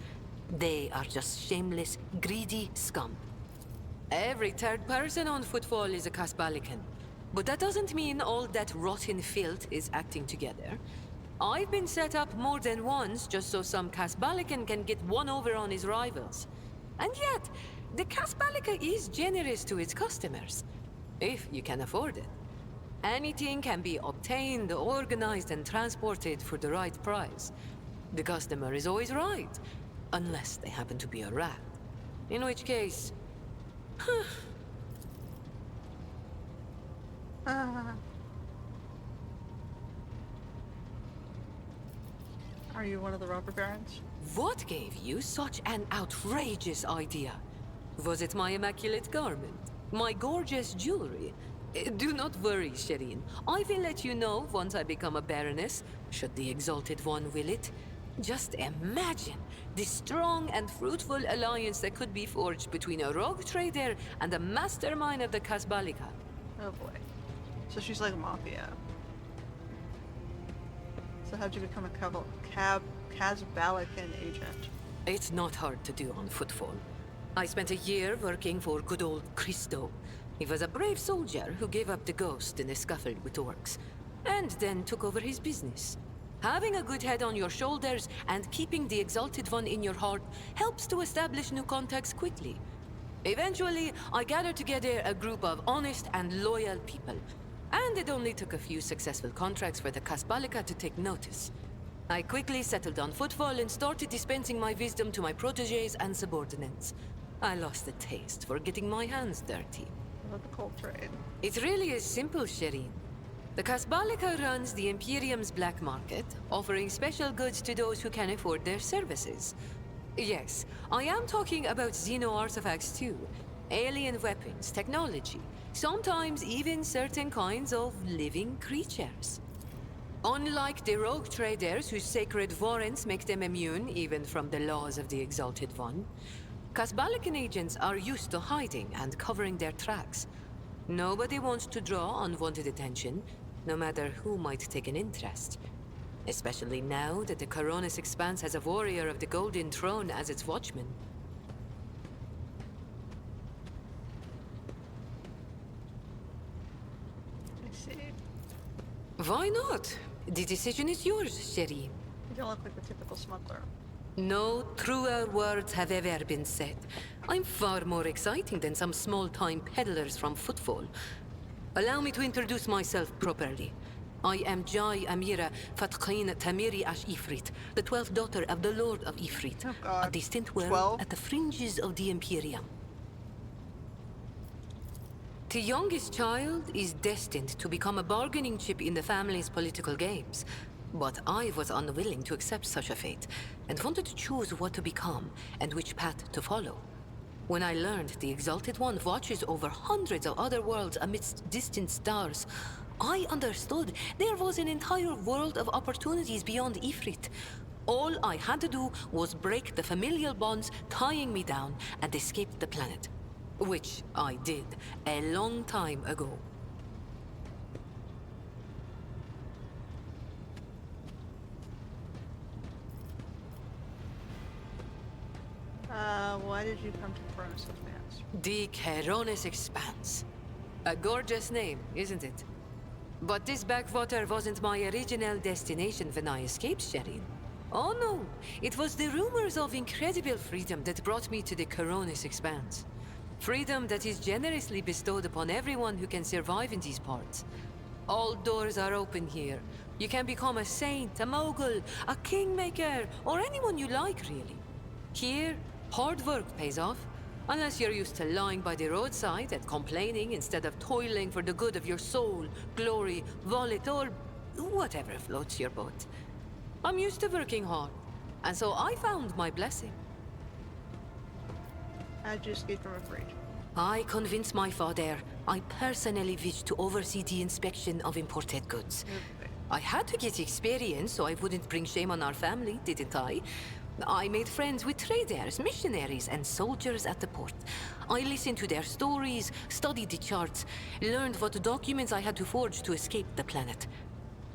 they are just shameless, greedy scum. Every third person on Footfall is a Casbalican. But that doesn't mean all that rotten filth is acting together. I've been set up more than once just so some Casbalican can get one over on his rivals. And yet, the Casbalica is generous to its customers, if you can afford it. Anything can be obtained, organized, and transported for the right price. The customer is always right, unless they happen to be a rat. In which case... Are you one of the robber barons? What gave you such an outrageous idea? Was it my immaculate garment? My gorgeous jewelry? Do not worry, Shireen. I will let you know once I become a baroness, should the Exalted One will it. Just imagine the strong and fruitful alliance that could be forged between a rogue trader and the mastermind of the Casbalica. Oh boy. So she's like a mafia. So how'd you become a Casbalican agent? It's not hard to do on Footfall. I spent a year working for good old Christo. He was a brave soldier who gave up the ghost in a scuffle with orcs, and then took over his business. Having a good head on your shoulders and keeping the Exalted One in your heart helps to establish new contacts quickly. Eventually, I gathered together a group of honest and loyal people, and it only took a few successful contracts for the Casbalica to take notice. I quickly settled on Footfall and started dispensing my wisdom to my protégés and subordinates. I lost the taste for getting my hands dirty. What about the cold trade? It really is simple, Shireen. The Casbalica runs the Imperium's black market, offering special goods to those who can afford their services. Yes, I am talking about Xeno artifacts too. Alien weapons, technology, sometimes even certain kinds of living creatures. Unlike the rogue traders whose sacred warrants make them immune even from the laws of the Exalted One, Casbalican agents are used to hiding and covering their tracks. Nobody wants to draw unwanted attention, no matter who might take an interest. Especially now that the Coronis Expanse has a warrior of the Golden Throne as its watchman. I see. Why not? The decision is yours, Shireen. You don't look like the typical smuggler. No truer words have ever been said. I'm far more exciting than some small-time peddlers from Footfall. Allow me to introduce myself properly. I am Jai Amira Fatqin Tamiri Ash Ifrit, the 12th daughter of the Lord of Ifrit, Oh God. a distant world 12? at the fringes of the Imperium. The youngest child is destined to become a bargaining chip in the family's political games. But I was unwilling to accept such a fate, and wanted to choose what to become and which path to follow. When I learned the Exalted One watches over hundreds of other worlds amidst distant stars, I understood there was an entire world of opportunities beyond Ifrit. All I had to do was break the familial bonds tying me down and escape the planet. Which I did a long time ago. why did you come to Cronus Expanse? The Coronis Expanse. A gorgeous name, isn't it? But this backwater wasn't my original destination when I escaped, Sherin. Oh no, it was the rumors of incredible freedom that brought me to the Coronis Expanse. Freedom that is generously bestowed upon everyone who can survive in these parts. All doors are open here. You can become a saint, a mogul, a kingmaker, or anyone you like, really. Here, hard work pays off. Unless you're used to lying by the roadside and complaining instead of toiling for the good of your soul, glory, wallet, or whatever floats your boat. I'm used to working hard, and so I found my blessing. How'd you escape from a breach? I convinced my father I personally wished to oversee the inspection of imported goods. Okay. I had to get experience so I wouldn't bring shame on our family, didn't I? I made friends with traders, missionaries, and soldiers at the port. I listened to their stories, studied the charts, learned what documents I had to forge to escape the planet.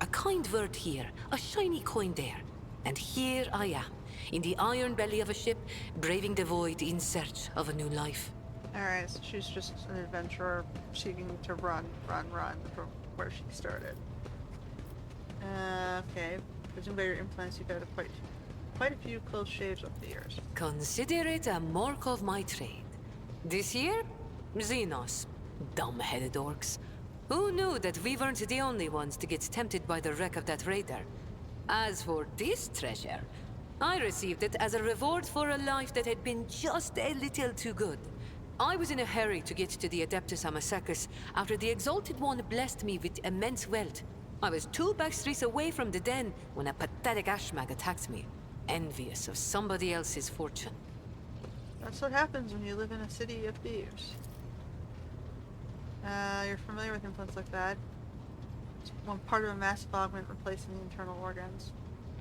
A kind word here, a shiny coin there. And here I am, in the iron belly of a ship, braving the void in search of a new life. Alright, so she's just an adventurer seeking to run from where she started. Okay. Judging by your implants, you've had quite a few close shaves over the years. Consider it a mark of my trade. This year, Xenos. Dumb-headed orcs. Who knew that we weren't the only ones to get tempted by the wreck of that raider? As for this treasure, I received it as a reward for a life that had been just a little too good. I was in a hurry to get to the Adeptus Amasacus after the Exalted One blessed me with immense wealth. I was 2 backstreets away from the den when a pathetic ashmag attacked me, envious of somebody else's fortune. That's what happens when you live in a city of thieves. You're familiar with implants like that. It's one part of a massive augment replacing the internal organs.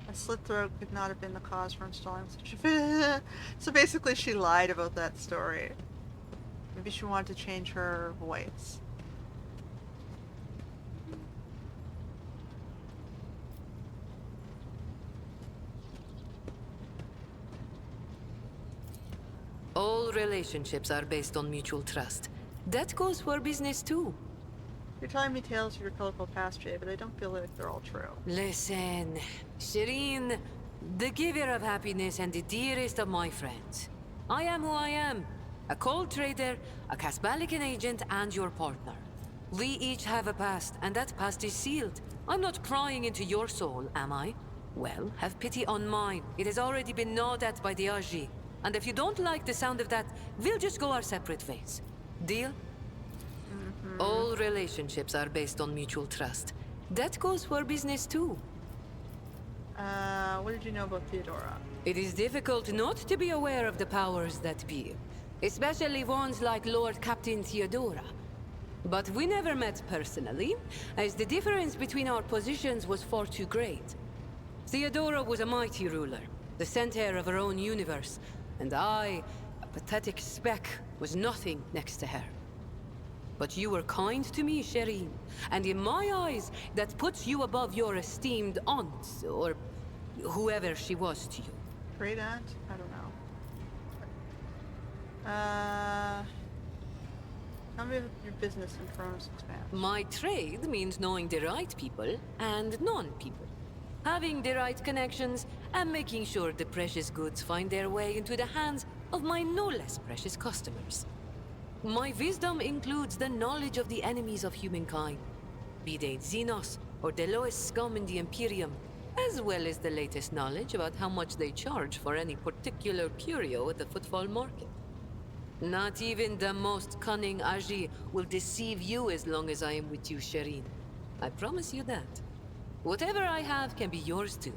A slit throat could not have been the cause for installing such a... So basically she lied about that story. Maybe she wanted to change her voice. All relationships are based on mutual trust. That goes for business too. You're telling me tales of your colorful past, Jay, but I don't feel like they're all true. Listen, Shireen, the giver of happiness and the dearest of my friends. I am who I am. A cold trader, a Casbalican agent, and your partner. We each have a past, and that past is sealed. I'm not prying into your soul, am I? Well, have pity on mine. It has already been gnawed at by the Aji. And if you don't like the sound of that, we'll just go our separate ways. Deal? All relationships are based on mutual trust. That goes for business too. What did you know about Theodora? It is difficult not to be aware of the powers that be. Especially ones like Lord Captain Theodora. But we never met personally, as the difference between our positions was far too great. Theodora was a mighty ruler, the center of her own universe, and I, a pathetic speck, was nothing next to her. But you were kind to me, Shireen, and in my eyes, that puts you above your esteemed aunt, or whoever she was to you. Great aunt? I don't know. Tell me your business in Cronus Expanse. My trade means knowing the right people and non-people. Having the right connections and making sure the precious goods find their way into the hands of my no less precious customers. My wisdom includes the knowledge of the enemies of humankind, be they Xenos or the lowest scum in the Imperium, as well as the latest knowledge about how much they charge for any particular curio at the footfall market. Not even the most cunning Aji will deceive you as long as I am with you, Shireen. I promise you that. Whatever I have can be yours too,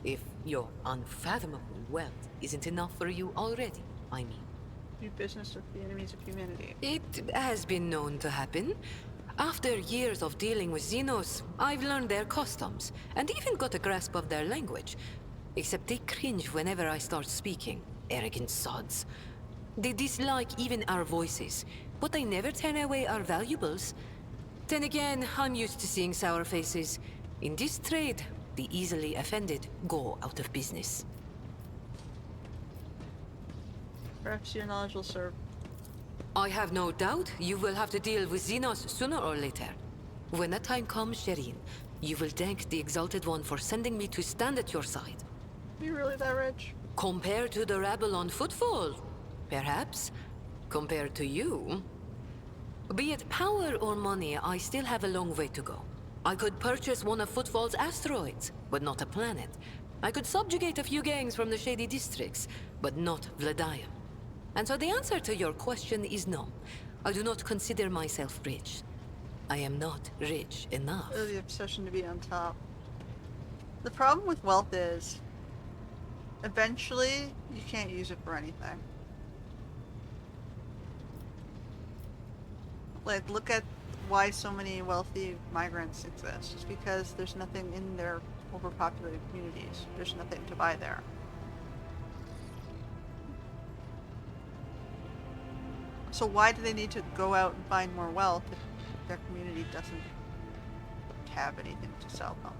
if your unfathomable wealth isn't enough for you already, I mean. Do business with the enemies of humanity. It has been known to happen. After years of dealing with Xenos, I've learned their customs, and even got a grasp of their language. Except they cringe whenever I start speaking. Arrogant sods. They dislike even our voices, but they never turn away our valuables. Then again, I'm used to seeing sour faces. In this trade, the easily offended go out of business. Perhaps your knowledge will serve. I have no doubt you will have to deal with Xenos sooner or later. When that time comes, Shireen, you will thank the Exalted One for sending me to stand at your side. Are you really that rich? Compared to the rabble on footfall, perhaps. Compared to you. Be it power or money, I still have a long way to go. I could purchase one of Footfall's asteroids, but not a planet. I could subjugate a few gangs from the shady districts, but not Vladium. And so the answer to your question is no. I do not consider myself rich. I am not rich enough. Oh, the obsession to be on top. The problem with wealth is, eventually, you can't use it for anything. Like, look at why so many wealthy migrants exist. It's because there's nothing in their overpopulated communities. There's nothing to buy there. So why do they need to go out and find more wealth if their community doesn't have anything to sell them?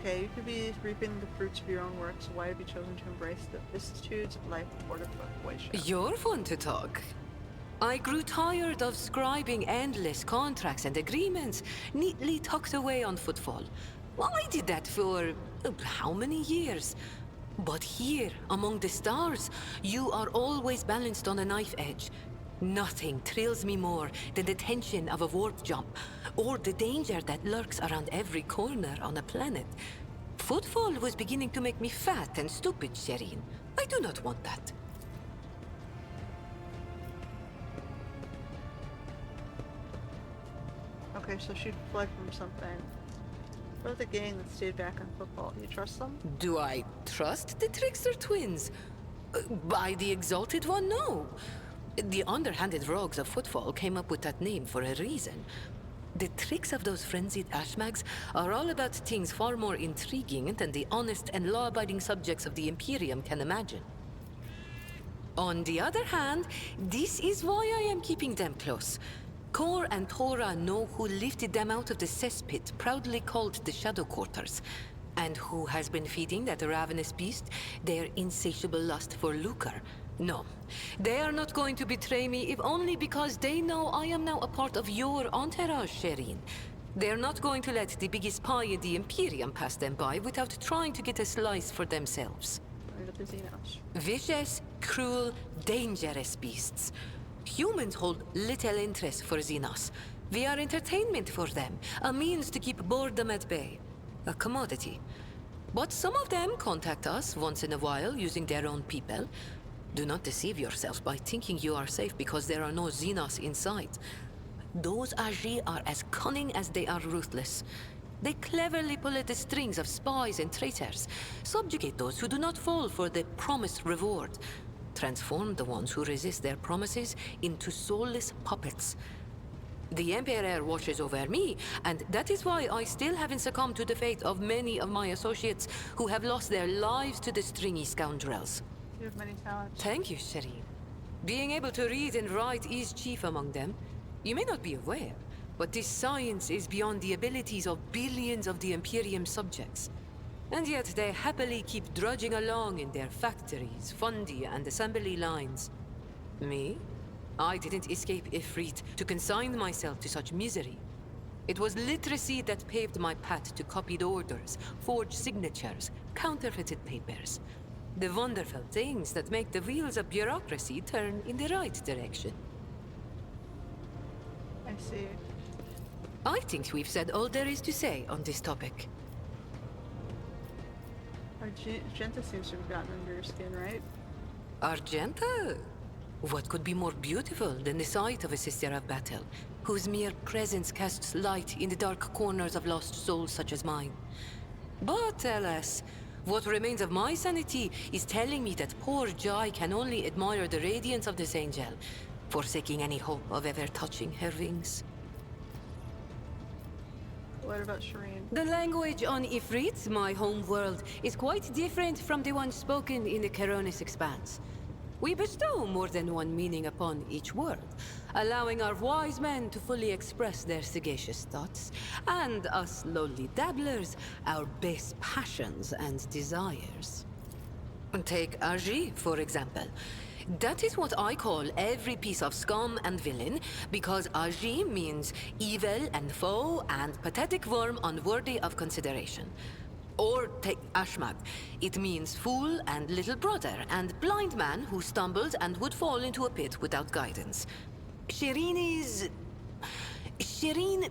Okay, you could be reaping the fruits of your own work, so why have you chosen to embrace the vicissitudes of life before the way show? You're fun to talk. I grew tired of scribing endless contracts and agreements neatly tucked away on Footfall. Well, I did that for how many years? But here, among the stars, you are always balanced on a knife edge. Nothing thrills me more than the tension of a warp jump, or the danger that lurks around every corner on a planet. Footfall was beginning to make me fat and stupid, Shireen. I do not want that. Okay, so she fled from something. What about the gang that stayed back on Footfall? Do you trust them? Do I trust the Trickster twins? By the Exalted One, no. The underhanded rogues of Footfall came up with that name for a reason. The tricks of those frenzied ashmags are all about things far more intriguing than the honest and law-abiding subjects of the Imperium can imagine. On the other hand, this is why I am keeping them close. Kor and Tora know who lifted them out of the cesspit proudly called the Shadow Quarters, and who has been feeding that ravenous beast their insatiable lust for lucre. No, they are not going to betray me if only because they know I am now a part of your entourage, Shireen. They're not going to let the biggest pie in the Imperium pass them by without trying to get a slice for themselves. The Xenos. Vicious, cruel, dangerous beasts. Humans hold little interest for Xenos. We are entertainment for them, a means to keep boredom at bay. A commodity. But some of them contact us once in a while using their own people. Do not deceive yourself by thinking you are safe because there are no Xenos in sight. Those Agi are as cunning as they are ruthless. They cleverly pull at the strings of spies and traitors, subjugate those who do not fall for the promised reward, transform the ones who resist their promises into soulless puppets. The Emperor watches over me, and that is why I still haven't succumbed to the fate of many of my associates who have lost their lives to the stringy scoundrels. You have many talents. Thank you, Shireen. Being able to read and write is chief among them. You may not be aware, but this science is beyond the abilities of billions of the Imperium subjects. And yet they happily keep drudging along in their factories, fundi, and assembly lines. Me? I didn't escape Ifrit to consign myself to such misery. It was literacy that paved my path to copied orders, forged signatures, counterfeited papers. The wonderful things that make the wheels of bureaucracy turn in the right direction. I see. I think we've said all there is to say on this topic. Argenta seems to have gotten under your skin, right? Argenta? What could be more beautiful than the sight of a sister of battle, whose mere presence casts light in the dark corners of lost souls such as mine? But alas, what remains of my sanity is telling me that poor Jai can only admire the radiance of this angel, forsaking any hope of ever touching her wings. What about Shireen? The language on Ifrit, my home world, is quite different from the one spoken in the Coronis Expanse. We bestow more than one meaning upon each word, allowing our wise men to fully express their sagacious thoughts, and us lowly dabblers, our base passions and desires. Take Agi, for example. That is what I call every piece of scum and villain, because Agi means evil and foe and pathetic worm unworthy of consideration. Or take Ashmag. It means fool and little brother and blind man who stumbled and would fall into a pit without guidance. Shireen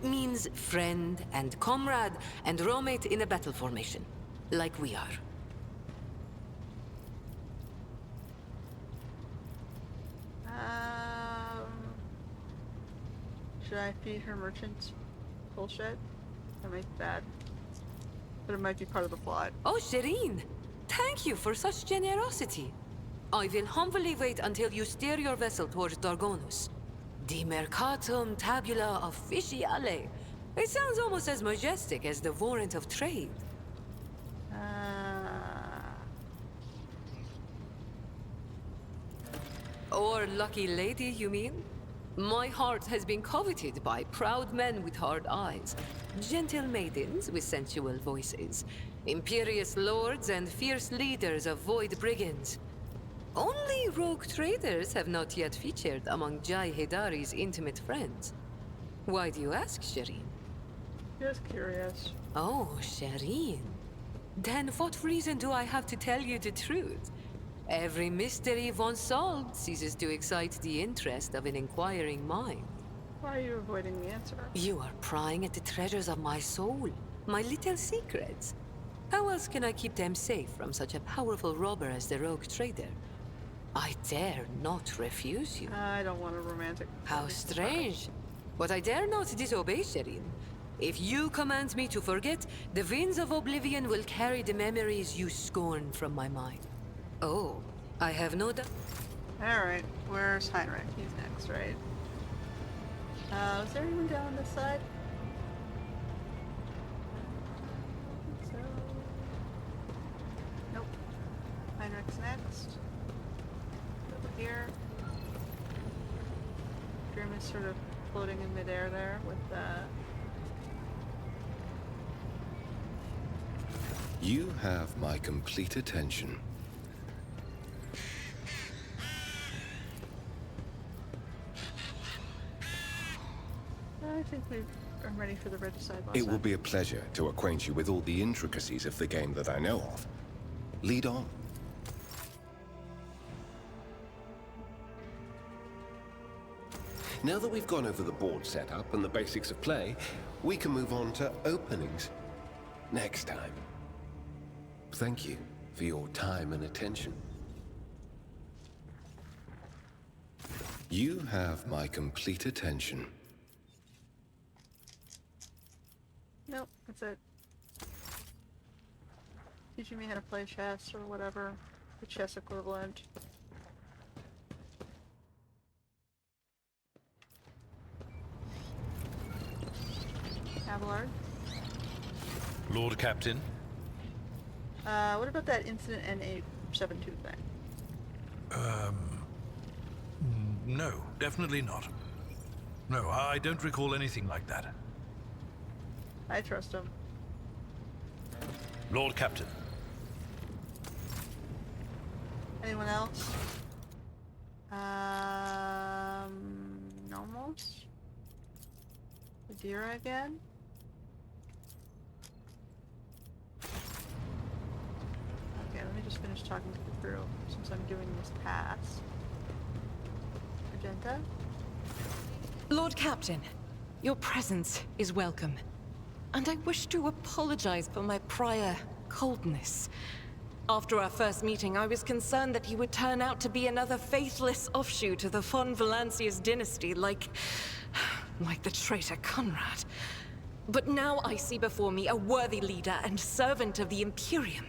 means friend and comrade and roommate in a battle formation, like we are. Should I feed her merchant bullshit? That might be bad. But it might be part of the plot. Oh, Shireen! Thank you for such generosity. I will humbly wait until you steer your vessel towards Dargonus. The Mercatum Tabula Officiale. It sounds almost as majestic as the warrant of trade. Or lucky lady, you mean? My heart has been coveted by proud men with hard eyes, gentle maidens with sensual voices, imperious lords and fierce leaders of void brigands. Only rogue traders have not yet featured among Jai Hedari's intimate friends. Why do you ask, Shireen? Just curious. Oh, Shireen. Then what reason do I have to tell you the truth? Every mystery once solved ceases to excite the interest of an inquiring mind. Why are you avoiding the answer? You are prying at the treasures of my soul, my little secrets. How else can I keep them safe from such a powerful robber as the rogue trader? I dare not refuse you. I don't want a romantic... How strange. But I dare not disobey, Shireen. If you command me to forget, the winds of oblivion will carry the memories you scorn from my mind. Oh, I have no doubt. Alright, where's Heinrich? He's next, right? Is there anyone down this side? I think so. Nope. Heinrich's next. Over here. Grim is sort of floating in midair there with You have my complete attention. I think we are ready for the regicide boss. It will be a pleasure to acquaint you with all the intricacies of the game that I know of. Lead on. Now that we've gone over the board setup and the basics of play, we can move on to openings. Next time. Thank you for your time and attention. You have my complete attention. Nope, that's it. Teaching me how to play chess or whatever, the chess equivalent. Abelard? Lord Captain? What about that incident N872 thing? No, definitely not. No, I don't recall anything like that. I trust him. Lord Captain. Anyone else? Almost? Adira again? Okay, let me just finish talking to the crew since I'm doing this pass. Magenta? Lord Captain, your presence is welcome. And I wish to apologize for my prior coldness. After our first meeting, I was concerned that he would turn out to be another faithless offshoot of the von Valancius dynasty, like the traitor Conrad. But now I see before me a worthy leader and servant of the Imperium.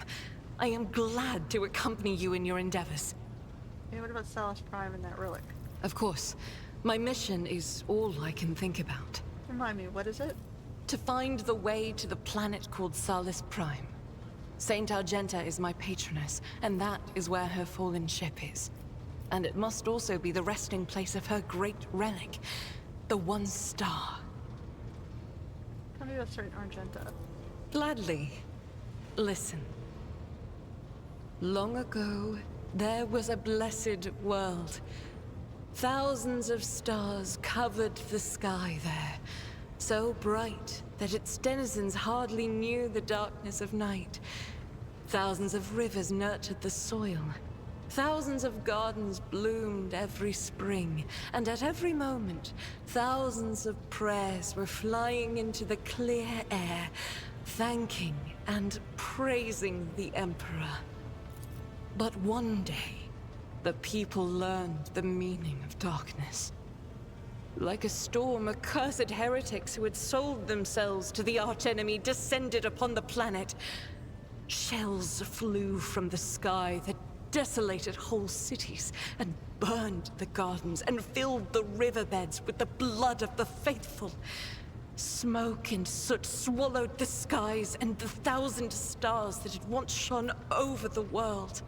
I am glad to accompany you in your endeavors. Hey, what about Salus Prime and that relic? Of course. My mission is all I can think about. Remind me, what is it? To find the way to the planet called Salus Prime. Saint Argenta is my patroness, and that is where her fallen ship is. and it must also be the resting place of her great relic, the One Star. Tell me about certain Argenta. Gladly. Listen. Long ago, there was a blessed world. Thousands of stars covered the sky there, so bright that its denizens hardly knew the darkness of night. Thousands of rivers nurtured the soil. Thousands of gardens bloomed every spring, and at every moment, thousands of prayers were flying into the clear air, thanking and praising the Emperor. But one day, the people learned the meaning of darkness. Like a storm, accursed heretics who had sold themselves to the archenemy descended upon the planet. Shells flew from the sky that desolated whole cities and burned the gardens and filled the riverbeds with the blood of the faithful. Smoke and soot swallowed the skies and the 1,000 stars that had once shone over the world.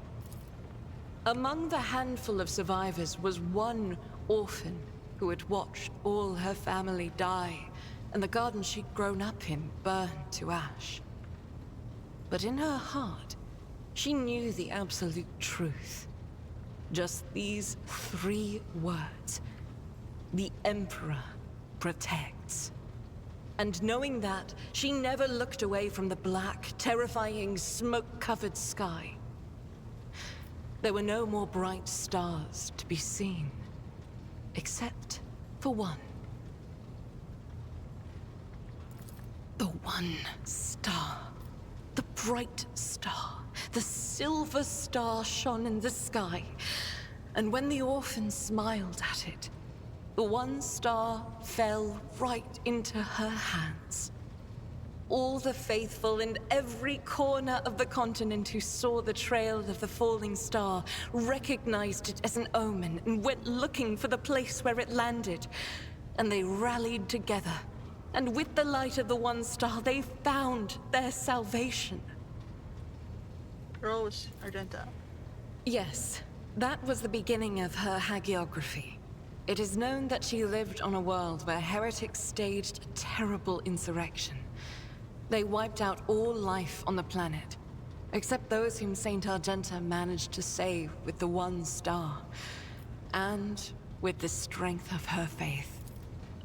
Among the handful of survivors was one orphan who had watched all her family die, and the garden she'd grown up in burned to ash. But in her heart, she knew the absolute truth. Just these 3 words. The Emperor protects. And knowing that, she never looked away from the black, terrifying, smoke-covered sky. There were no more bright stars to be seen, except for one. The One Star. The bright star. The silver star shone in the sky. And when the orphan smiled at it, the One Star fell right into her hands. All the faithful in every corner of the continent who saw the trail of the falling star recognized it as an omen and went looking for the place where it landed. And they rallied together. And with the light of the One Star, they found their salvation. Girl was Argenta. Yes, that was the beginning of her hagiography. It is known that she lived on a world where heretics staged a terrible insurrection. They wiped out all life on the planet, except those whom Saint Argenta managed to save with the One Star, and with the strength of her faith.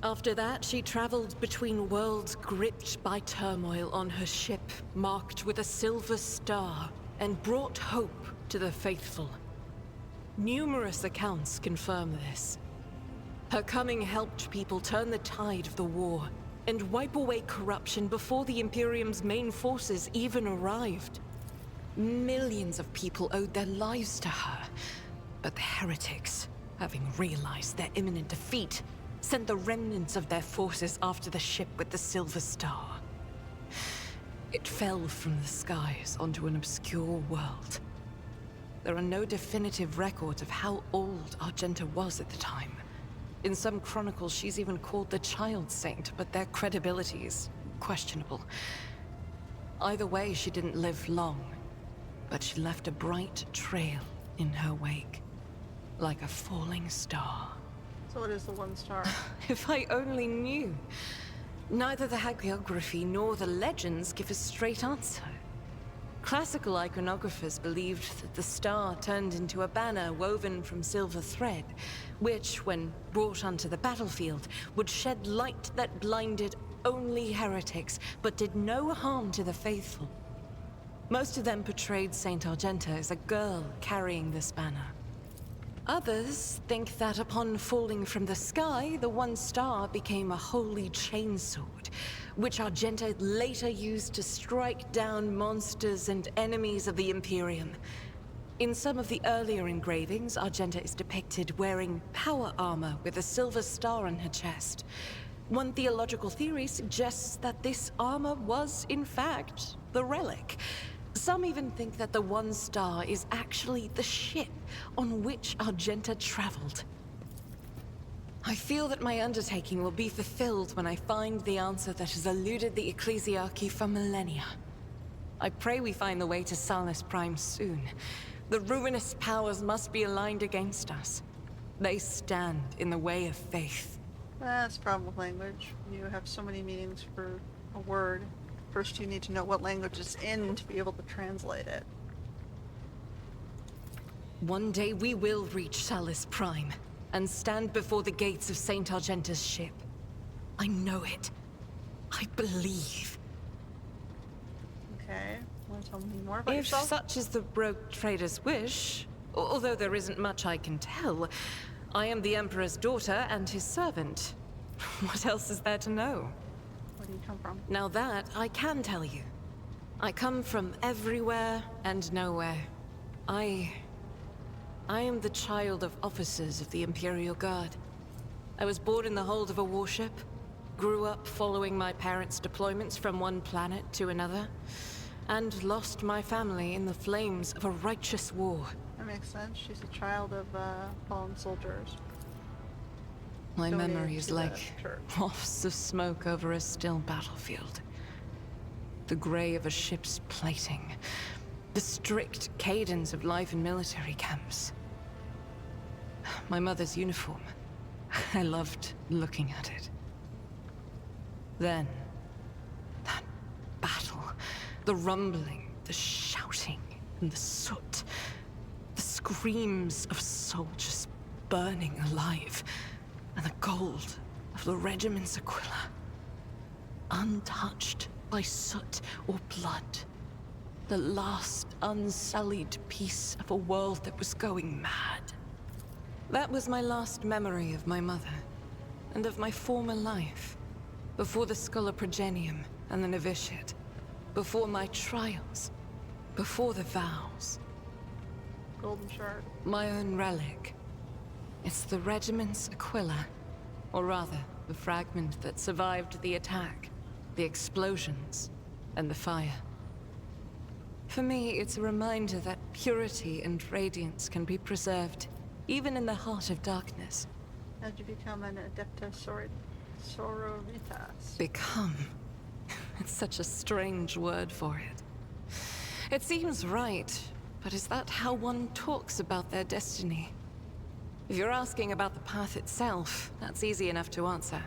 After that, she traveled between worlds gripped by turmoil on her ship, marked with a silver star, and brought hope to the faithful. Numerous accounts confirm this. Her coming helped people turn the tide of the war, and wipe away corruption before the Imperium's main forces even arrived. Millions of people owed their lives to her, but the heretics, having realized their imminent defeat, sent the remnants of their forces after the ship with the Silver Star. It fell from the skies onto an obscure world. There are no definitive records of how old Argenta was at the time. In some chronicles, she's even called the Child Saint, but their credibility is questionable. Either way, she didn't live long, but she left a bright trail in her wake, like a falling star. So what is the One Star? If I only knew. Neither the hagiography nor the legends give a straight answer. Classical iconographers believed that the star turned into a banner woven from silver thread, which, when brought onto the battlefield, would shed light that blinded only heretics, but did no harm to the faithful. Most of them portrayed Saint Argenta as a girl carrying this banner. Others think that upon falling from the sky, the One Star became a holy chainsword, which Argenta later used to strike down monsters and enemies of the Imperium. In some of the earlier engravings, Argenta is depicted wearing power armor with a silver star on her chest. One theological theory suggests that this armor was, in fact, the relic. Some even think that the One Star is actually the ship on which Argenta traveled. I feel that my undertaking will be fulfilled when I find the answer that has eluded the Ecclesiarchy for millennia. I pray we find the way to Salus Prime soon, The ruinous powers must be aligned against us. They stand in the way of faith. That's the problem with language. You have so many meanings for a word. First you need to know what language it's in to be able to translate it. One day we will reach Salus Prime and stand before the gates of Saint Argenta's ship. I know it. I believe. Okay. Want to tell me more about If yourself? such is the rogue trader's wish, although there isn't much I can tell, I am the Emperor's daughter and his servant. What else is there to know? Where do you come from? Now that I can tell you. I come from everywhere and nowhere. I am the child of officers of the Imperial Guard. I was born in the hold of a warship, grew up following my parents' deployments from one planet to another, and lost my family in the flames of a righteous war. That makes sense. She's a child of fallen soldiers. My Donated memory is to the like church. wafts of smoke over a still battlefield. The gray of a ship's plating. The strict cadence of life in military camps. My mother's uniform. I loved looking at it. Then, that battle. The rumbling, the shouting, and the soot. The screams of soldiers burning alive. And the gold of the regiment's Aquila. Untouched by soot or blood. The last unsullied piece of a world that was going mad. That was my last memory of my mother, and of my former life, before the Sculoprogenium and the novitiate, before my trials, before the vows. Golden shard. My own relic. It's the regiment's Aquila, or rather, the fragment that survived the attack, the explosions, and the fire. For me, it's a reminder that purity and radiance can be preserved, even in the heart of darkness. How'd you become an Adepta Sororitas? Become. It's such a strange word for it. It seems right, but is that how one talks about their destiny? If you're asking about the path itself, that's easy enough to answer.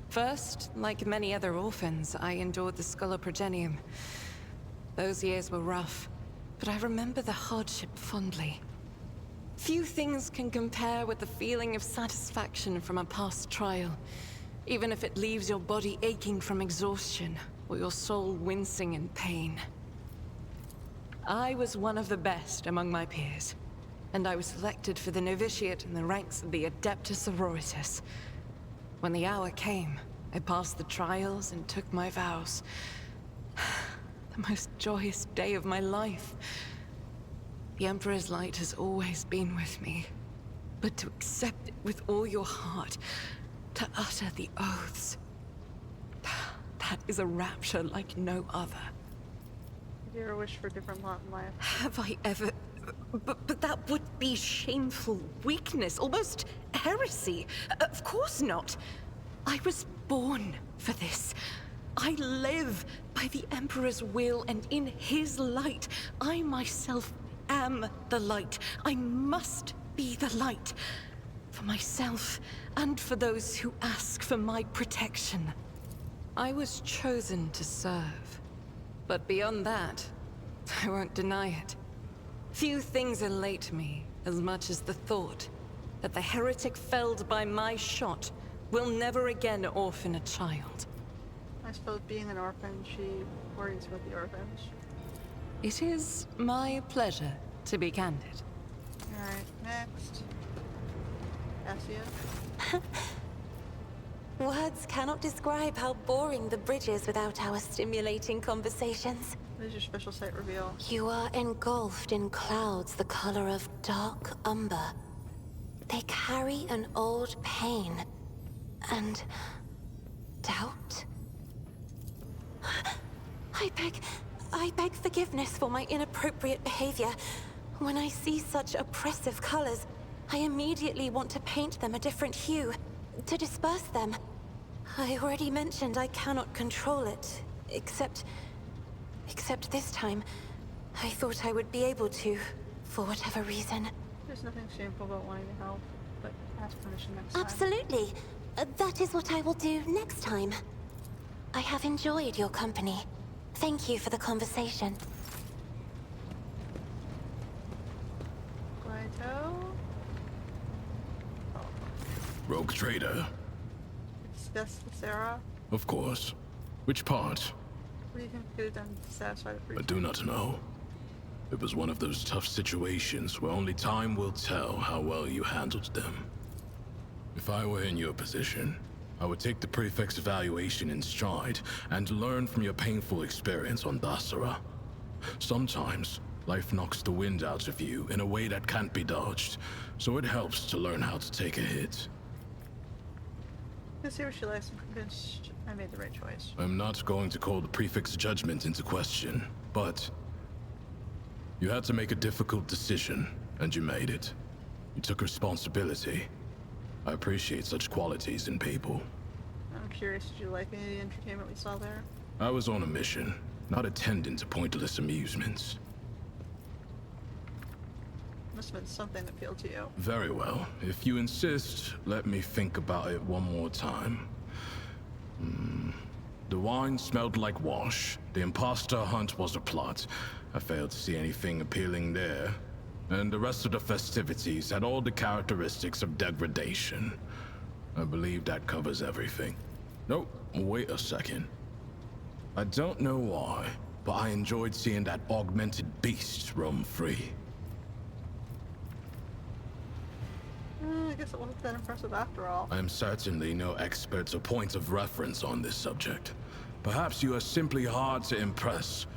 First, like many other orphans, I endured the Sculoprogenium. Those years were rough, but I remember the hardship fondly. Few things can compare with the feeling of satisfaction from a past trial, even if it leaves your body aching from exhaustion, or your soul wincing in pain. I was one of the best among my peers, and I was selected for the novitiate in the ranks of the Adepta Sororitas. When the hour came, I passed the trials and took my vows. The most joyous day of my life. The Emperor's light has always been with me. But to accept it with all your heart, to utter the oaths, that is a rapture like no other. Did you ever wish for a different lot in life? Have I ever... But that would be shameful weakness, almost heresy. Of course not. I was born for this. I live by the Emperor's will, and in his light, I myself am the light. I must be the light. For myself, and for those who ask for my protection. I was chosen to serve. But beyond that, I won't deny it. Few things elate me as much as the thought that the heretic felled by my shot will never again orphan a child. I suppose being an orphan, she worries about the orphans. It is my pleasure to be candid. Alright, next. Cassia. Words cannot describe how boring the bridge is without our stimulating conversations. What is your special sight reveal? You are engulfed in clouds the color of dark umber. They carry an old pain and doubt. I beg forgiveness for my inappropriate behavior. When I see such oppressive colors, I immediately want to paint them a different hue, to disperse them. I already mentioned I cannot control it, except this time, I thought I would be able to, for whatever reason. There's nothing shameful about wanting to help, but ask permission next time. Absolutely. That is what I will do next time. I have enjoyed your company. Thank you for the conversation. Guido? Rogue trader? Discuss the Sarah? Of course. Which part? What do you think we could have done to satisfy the I priest? do not know. It was one of those tough situations where only time will tell how well you handled them. If I were in your position, I would take the prefect's evaluation in stride and learn from your painful experience on Dasara. Sometimes, life knocks the wind out of you in a way that can't be dodged, so it helps to learn how to take a hit. Let's see what she likes. I'm convinced I made the right choice. I'm not going to call the prefect's judgment into question, but you had to make a difficult decision, and you made it. You took responsibility. I appreciate such qualities in people. I'm curious, did you like any of the entertainment we saw there? I was on a mission, not attending to pointless amusements. Must have been something that appealed to you. Very well. If you insist, let me think about it one more time. The wine smelled like wash. The imposter hunt was a plot. I failed to see anything appealing there. And the rest of the festivities had all the characteristics of degradation. I believe that covers everything. Nope, wait a second. I don't know why, but I enjoyed seeing that augmented beast roam free. I guess it wasn't that impressive after all. I am certainly no expert or point of reference on this subject. Perhaps you are simply hard to impress.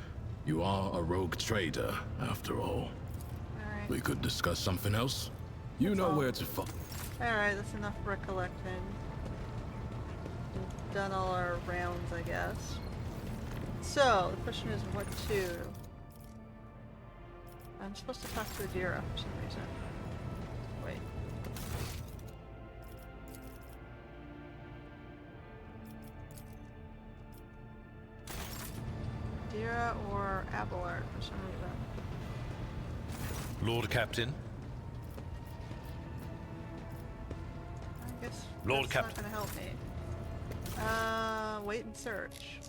You are a rogue trader, after all. Alright. We could discuss something else. You know where to find. Alright, that's enough recollecting. We've done all our rounds, I guess. So, the question is what to? I'm supposed to talk to Adira for some reason. Wait. Adira or Abelard for some reason. Lord Captain. I guess Lord that's Captain. not gonna help me. Wait and search.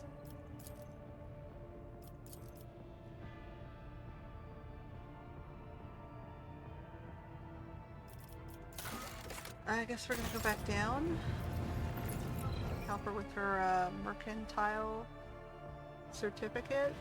I guess we're gonna go back down. Help her with her mercantile certificate.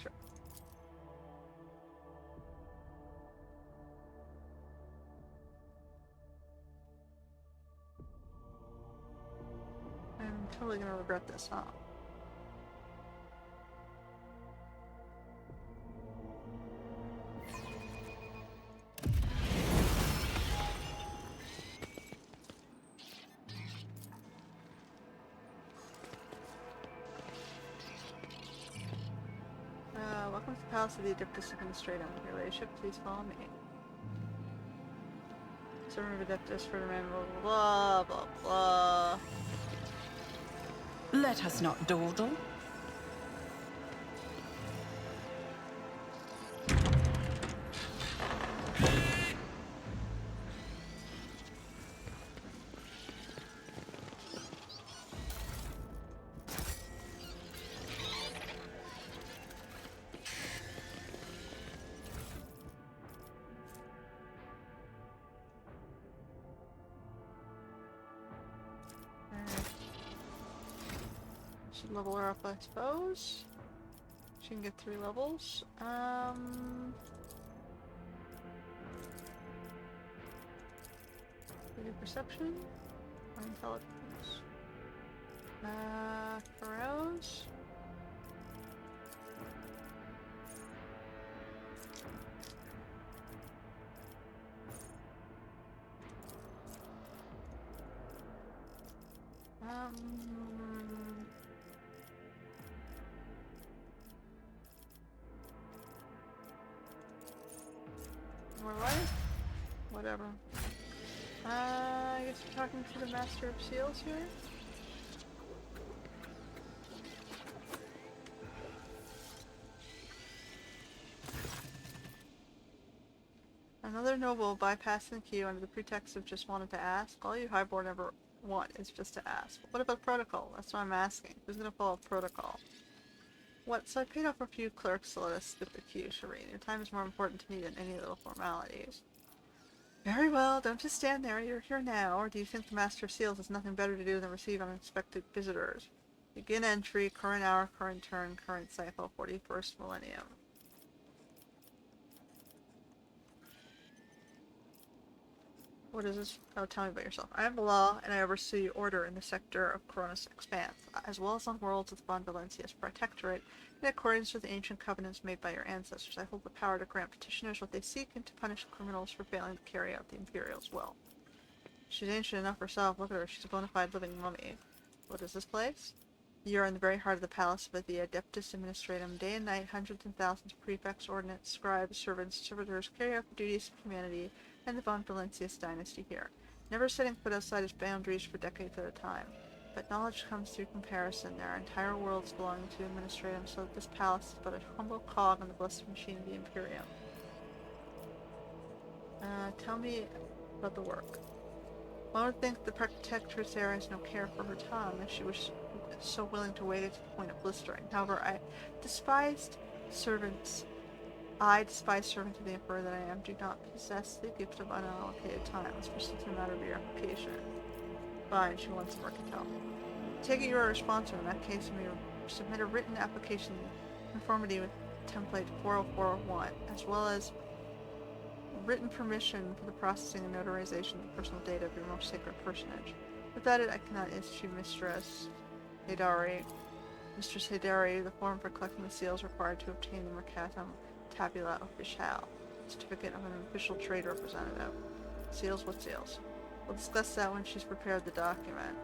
Sure. I'm totally gonna regret this, huh? Welcome to the Palace of the Adeptus Administratum. Your ladyship, please follow me. Servant of Adeptus for the man, blah, blah, blah. Let us not dawdle. Should level her up, I suppose. She can get 3 levels. Radio perception, or intelligence. Carouse. More life? whatever. I guess you're talking to the Master of Seals here? Another noble bypassing the queue under the pretext of just wanted to ask. All you highborn ever want is just to ask. But what about protocol? That's what I'm asking. Who's gonna follow protocol? What? So I paid off a few clerks to let us skip the queue, Shireen. Your time is more important to me than any little formalities. Very well, don't just stand there. You're here now. Or do you think the Master of Seals has nothing better to do than receive unexpected visitors? Begin entry, current hour, current turn, current cycle, 41st millennium. What is this? Oh, tell me about yourself. I am the law, and I oversee order in the sector of Coronis Expanse, as well as on worlds of the Von Valencia's Protectorate, in accordance with the ancient covenants made by your ancestors. I hold the power to grant petitioners what they seek and to punish criminals for failing to carry out the Imperial's will. She's ancient enough herself. Look at her. She's a bona fide living mummy. What is this place? You are in the very heart of the palace of the Adeptus Administratum. Day and night, hundreds and thousands of prefects, ordinates, scribes, servants, servitors carry out the duties of humanity and the Von Valencius dynasty here, never setting foot outside its boundaries for decades at a time. But knowledge comes through comparison. There are entire worlds belonging to Administratum, so that this palace is but a humble cog in the blessed machine of the Imperium. Tell me about the work. One would think the Protectress there has no care for her tongue, as she was so willing to wait it to the point of blistering. However, I despise servants of the Emperor that I am, do not possess the gift of unallocated time. It's just a matter of your application. Fine, she wants some Mercantile. Take it you are a sponsor. In that case, you may submit a written application in conformity with template 40401, as well as written permission for the processing and notarization of the personal data of your most sacred personage. Without it, I cannot issue Mistress Haydari, the form for collecting the seals required to obtain the Mercatum Tabula Officiale, certificate of an official trade representative. Seals? What seals? We'll discuss that when she's prepared the document.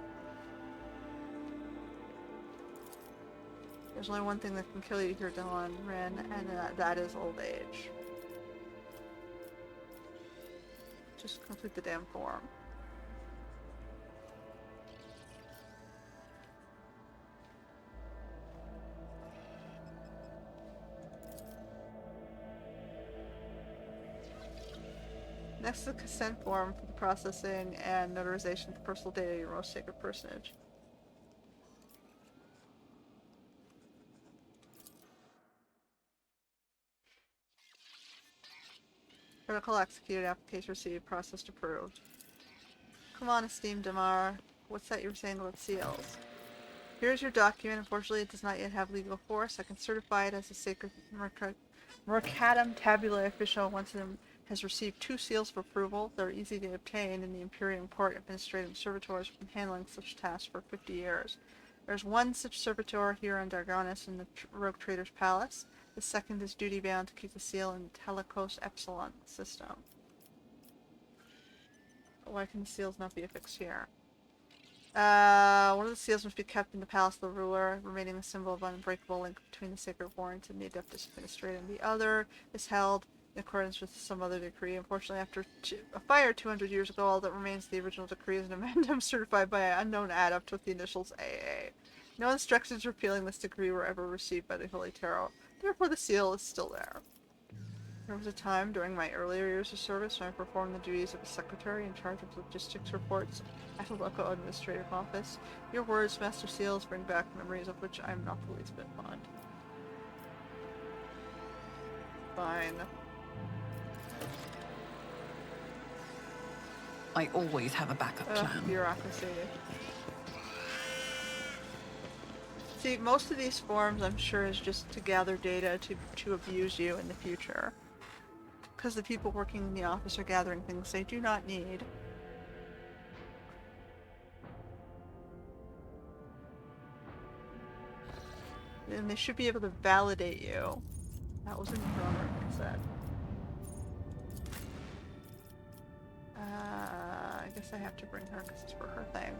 There's only one thing that can kill you here, Dylan Ren, and that is old age. Just complete the damn form. Next is the consent form for the processing and notarization of the personal data of your most sacred personage. Protocol executed, application received, processed approved. Come on, esteemed Damar. What's that you were saying about seals? Here's your document. Unfortunately, it does not yet have legal force. I can certify it as a sacred Mercatum Tabula Official once it has received 2 seals of approval. They're easy to obtain, in the Imperium Court Administrative Servitors have been handling such tasks for 50 years. There's one such servitor here on Dargonis in the Rogue Trader's Palace. The second is duty-bound to keep the seal in the Telecos Epsilon system. Why can the seals not be affixed here? One of the seals must be kept in the Palace of the Ruler, remaining the symbol of unbreakable link between the Sacred Warrant and the Adeptus Administratum. The other is held in accordance with some other decree. Unfortunately, after a fire 200 years ago, all that remains of the original decree is an amendment certified by an unknown adept with the initials AA. No instructions repealing this decree were ever received by the Holy Tarot. Therefore, the seal is still there. There was a time during my earlier years of service when I performed the duties of a secretary in charge of logistics reports at a local administrative office. Your words, Master Seals, bring back memories of which I am not the least bit fond. Fine. I always have a backup plan. Bureaucracy. See, most of these forms, I'm sure, is just to gather data to abuse you in the future. Because the people working in the office are gathering things they do not need. And they should be able to validate you. That was in the drummer, like I said. I guess I have to bring her because it's for her thing.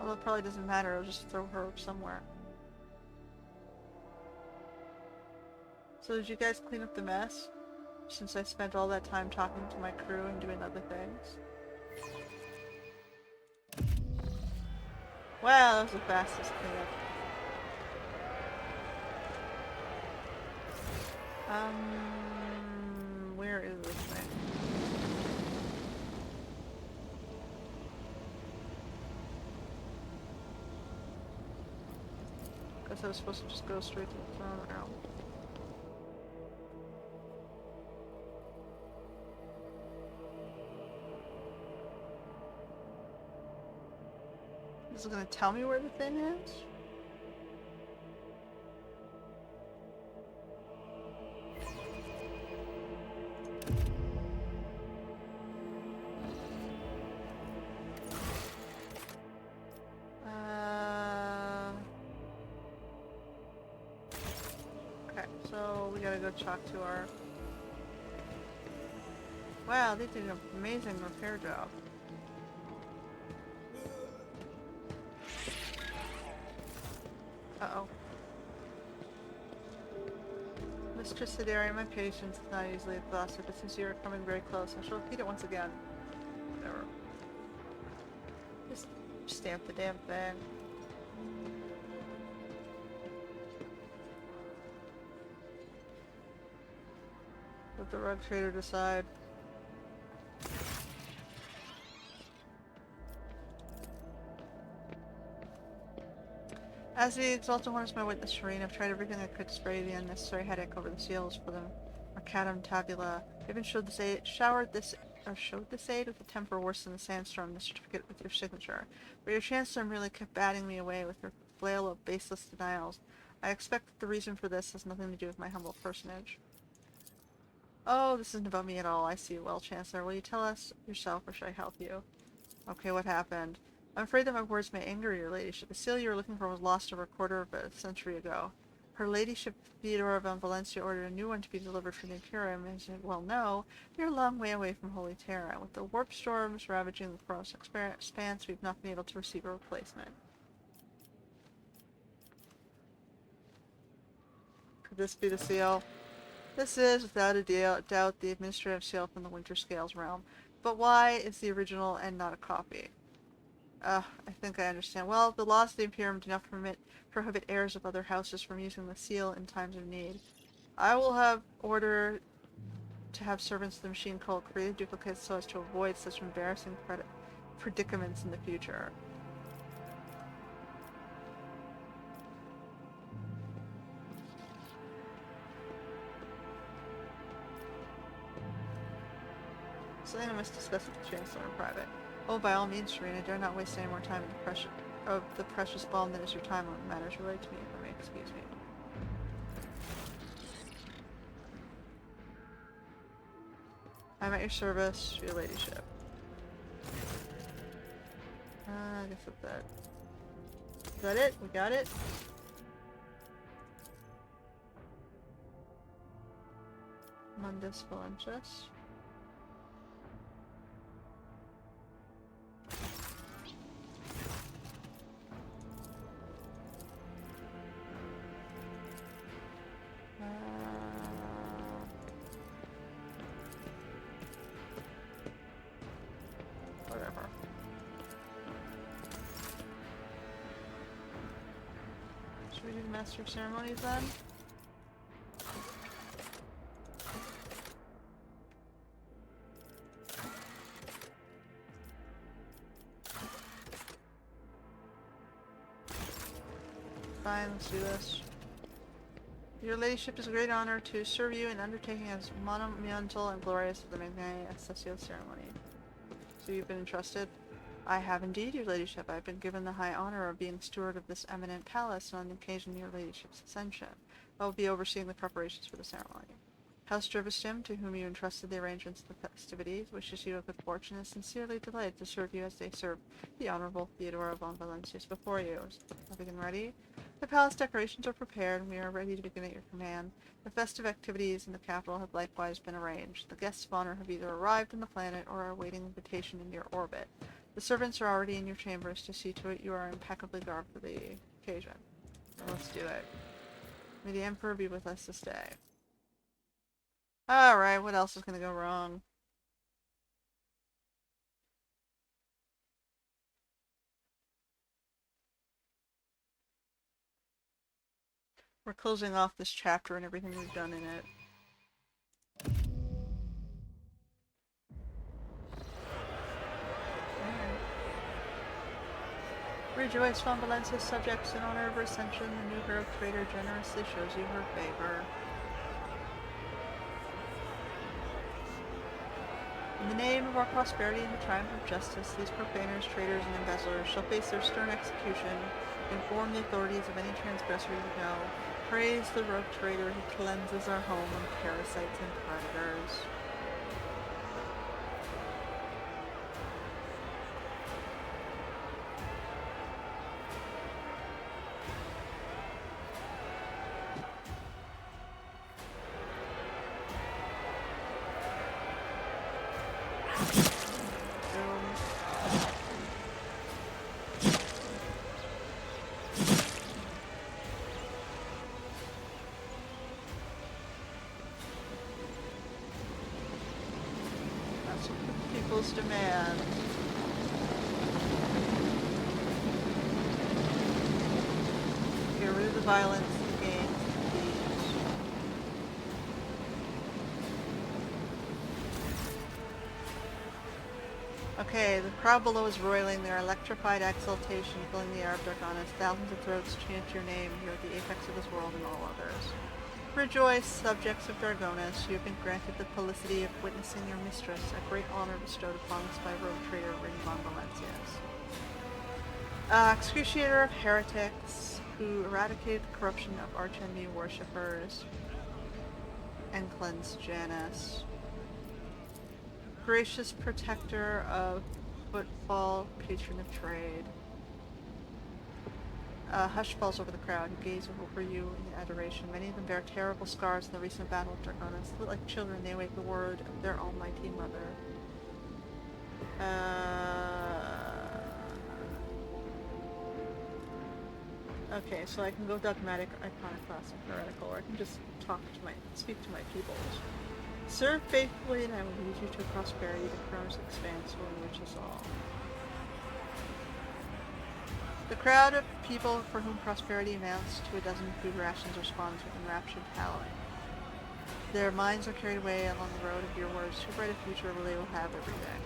Although it probably doesn't matter, I'll just throw her somewhere. So did you guys clean up the mess? Since I spent all that time talking to my crew and doing other things. Wow, that was the fastest cleanup. Where is this thing? Guess I was supposed to just go straight to the throne room. Is it gonna tell me where the thing is? Okay, so we gotta go talk to our... Wow, they did an amazing repair job. Uh-oh. Mistress Sidari, my patience is not easily exhausted, but since you are coming very close, I shall repeat it once again. Whatever. Just stamp the damn thing. Let the rug trader decide. As the Exalted One is my witness, Shireen, I've tried everything I could to spray the unnecessary headache over the seals for the Mercatum Tabula. I even showed this aid with a temper worse than the sandstorm, the certificate with your signature. But your Chancellor merely kept batting me away with her flail of baseless denials. I expect that the reason for this has nothing to do with my humble personage. Oh, this isn't about me at all. I see. Well, Chancellor, will you tell us yourself, or should I help you? Okay, what happened? I'm afraid that my words may anger your ladyship. The seal you were looking for was lost over a quarter of a century ago. Her ladyship Theodora von Valencia ordered a new one to be delivered from the Imperium, and as you well know, we are a long way away from Holy Terra. With the warp storms ravaging the Chronos expanse, we've not been able to receive a replacement. Could this be the seal? This is, without a doubt, the administrative seal from the Winter Scales realm. But why is the original and not a copy? I think I understand. Well, the laws of the Imperium do not prohibit heirs of other houses from using the seal in times of need. I will have order to have servants of the machine cult create duplicates so as to avoid such embarrassing predicaments in the future. Something I must discuss with the Chancellor in private. Oh, by all means, Shireen, I dare not waste any more time in the precious balm that is your time on matters related to me, if I may excuse me. I'm at your service, your ladyship. I guess that's that. Is that it? We got it? Mundus Valentius. Whatever. Should we do the Master of Ceremonies then? Fine, let's do this. Your ladyship is a great honor to serve you in undertaking as monumental and glorious of the Magnae Accessio ceremony. So you've been entrusted? I have indeed, your ladyship. I have been given the high honor of being steward of this eminent palace on the occasion of your ladyship's ascension. I will be overseeing the preparations for the ceremony. House Dervistim, to whom you entrusted the arrangements of the festivities, wishes you a good fortune and is sincerely delighted to serve you as they serve the Honorable Theodora von Valencius before you. Is everything ready? The palace decorations are prepared, and we are ready to begin at your command. The festive activities in the capital have likewise been arranged. The guests of honor have either arrived on the planet or are awaiting invitation in your orbit. The servants are already in your chambers to see to it you are impeccably garbed for the occasion. Let's do it. May the Emperor be with us this day. Alright, what else is gonna go wrong? We're closing off this chapter and everything we've done in it. Rejoice, Von Valencia's subjects, in honor of her ascension, the new hero trader generously shows you her favor. In the name of our prosperity and the triumph of justice, these profaners, traitors, and embezzlers shall face their stern execution. Inform the authorities of any transgressor you know. Praise the rogue traitor who cleanses our home of parasites and predators. People's demand. Get rid of the violence in the games. Okay, the crowd below is roiling, their electrified exultation filling the air of Dargonis. Thousands of throats chant your name, you are the apex of this world and all others. Rejoice, subjects of Dargonis, you have been granted the felicity of witnessing your mistress, a great honor bestowed upon us by rogue trader Ring von Valencias. Excruciator of heretics, who eradicated the corruption of arch-enemy worshippers and cleansed Janus. Gracious protector of footfall, patron of trade. Hush falls over the crowd, who gaze over you in adoration. Many of them bear terrible scars in the recent battle of Dargonis. Like children, they await the word of their almighty mother. Okay, so I can go dogmatic, iconoclastic, heretical, or I can just speak to my peoples. Serve faithfully, and I will lead you to prosperity. The crown's expanse will enrich us all. The crowd of people for whom prosperity amounts to a dozen food rations responds with enraptured howling. Their minds are carried away along the road of your words. Too bright a future they will have every day.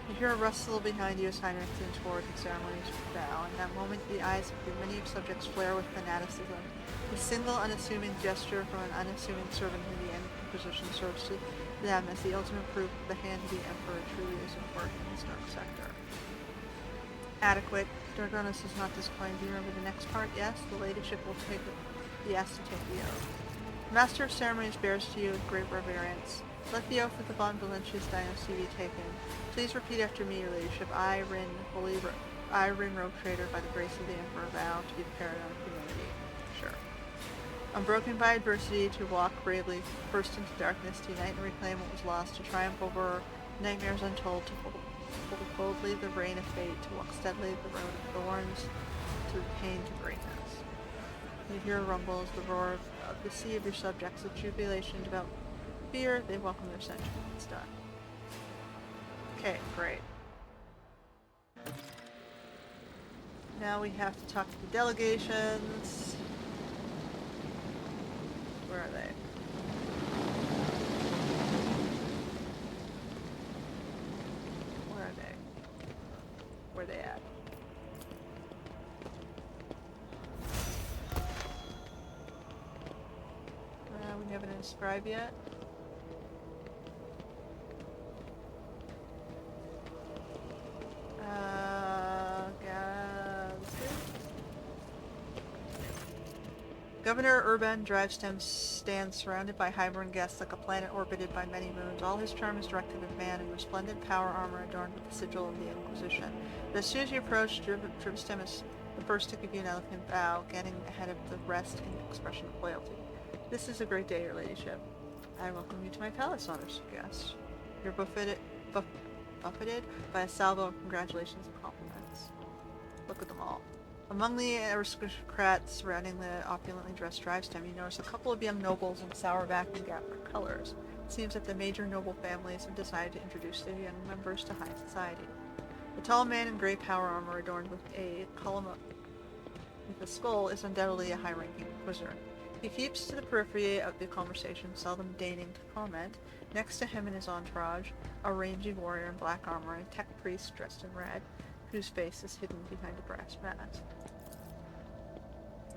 You hear a rustle behind you as Heinrich leans forward in ceremonies bow. In that moment, the eyes of your many subjects flare with fanaticism. A single unassuming gesture from an unassuming servant in the Inquisition serves to them as the ultimate proof that the hand of the Emperor truly is at work in this dark sector. Adequate. Dargonis is not disappointed. Do you remember the next part? Yes, the ladyship will be asked to take the oath. The Master of Ceremonies bears to you with great reverence. Let the oath of the Von Valencia's dynasty be taken. Please repeat after me, your ladyship. I, Rin Rogue Trader, by the grace of the Emperor, vow to be the paragon of humanity. Sure. Unbroken by adversity, to walk bravely, burst into darkness, to unite and reclaim what was lost, to triumph over nightmares untold, to hold boldly the reign of fate, to walk steadily the road of thorns, through pain to greatness. You hear rumbles, the roar of the sea of your subjects, of jubilation, devout fear, they welcome their century. It's done. Okay, great. Now we have to talk to the delegations. Where are they? Where they at? We haven't inscribed yet. Governor Urban Drivestem stands surrounded by Hybern guests like a planet orbited by many moons. All his charm is directed at man in resplendent power armor adorned with the sigil of the Inquisition. But as soon as you approach, Drivestem is the first to give you an elegant bow, getting ahead of the rest in expression of loyalty. This is a great day, your ladyship. I welcome you to my palace, honors guest. You're buffeted by a salvo of congratulations and compliments. Look at them all. Among the aristocrats surrounding the opulently dressed Drivestem, you notice a couple of young nobles in sour-back and gapper colors. It seems that the major noble families have decided to introduce their young members to high society. The tall man in gray power armor adorned with a column with a skull is undoubtedly a high-ranking inquisitor. He keeps to the periphery of the conversation, seldom deigning to comment. Next to him in his entourage, a rangy warrior in black armor and a tech priest dressed in red, whose face is hidden behind a brass mask.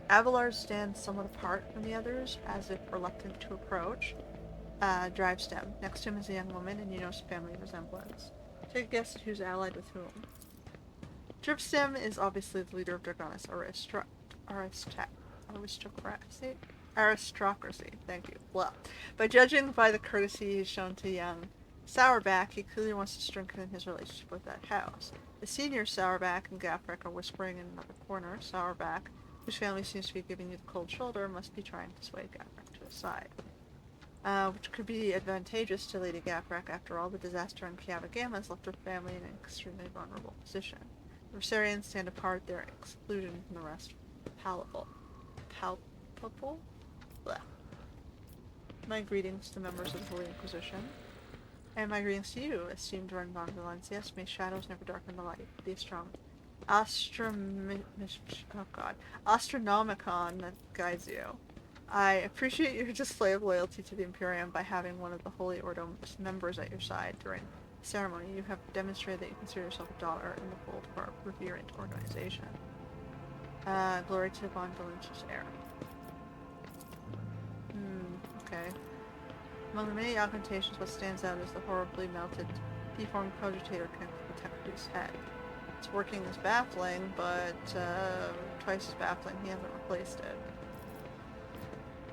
Abelard stands somewhat apart from the others, as if reluctant to approach. Drivestem. Next to him is a young woman, and you know family resemblance. Take a guess at who's allied with whom. Drivestem is obviously the leader of Dragonis aristocracy. Thank you. Well, by judging by the courtesy he's shown to young Sourback, he clearly wants to strengthen his relationship with that house. The senior Sourback and Gafrek are whispering in another corner. Sourback, whose family seems to be giving you the cold shoulder, must be trying to sway Gafrek to his side. Which could be advantageous to Lady Gafrek. After all, the disaster on Kiava Gamma has left her family in an extremely vulnerable position. The Versarians stand apart, their exclusion from the rest palpable. Blech. My greetings to members of the Holy Inquisition. And my greetings to you, esteemed Ren von Valencias. May shadows never darken the light. The Astronomicon that guides you. I appreciate your display of loyalty to the Imperium by having one of the Holy Ordo members at your side during the ceremony. You have demonstrated that you consider yourself a daughter in the fold of our reverent organization. Glory to von Valencia's heir. Okay. Among the many augmentations, what stands out is the horribly melted, deformed cogitator connected to the tech priest's head. Its working is baffling, but twice as baffling, he hasn't replaced it.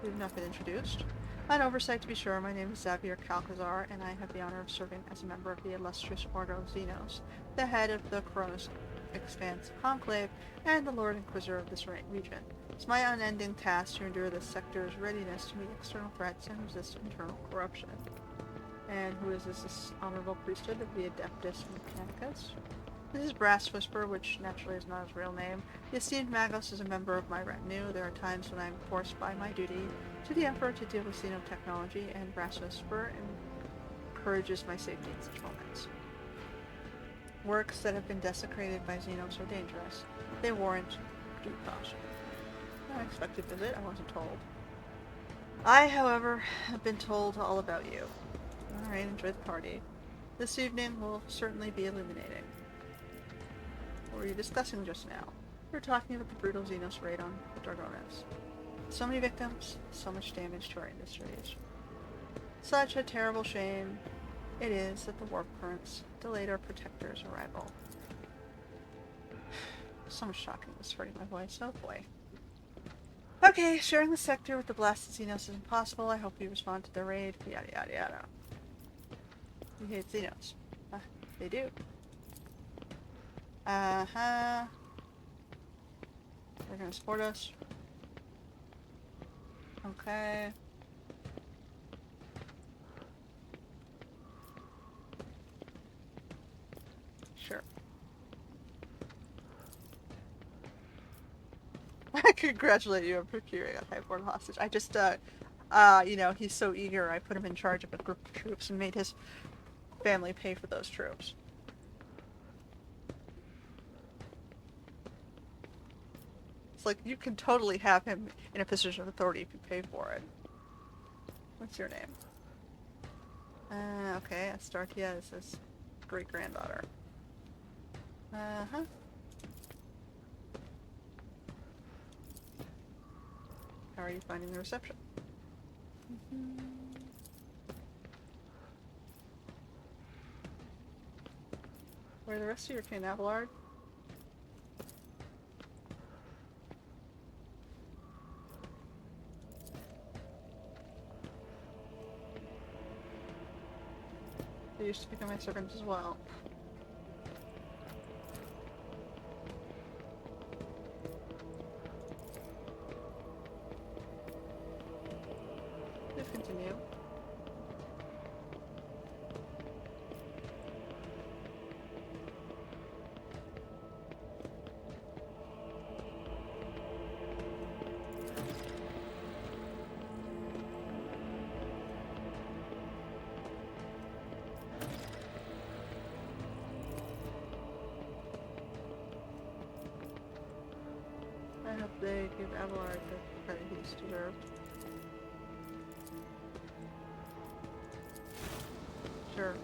We've not been introduced. An oversight, to be sure. My name is Xavier Calcazar, and I have the honor of serving as a member of the illustrious Order of Xenos, the head of the Coronis Expanse Conclave, and the Lord Inquisitor of this region. It's my unending task to endure this sector's readiness to meet external threats and resist internal corruption. And who is this honorable priesthood of the Adeptus Mechanicus? This is Brass Whisper, which naturally is not his real name. The esteemed Magos is a member of my retinue. There are times when I am forced by my duty to the Emperor to deal with xenotechnology, and Brass Whisper encourages my safety in such moments. Works that have been desecrated by Xenos are dangerous. They warrant due caution. Unexpected visit, I wasn't told. I, however, have been told all about you. Alright, enjoy the party. This evening will certainly be illuminating. What were you discussing just now? We were talking about the brutal Xenos raid on the Dragonis. So many victims, so much damage to our industries. Such a terrible shame it is that the warp currents delayed our protector's arrival. So much shocking was hurting my voice. Oh boy. Okay, sharing the sector with the blasted Xenos is impossible. I hope you respond to the raid. Yada yada yada. We hate Xenos. They do. They're gonna support us. Okay. Sure. I congratulate you on procuring a highborn hostage. I just, you know, he's so eager, I put him in charge of a group of troops and made his family pay for those troops. It's like, you can totally have him in a position of authority if you pay for it. What's your name? Okay, Astartia is his great-granddaughter. Uh-huh. How are you finding the reception? Where are the rest of your kin, Abelard? They used to become my servants as well. Please continue. I hope they give Abelard the credit he's deserved. Sure.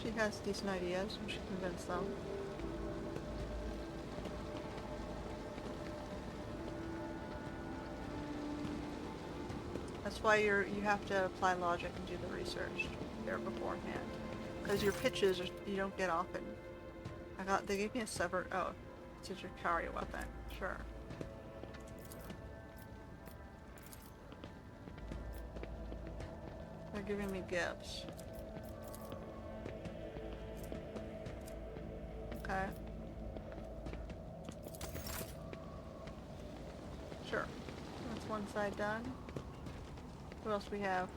She has decent ideas, we should convince them. That's why you have to apply logic and do the research there beforehand. Because your pitches you don't get often. They gave me a severed, oh, it's a Jakari weapon, sure. They're giving me gifts. Okay. Sure. That's one side done. What else we have?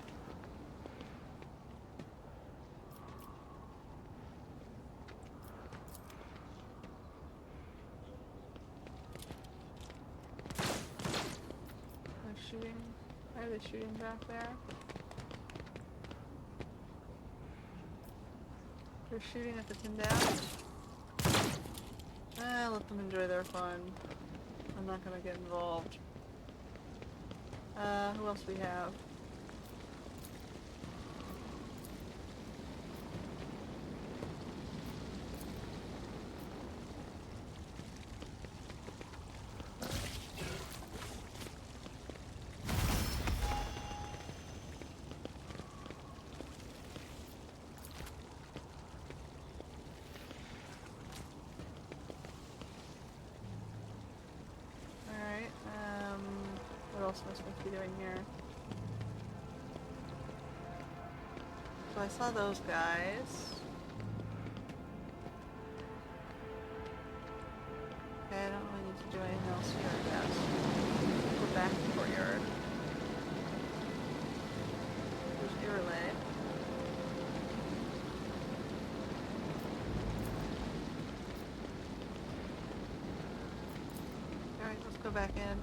They're shooting. Why are they shooting back there? They're shooting at the pin down. Let them enjoy their fun. I'm not gonna get involved. Who else we have? What else am I supposed to be doing here? So I saw those guys. Okay, I don't really need to do anything else here, I guess. Go back to the courtyard. There's your relay. Alright, let's go back in.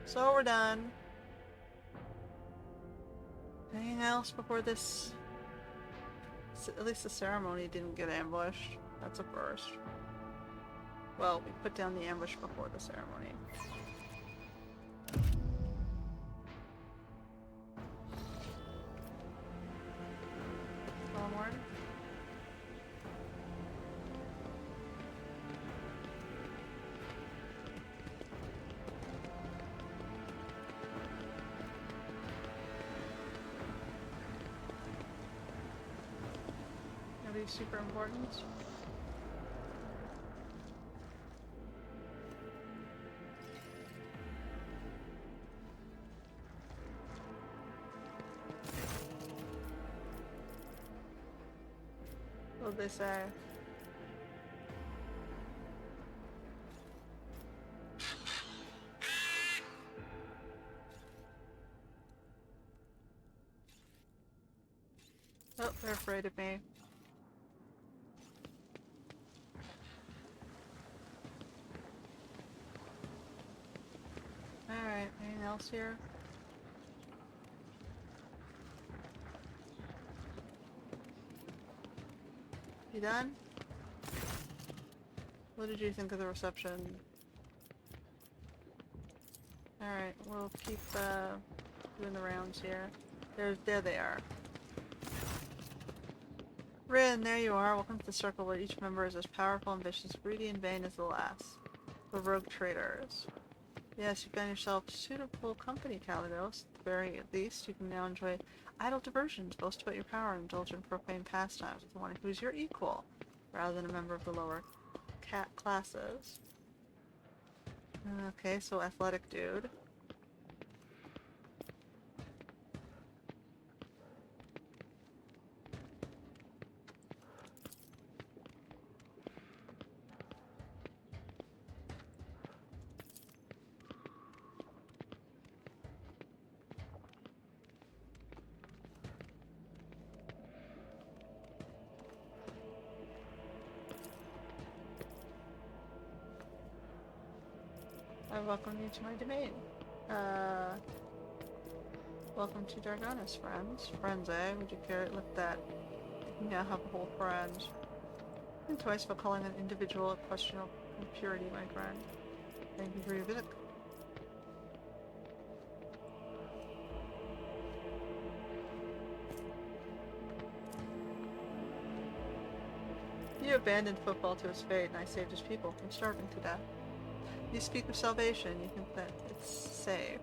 So we're done. Anything else before this? At least the ceremony didn't get ambushed. That's a first. Well, we put down the ambush before the ceremony. Onward. Super important. What did they say? Oh, they're afraid of me. Alright, anything else here? You done? What did you think of the reception? Alright, we'll keep doing the rounds here. There they are. Rin, there you are. Welcome to the circle where each member is as powerful, ambitious, greedy, and vain as the last. The rogue traders. Yes, you found yourself suitable company, Kalados. At the very least, you can now enjoy idle diversions, boast about your power, and indulge in profane pastimes with one who's your equal, rather than a member of the lower classes. Okay, so athletic dude. I welcome you to my domain. Welcome to Dargonis, friends. Friends, eh? Would you care to lift that? You now have a whole friend. And twice for calling an individual a question of purity, my friend. Thank you for your visit. You abandoned football to his fate, and I saved his people from starving to death. You speak of salvation, you think that it's safe.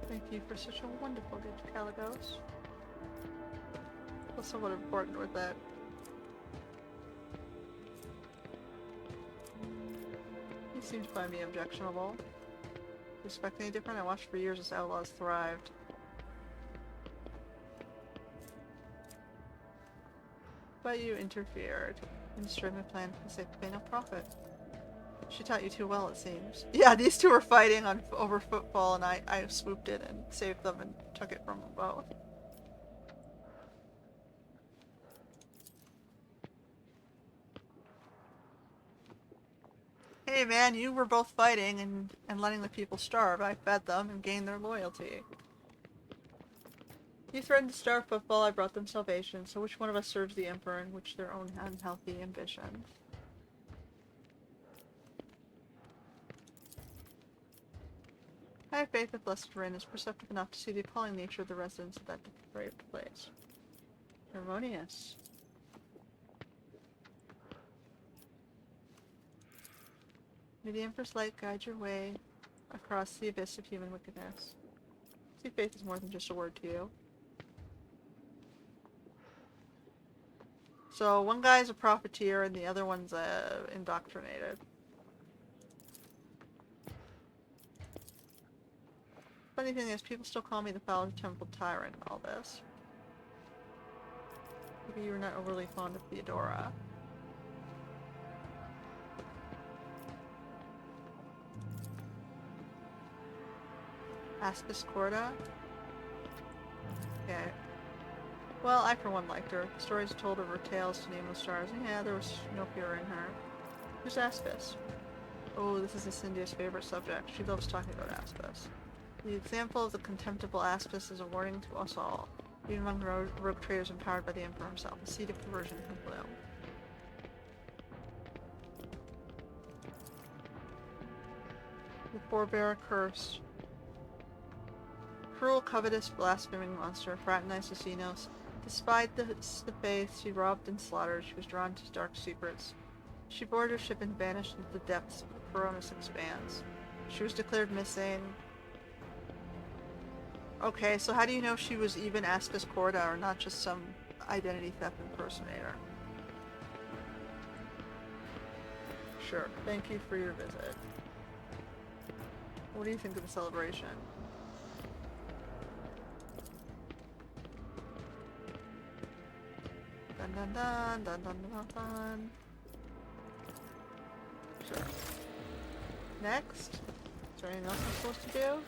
Thank you for such a wonderful gift, Caligos. What's somewhat important with that? He seems to find me objectionable. Do you expect any different? I watched for years as outlaws thrived. But you interfered and destroyed my plan for the sake of no profit. She taught you too well, it seems. Yeah, these two were fighting over football, and I swooped in and saved them and took it from them both. Hey man, you were both fighting and letting the people starve. I fed them and gained their loyalty. You threatened to starve football, I brought them salvation, so which one of us serves the Emperor and which their own unhealthy ambitions? I have faith that Blessed Rin is perceptive enough to see the appalling nature of the residents of that depraved place. Harmonious. May the Emperor's light guide your way across the abyss of human wickedness. See, faith is more than just a word to you. So, one guy's a profiteer and the other one's indoctrinated. Funny thing is, people still call me the foul temple tyrant and all this. Maybe you were not overly fond of Theodora. Aspis Corda? Okay. Well, I for one liked her. The stories told of her tales to nameless stars, and yeah, there was no fear in her. Who's Aspis? Oh, this is Cynthia's favorite subject. She loves talking about Aspis. The example of the contemptible Aspis is a warning to us all, even among the rogue traders empowered by the Emperor himself. A seed of perversion can bloom. The forebear cursed. Cruel, covetous, blaspheming monster, fraternized with Xenos. Despite the faith she robbed and slaughtered, she was drawn to dark secrets. She boarded her ship and vanished into the depths of the Coronis expanse. She was declared missing. Okay, so how do you know she was even Aspis Corda or not just some identity theft impersonator? Sure, thank you for your visit. What do you think of the celebration? Dun dun dun dun dun dun dun. Sure. Next? Is there anything else I'm supposed to do?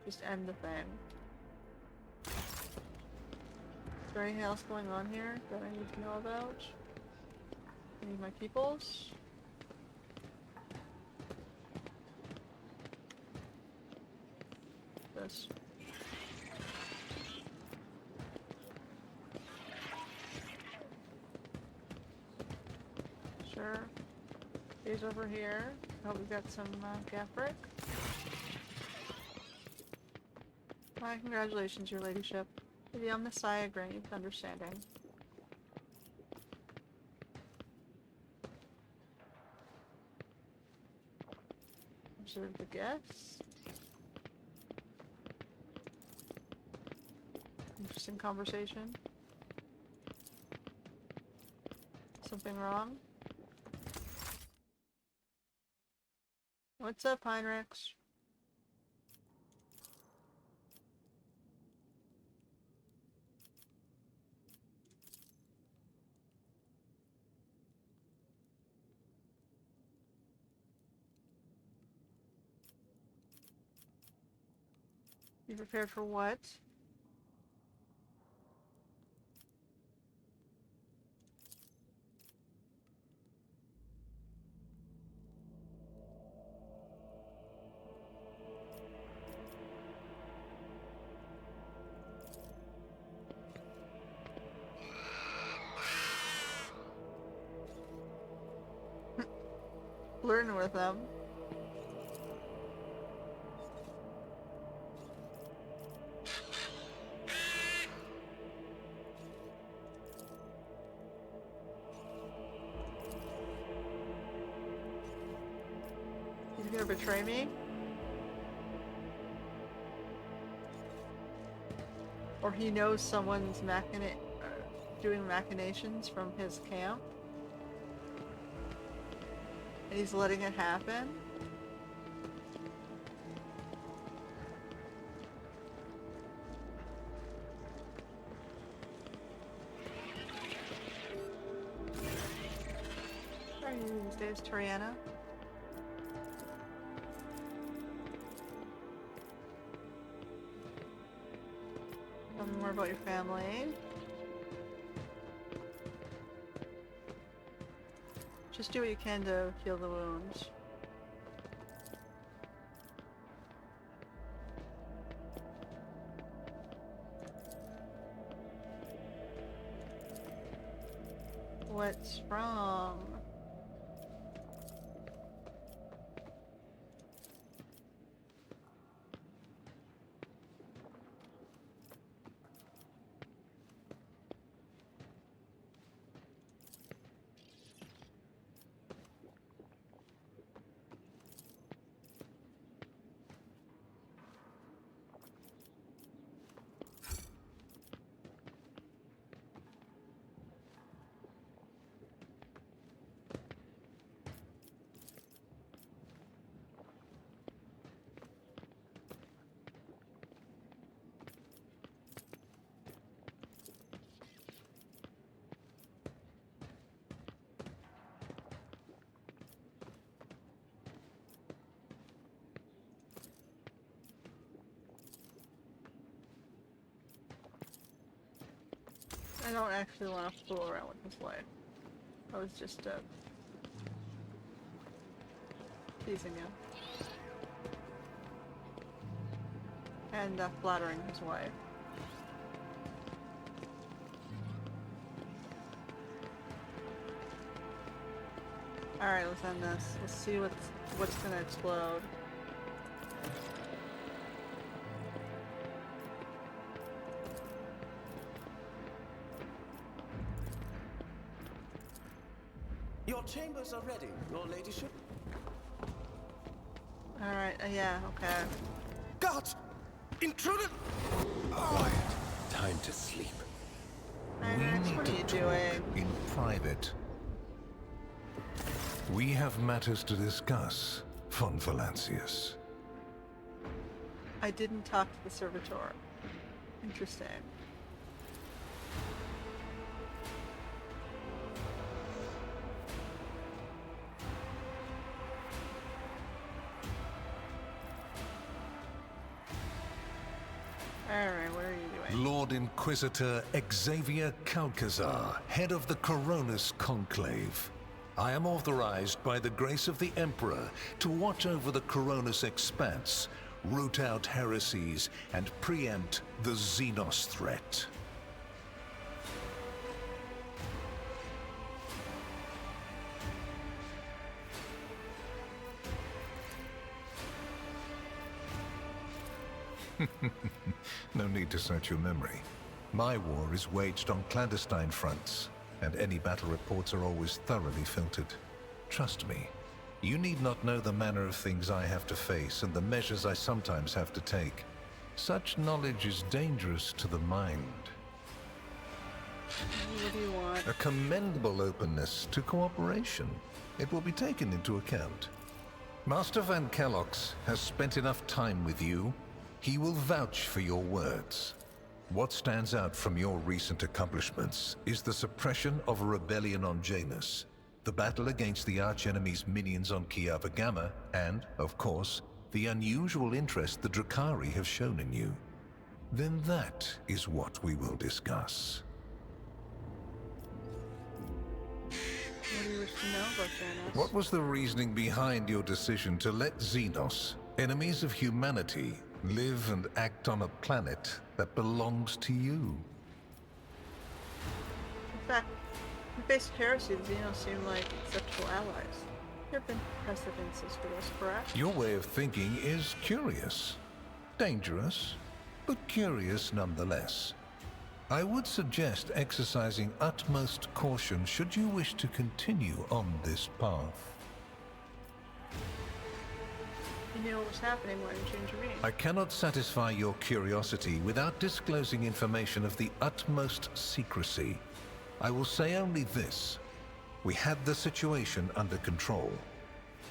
Just end the thing. Is there anything else going on here that I need to know about? Any of my peoples? This. Sure. Here's over here. Oh, we've got some Gaffric. Why, congratulations, your ladyship. The Omnissiah grant you with understanding. Observe the guests. Interesting conversation. Something wrong? What's up, Heinrichs? You prepared for what? flirting with them. He's gonna betray me? Or he knows someone's doing machinations from his camp? And he's letting it happen? How are you these days, Toriana? Tell me more about your family. Just do what you can to heal the wounds. What's wrong? I don't actually want to fool around with his wife. I was just, teasing him. And, flattering his wife. Alright, let's end this. Let's see what's gonna explode. Your chambers are ready, your ladyship. Alright, yeah, okay. Guards! Intruder! Quiet. Time to sleep. Irax, what are you doing? In private. We have matters to discuss, von Valancius. I didn't talk to the servitor. Interesting. Alright, what are you doing? Lord Inquisitor Xavier Calcazar, head of the Coronis Conclave. I am authorized by the grace of the Emperor to watch over the Coronis expanse, root out heresies, and preempt the Xenos threat. No need to search your memory. My war is waged on clandestine fronts, and any battle reports are always thoroughly filtered. Trust me, you need not know the manner of things I have to face and the measures I sometimes have to take. Such knowledge is dangerous to the mind. What do you want? A commendable openness to cooperation. It will be taken into account. Master Van Kellox has spent enough time with you. He will vouch for your words. What stands out from your recent accomplishments is the suppression of a rebellion on Janus, the battle against the archenemy's minions on Kiava Gamma, and, of course, the unusual interest the Drakari have shown in you. Then that is what we will discuss. What do you wish to know about Xenos? What was the reasoning behind your decision to let Xenos, enemies of humanity, live and act on a planet that belongs to you? In fact, we faced heresy, the Xenos seemed like acceptable allies. There have been precedences for this, correct? Your way of thinking is curious. Dangerous, but curious nonetheless. I would suggest exercising utmost caution should you wish to continue on this path. You knew what was happening, why didn't you intervene? I cannot satisfy your curiosity without disclosing information of the utmost secrecy. I will say only this. We had the situation under control.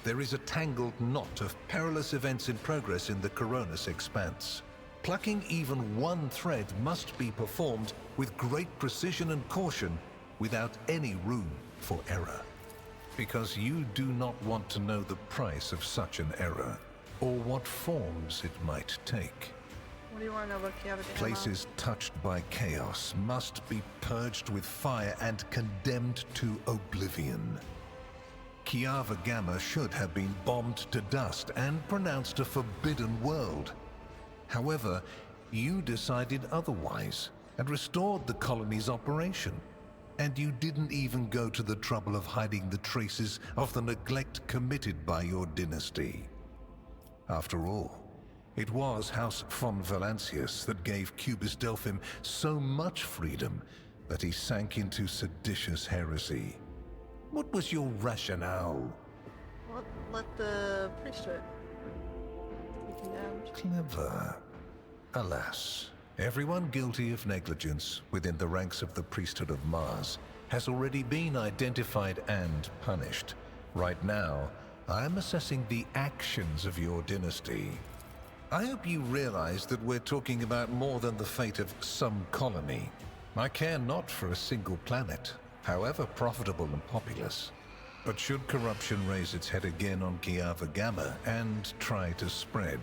There is a tangled knot of perilous events in progress in the Coronis expanse. Plucking even one thread must be performed with great precision and caution without any room for error. Because you do not want to know the price of such an error, or what forms it might take. What do you want to know about Kiava? Places touched by chaos must be purged with fire and condemned to oblivion. Kiava Gamma should have been bombed to dust and pronounced a forbidden world. However, you decided otherwise and restored the colony's operation. And you didn't even go to the trouble of hiding the traces of the neglect committed by your dynasty. After all, it was House von Valancius that gave Cubus Delphim so much freedom that he sank into seditious heresy. What was your rationale? Well, let the priesthood be condemned. Clever. Alas, everyone guilty of negligence within the ranks of the priesthood of Mars has already been identified and punished. Right now, I am assessing the actions of your dynasty. I hope you realize that we're talking about more than the fate of some colony. I care not for a single planet, however profitable and populous. But should corruption raise its head again on Kiava Gamma and try to spread,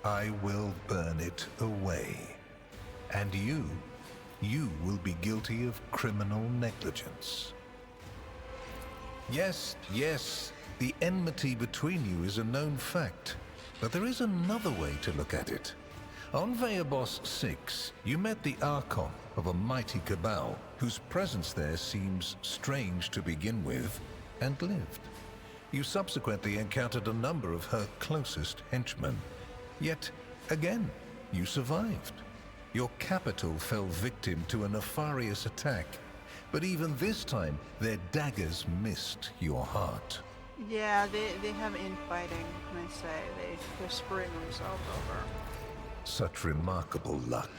I will burn it away. And you will be guilty of criminal negligence. Yes, the enmity between you is a known fact. But there is another way to look at it. On Veabos 6, you met the Archon of a mighty cabal, whose presence there seems strange to begin with, and lived. You subsequently encountered a number of her closest henchmen. Yet, again, you survived. Your capital fell victim to a nefarious attack, but even this time, their daggers missed your heart. Yeah, they have infighting, can I say. They're screwing themselves over. Such remarkable luck.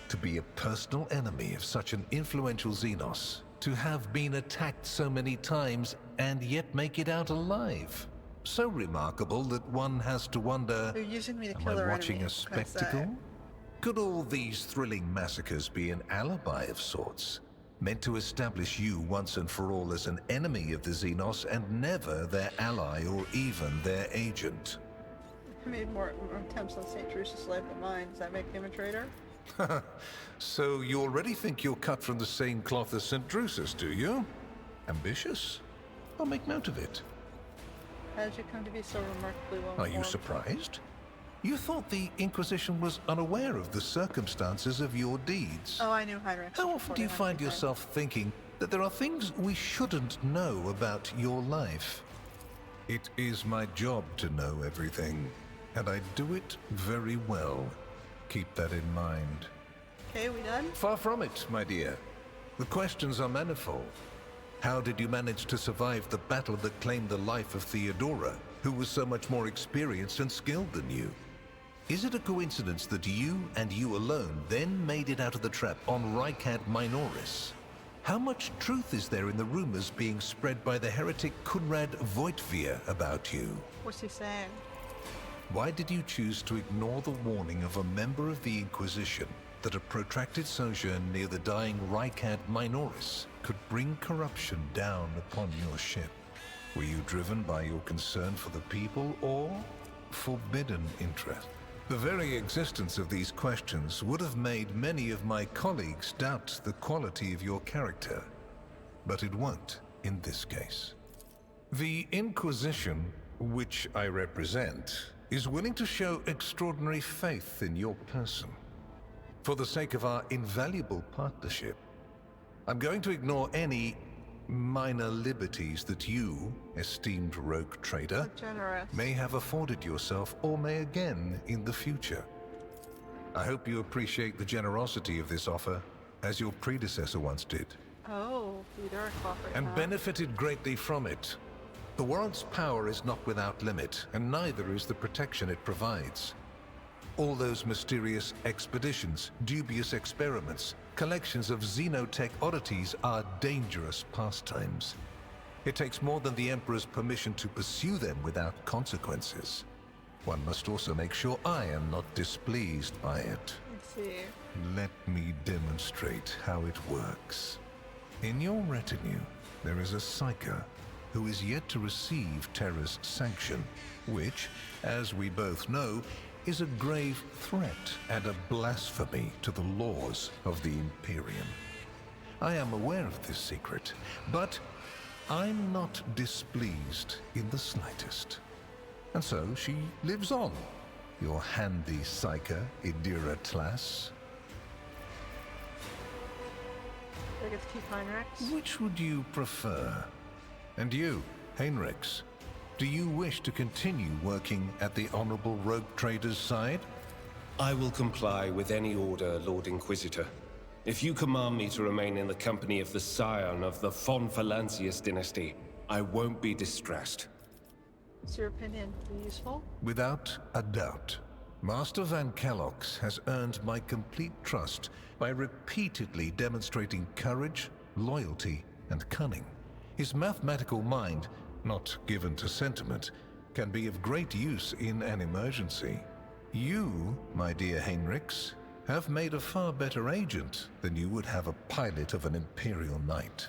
To be a personal enemy of such an influential Xenos. To have been attacked so many times and yet make it out alive. So remarkable that one has to wonder, they're using me to am kill I their watching enemy, a spectacle? Could all these thrilling massacres be an alibi of sorts? Meant to establish you once and for all as an enemy of the Xenos and never their ally or even their agent. I made more attempts on St. Drusus' life than mine. Does that make him a traitor? So you already think you're cut from the same cloth as St. Drusus, do you? Ambitious? I'll make note of it. How did you come to be so remarkably well Are you surprised? You thought the Inquisition was unaware of the circumstances of your deeds. Oh, I knew Heinrich. How often do you find yourself thinking that there are things we shouldn't know about your life? It is my job to know everything, and I do it very well. Keep that in mind. Okay, we done? Far from it, my dear. The questions are manifold. How did you manage to survive the battle that claimed the life of Theodora, who was so much more experienced and skilled than you? Is it a coincidence that you and you alone then made it out of the trap on Rykad Minoris? How much truth is there in the rumors being spread by the heretic Kunrad Voitvia about you? What's he saying? Why did you choose to ignore the warning of a member of the Inquisition that a protracted sojourn near the dying Rykad Minoris could bring corruption down upon your ship? Were you driven by your concern for the people or forbidden interest? The very existence of these questions would have made many of my colleagues doubt the quality of your character, but it won't in this case. The Inquisition, which I represent, is willing to show extraordinary faith in your person. For the sake of our invaluable partnership, I'm going to ignore any minor liberties that you, esteemed rogue trader, Generous. may have afforded yourself or may again in the future. I hope you appreciate the generosity of this offer, as your predecessor once did, Oh, Theodoric offer. and benefited greatly from it. The world's power is not without limit, and neither is the protection it provides. All those mysterious expeditions, dubious experiments, collections of xenotech oddities are dangerous pastimes. It takes more than the Emperor's permission to pursue them without consequences. One must also make sure I am not displeased by it. Let's see. Let me demonstrate how it works. In your retinue, there is a Psyker who is yet to receive Terra's sanction, which, as we both know, is a grave threat and a blasphemy to the laws of the Imperium. I am aware of this secret, but I'm not displeased in the slightest. And so she lives on, your handy Psyker, Idira Tlass. Do I get to keep Heinrichs? Which would you prefer? And you, Heinrichs, do you wish to continue working at the Honorable Rogue Trader's side? I will comply with any order, Lord Inquisitor. If you command me to remain in the company of the scion of the von Valancius dynasty, I won't be distressed. Is your opinion useful? Without a doubt. Master Van Kellox has earned my complete trust by repeatedly demonstrating courage, loyalty, and cunning. His mathematical mind, not given to sentiment, can be of great use in an emergency. You, my dear Heinrichs, have made a far better agent than you would have a pilot of an Imperial Knight.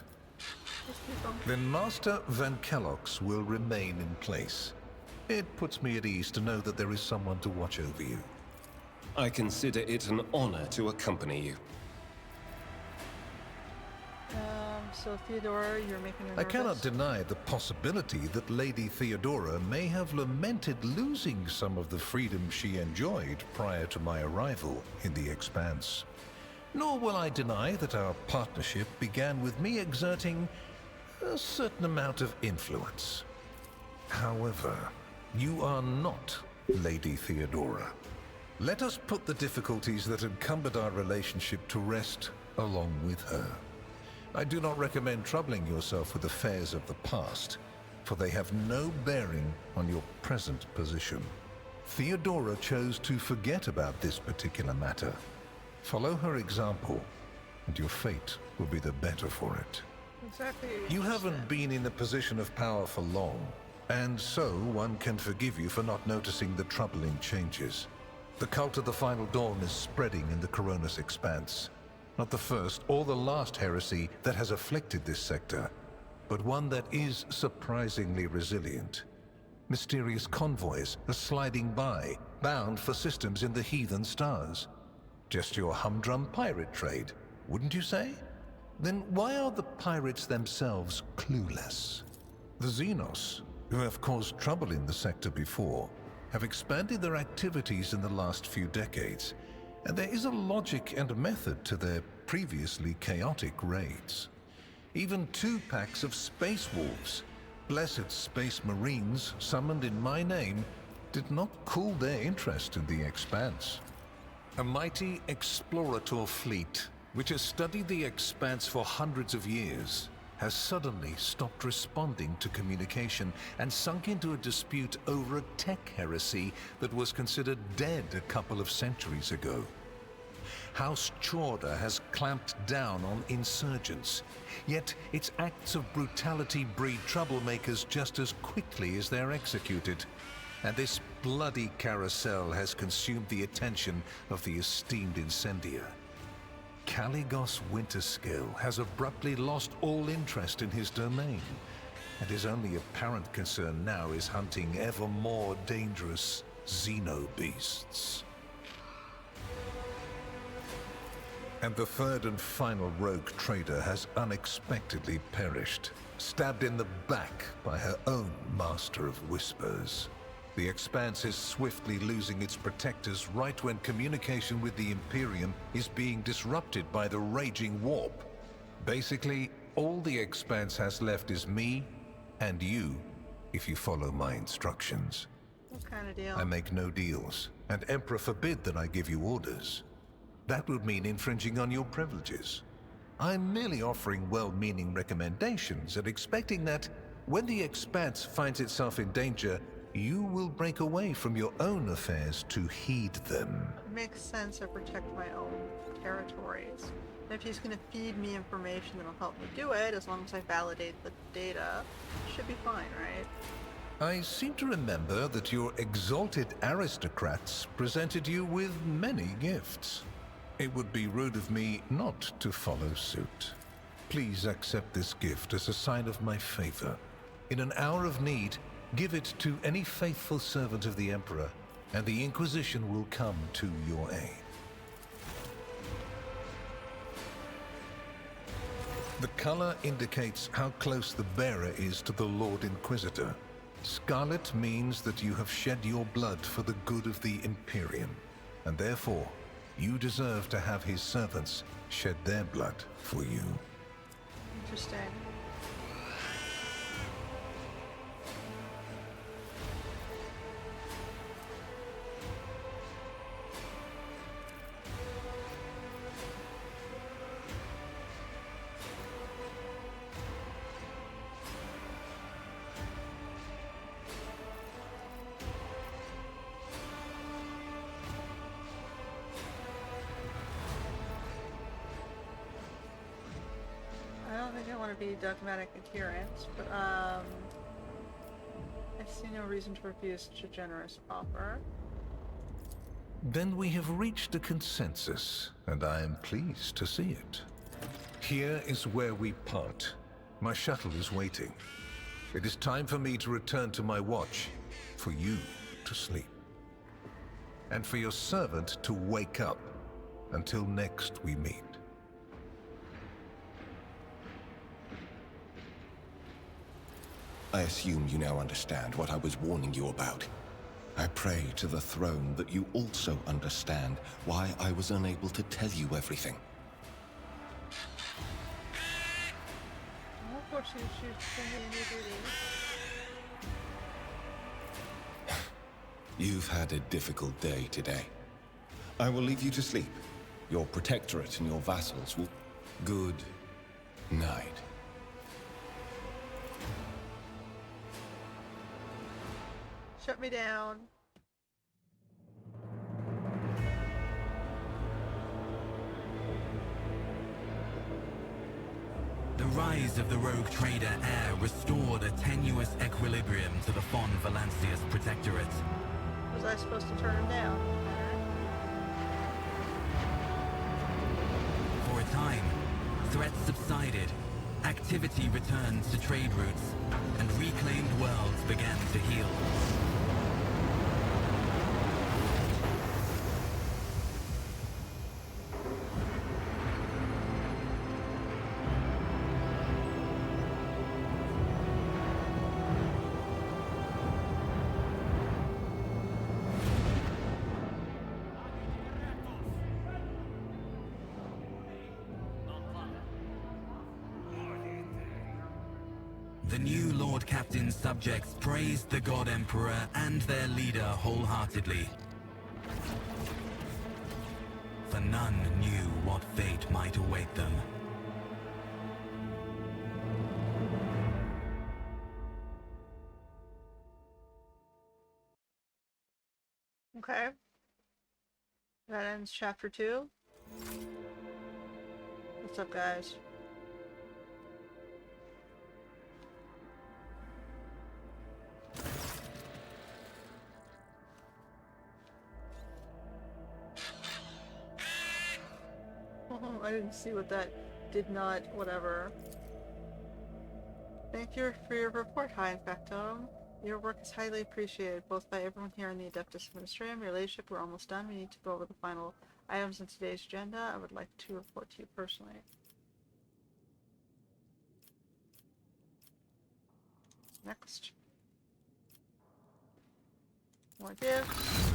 Then Master Van Kellox will remain in place. It puts me at ease to know that there is someone to watch over you. I consider it an honor to accompany you. So Theodora, you're making her I nervous? cannot deny the possibility that Lady Theodora may have lamented losing some of the freedom she enjoyed prior to my arrival in the Expanse. Nor will I deny that our partnership began with me exerting a certain amount of influence. However, you are not Lady Theodora. Let us put the difficulties that encumbered our relationship to rest along with her. I do not recommend troubling yourself with affairs of the past, for they have no bearing on your present position. Theodora chose to forget about this particular matter. Follow her example, and your fate will be the better for it. Exactly. You haven't been in a position of power for long, and so one can forgive you for not noticing the troubling changes. The cult of the Final Dawn is spreading in the Coronis Expanse. Not the first or the last heresy that has afflicted this sector, but one that is surprisingly resilient. Mysterious convoys are sliding by, bound for systems in the heathen stars. Just your humdrum pirate trade, wouldn't you say? Then why are the pirates themselves clueless? The Xenos, who have caused trouble in the sector before, have expanded their activities in the last few decades, and there is a logic and method to their previously chaotic raids. Even 2 packs of space wolves, blessed space marines summoned in my name, did not cool their interest in the Expanse. A mighty explorator fleet, which has studied the Expanse for hundreds of years, has suddenly stopped responding to communication and sunk into a dispute over a tech heresy that was considered dead a couple of centuries ago. House Chorda has clamped down on insurgents, yet its acts of brutality breed troublemakers just as quickly as they're executed. And this bloody carousel has consumed the attention of the esteemed incendiar. Caligos Winterscale has abruptly lost all interest in his domain, and his only apparent concern now is hunting ever more dangerous xenobeasts. And the third and final rogue trader has unexpectedly perished, stabbed in the back by her own Master of Whispers. The Expanse is swiftly losing its protectors right when communication with the Imperium is being disrupted by the raging warp. Basically, All the Expanse has left is me and you, if you follow my instructions. What kind of deal? I make no deals, and Emperor forbid that I give you orders. That would mean infringing on your privileges. I'm merely offering well-meaning recommendations and expecting that, when the Expanse finds itself in danger, you will break away from your own affairs to heed them. It makes sense to protect my own territories. And if he's going to feed me information that'll help me do it, as long as I validate the data, should be fine, right? I seem to remember that your exalted aristocrats presented you with many gifts. It would be rude of me not to follow suit. Please accept this gift as a sign of my favor. In an hour of need, give it to any faithful servant of the Emperor, and the Inquisition will come to your aid. The color indicates how close the bearer is to the Lord Inquisitor. Scarlet means that you have shed your blood for the good of the Imperium, and therefore, you deserve to have his servants shed their blood for you. Interesting. I don't think I want to be dogmatic adherent, but I see no reason to refuse such a generous offer. Then we have reached a consensus, and I am pleased to see it. Here is where we part. My shuttle is waiting. It is time for me to return to my watch, for you to sleep, and for your servant to wake up. Until next we meet. I assume you now understand what I was warning you about. I pray to the throne that you also understand why I was unable to tell you everything. Of course, you should send me a new duty. You've had a difficult day today. I will leave you to sleep. Your protectorate and your vassals will... Good night. Shut me down. The rise of the rogue trader Heir restored a tenuous equilibrium to the Fon Valancius Protectorate. Was I supposed to turn him down? For a time, threats subsided, activity returned to trade routes, and reclaimed worlds began to heal. The new Lord Captain's subjects praised the God Emperor and their leader wholeheartedly. For none knew what fate might await them. Okay. That ends chapter 2. What's up, guys? I didn't see what that did not, whatever. Thank you for your report, High Infectum. Your work is highly appreciated, both by everyone here in the Adeptus Ministerium. Your ladyship, we're almost done. We need to go over the final items in today's agenda. I would like to report to you personally. Next. More gifts.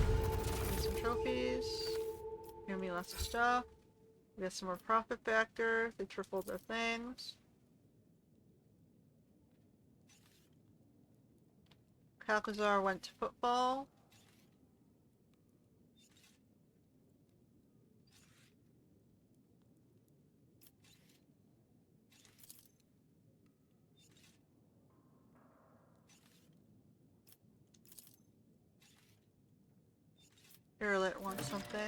Need some trophies. Give me lots of stuff. We got some more profit factor. They tripled their things. Calcazar went to football. Irlet wants something.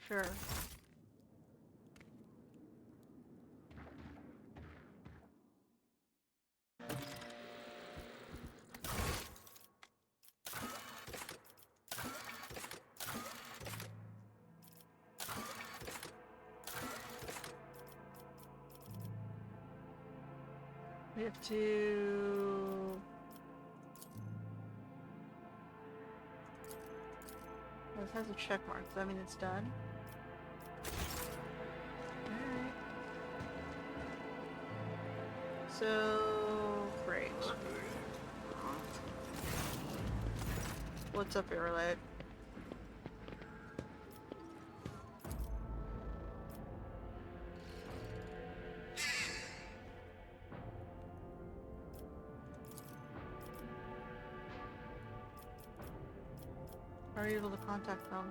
Sure. We have to... This has a check mark. Does that mean it's done? Alright. So... great. What's up, Irlet? How are you able to contact them?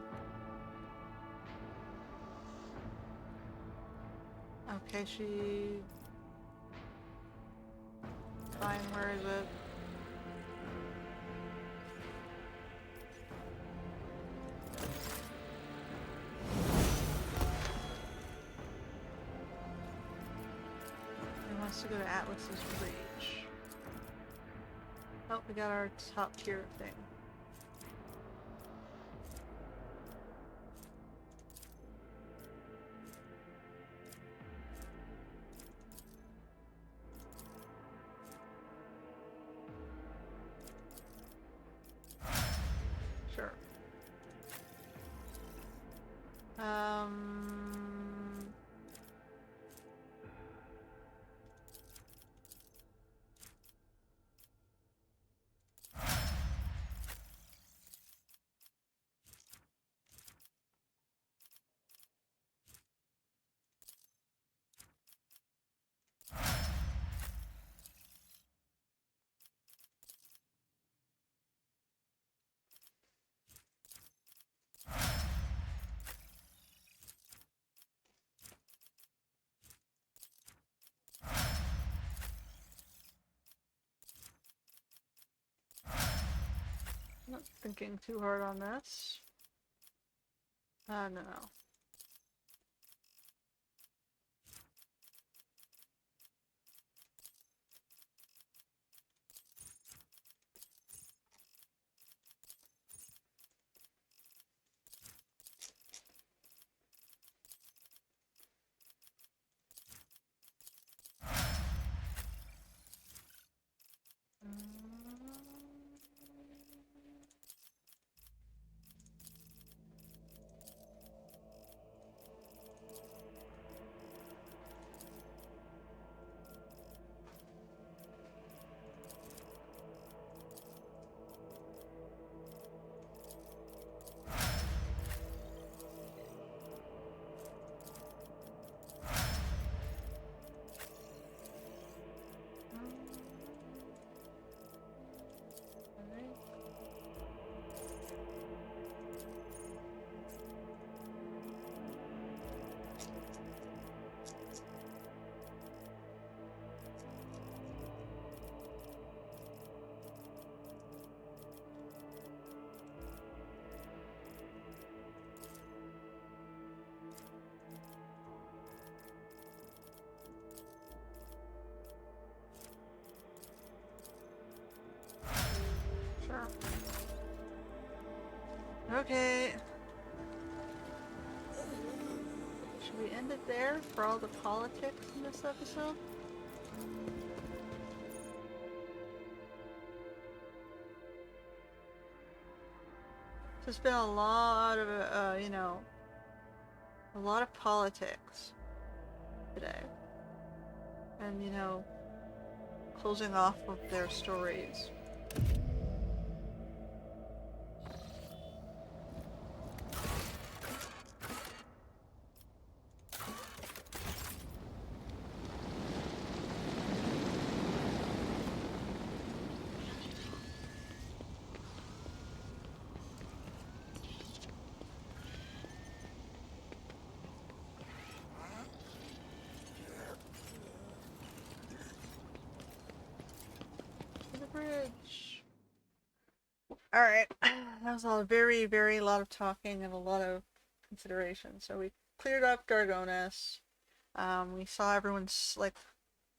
Okay, she... Fine, where is it? He wants to go to Atlas's Reach. Oh, we got our top tier thing. Sure. Not thinking too hard on this. No. Sure. Okay. Should we end it there for all the politics in this episode? There's been a lot of, a lot of politics today. And, closing off of their stories. Alright, that was a very, very lot of talking and a lot of consideration. So we cleared up Gargonas. We saw everyone's, like,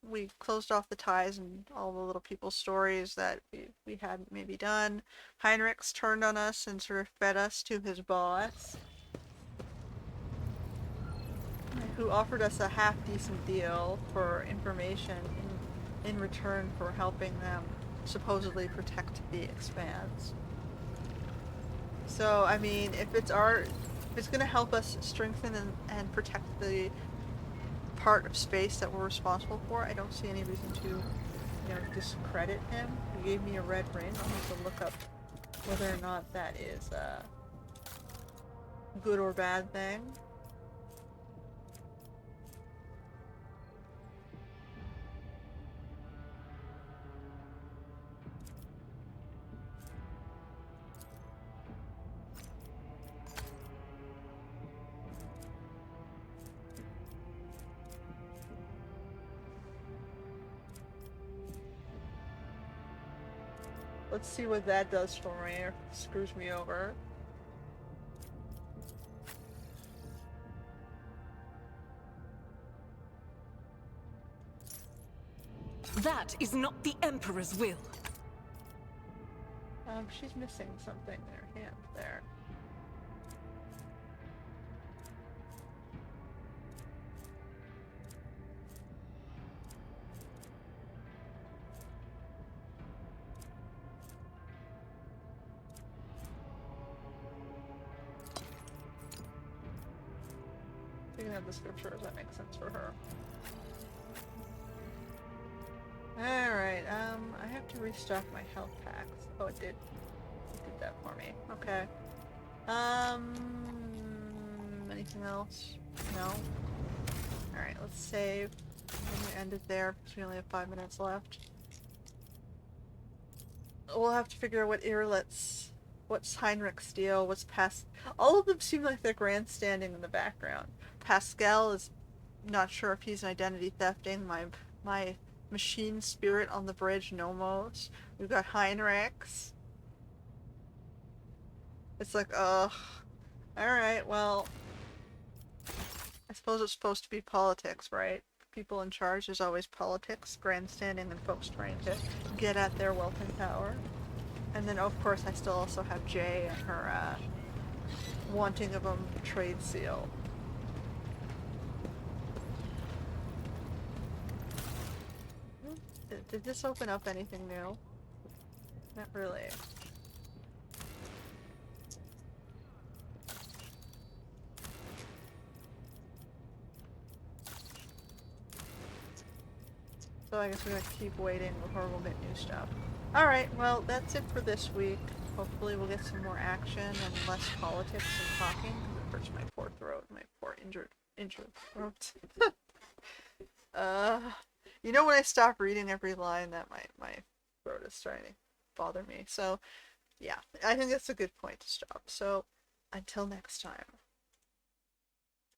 we closed off the ties and all the little people's stories that we hadn't maybe done. Heinrichs turned on us and sort of fed us to his boss, who offered us a half-decent deal for information in return for helping them supposedly protect the Expanse. So, I mean, if it's gonna help us strengthen and protect the part of space that we're responsible for, I don't see any reason to, discredit him. He gave me a red ring. I'll have to look up whether or not that is a good or bad thing. Let's see what that does for me, or screws me over. That is not the Emperor's will. She's missing something in her hand there. You can have the scriptures, that makes sense for her. Alright, I have to restock my health packs. Oh, it did that for me. Okay. Anything else? No? Alright, let's save. I'm gonna end it there because we only have 5 minutes left. We'll have to figure out what what's Heinrich's deal, what's all of them seem like they're grandstanding in the background. Pascal is not sure if he's an identity thefting. My machine spirit on the bridge, Nomos. We've got Heinrichs. It's like, ugh. Alright, well, I suppose it's supposed to be politics, right? People in charge, there's always politics, grandstanding, and folks trying to get at their wealth and power. And then, of course, I still also have Jay and her, wanting of a trade seal. Did this open up anything new? Not really. So I guess we're gonna keep waiting before we'll get new stuff. Alright, well, that's it for this week. Hopefully we'll get some more action and less politics and talking, because it hurts my poor throat, my poor injured throat. You know when I stop reading every line that my throat is starting to bother me. So, yeah, I think that's a good point to stop. So, until next time.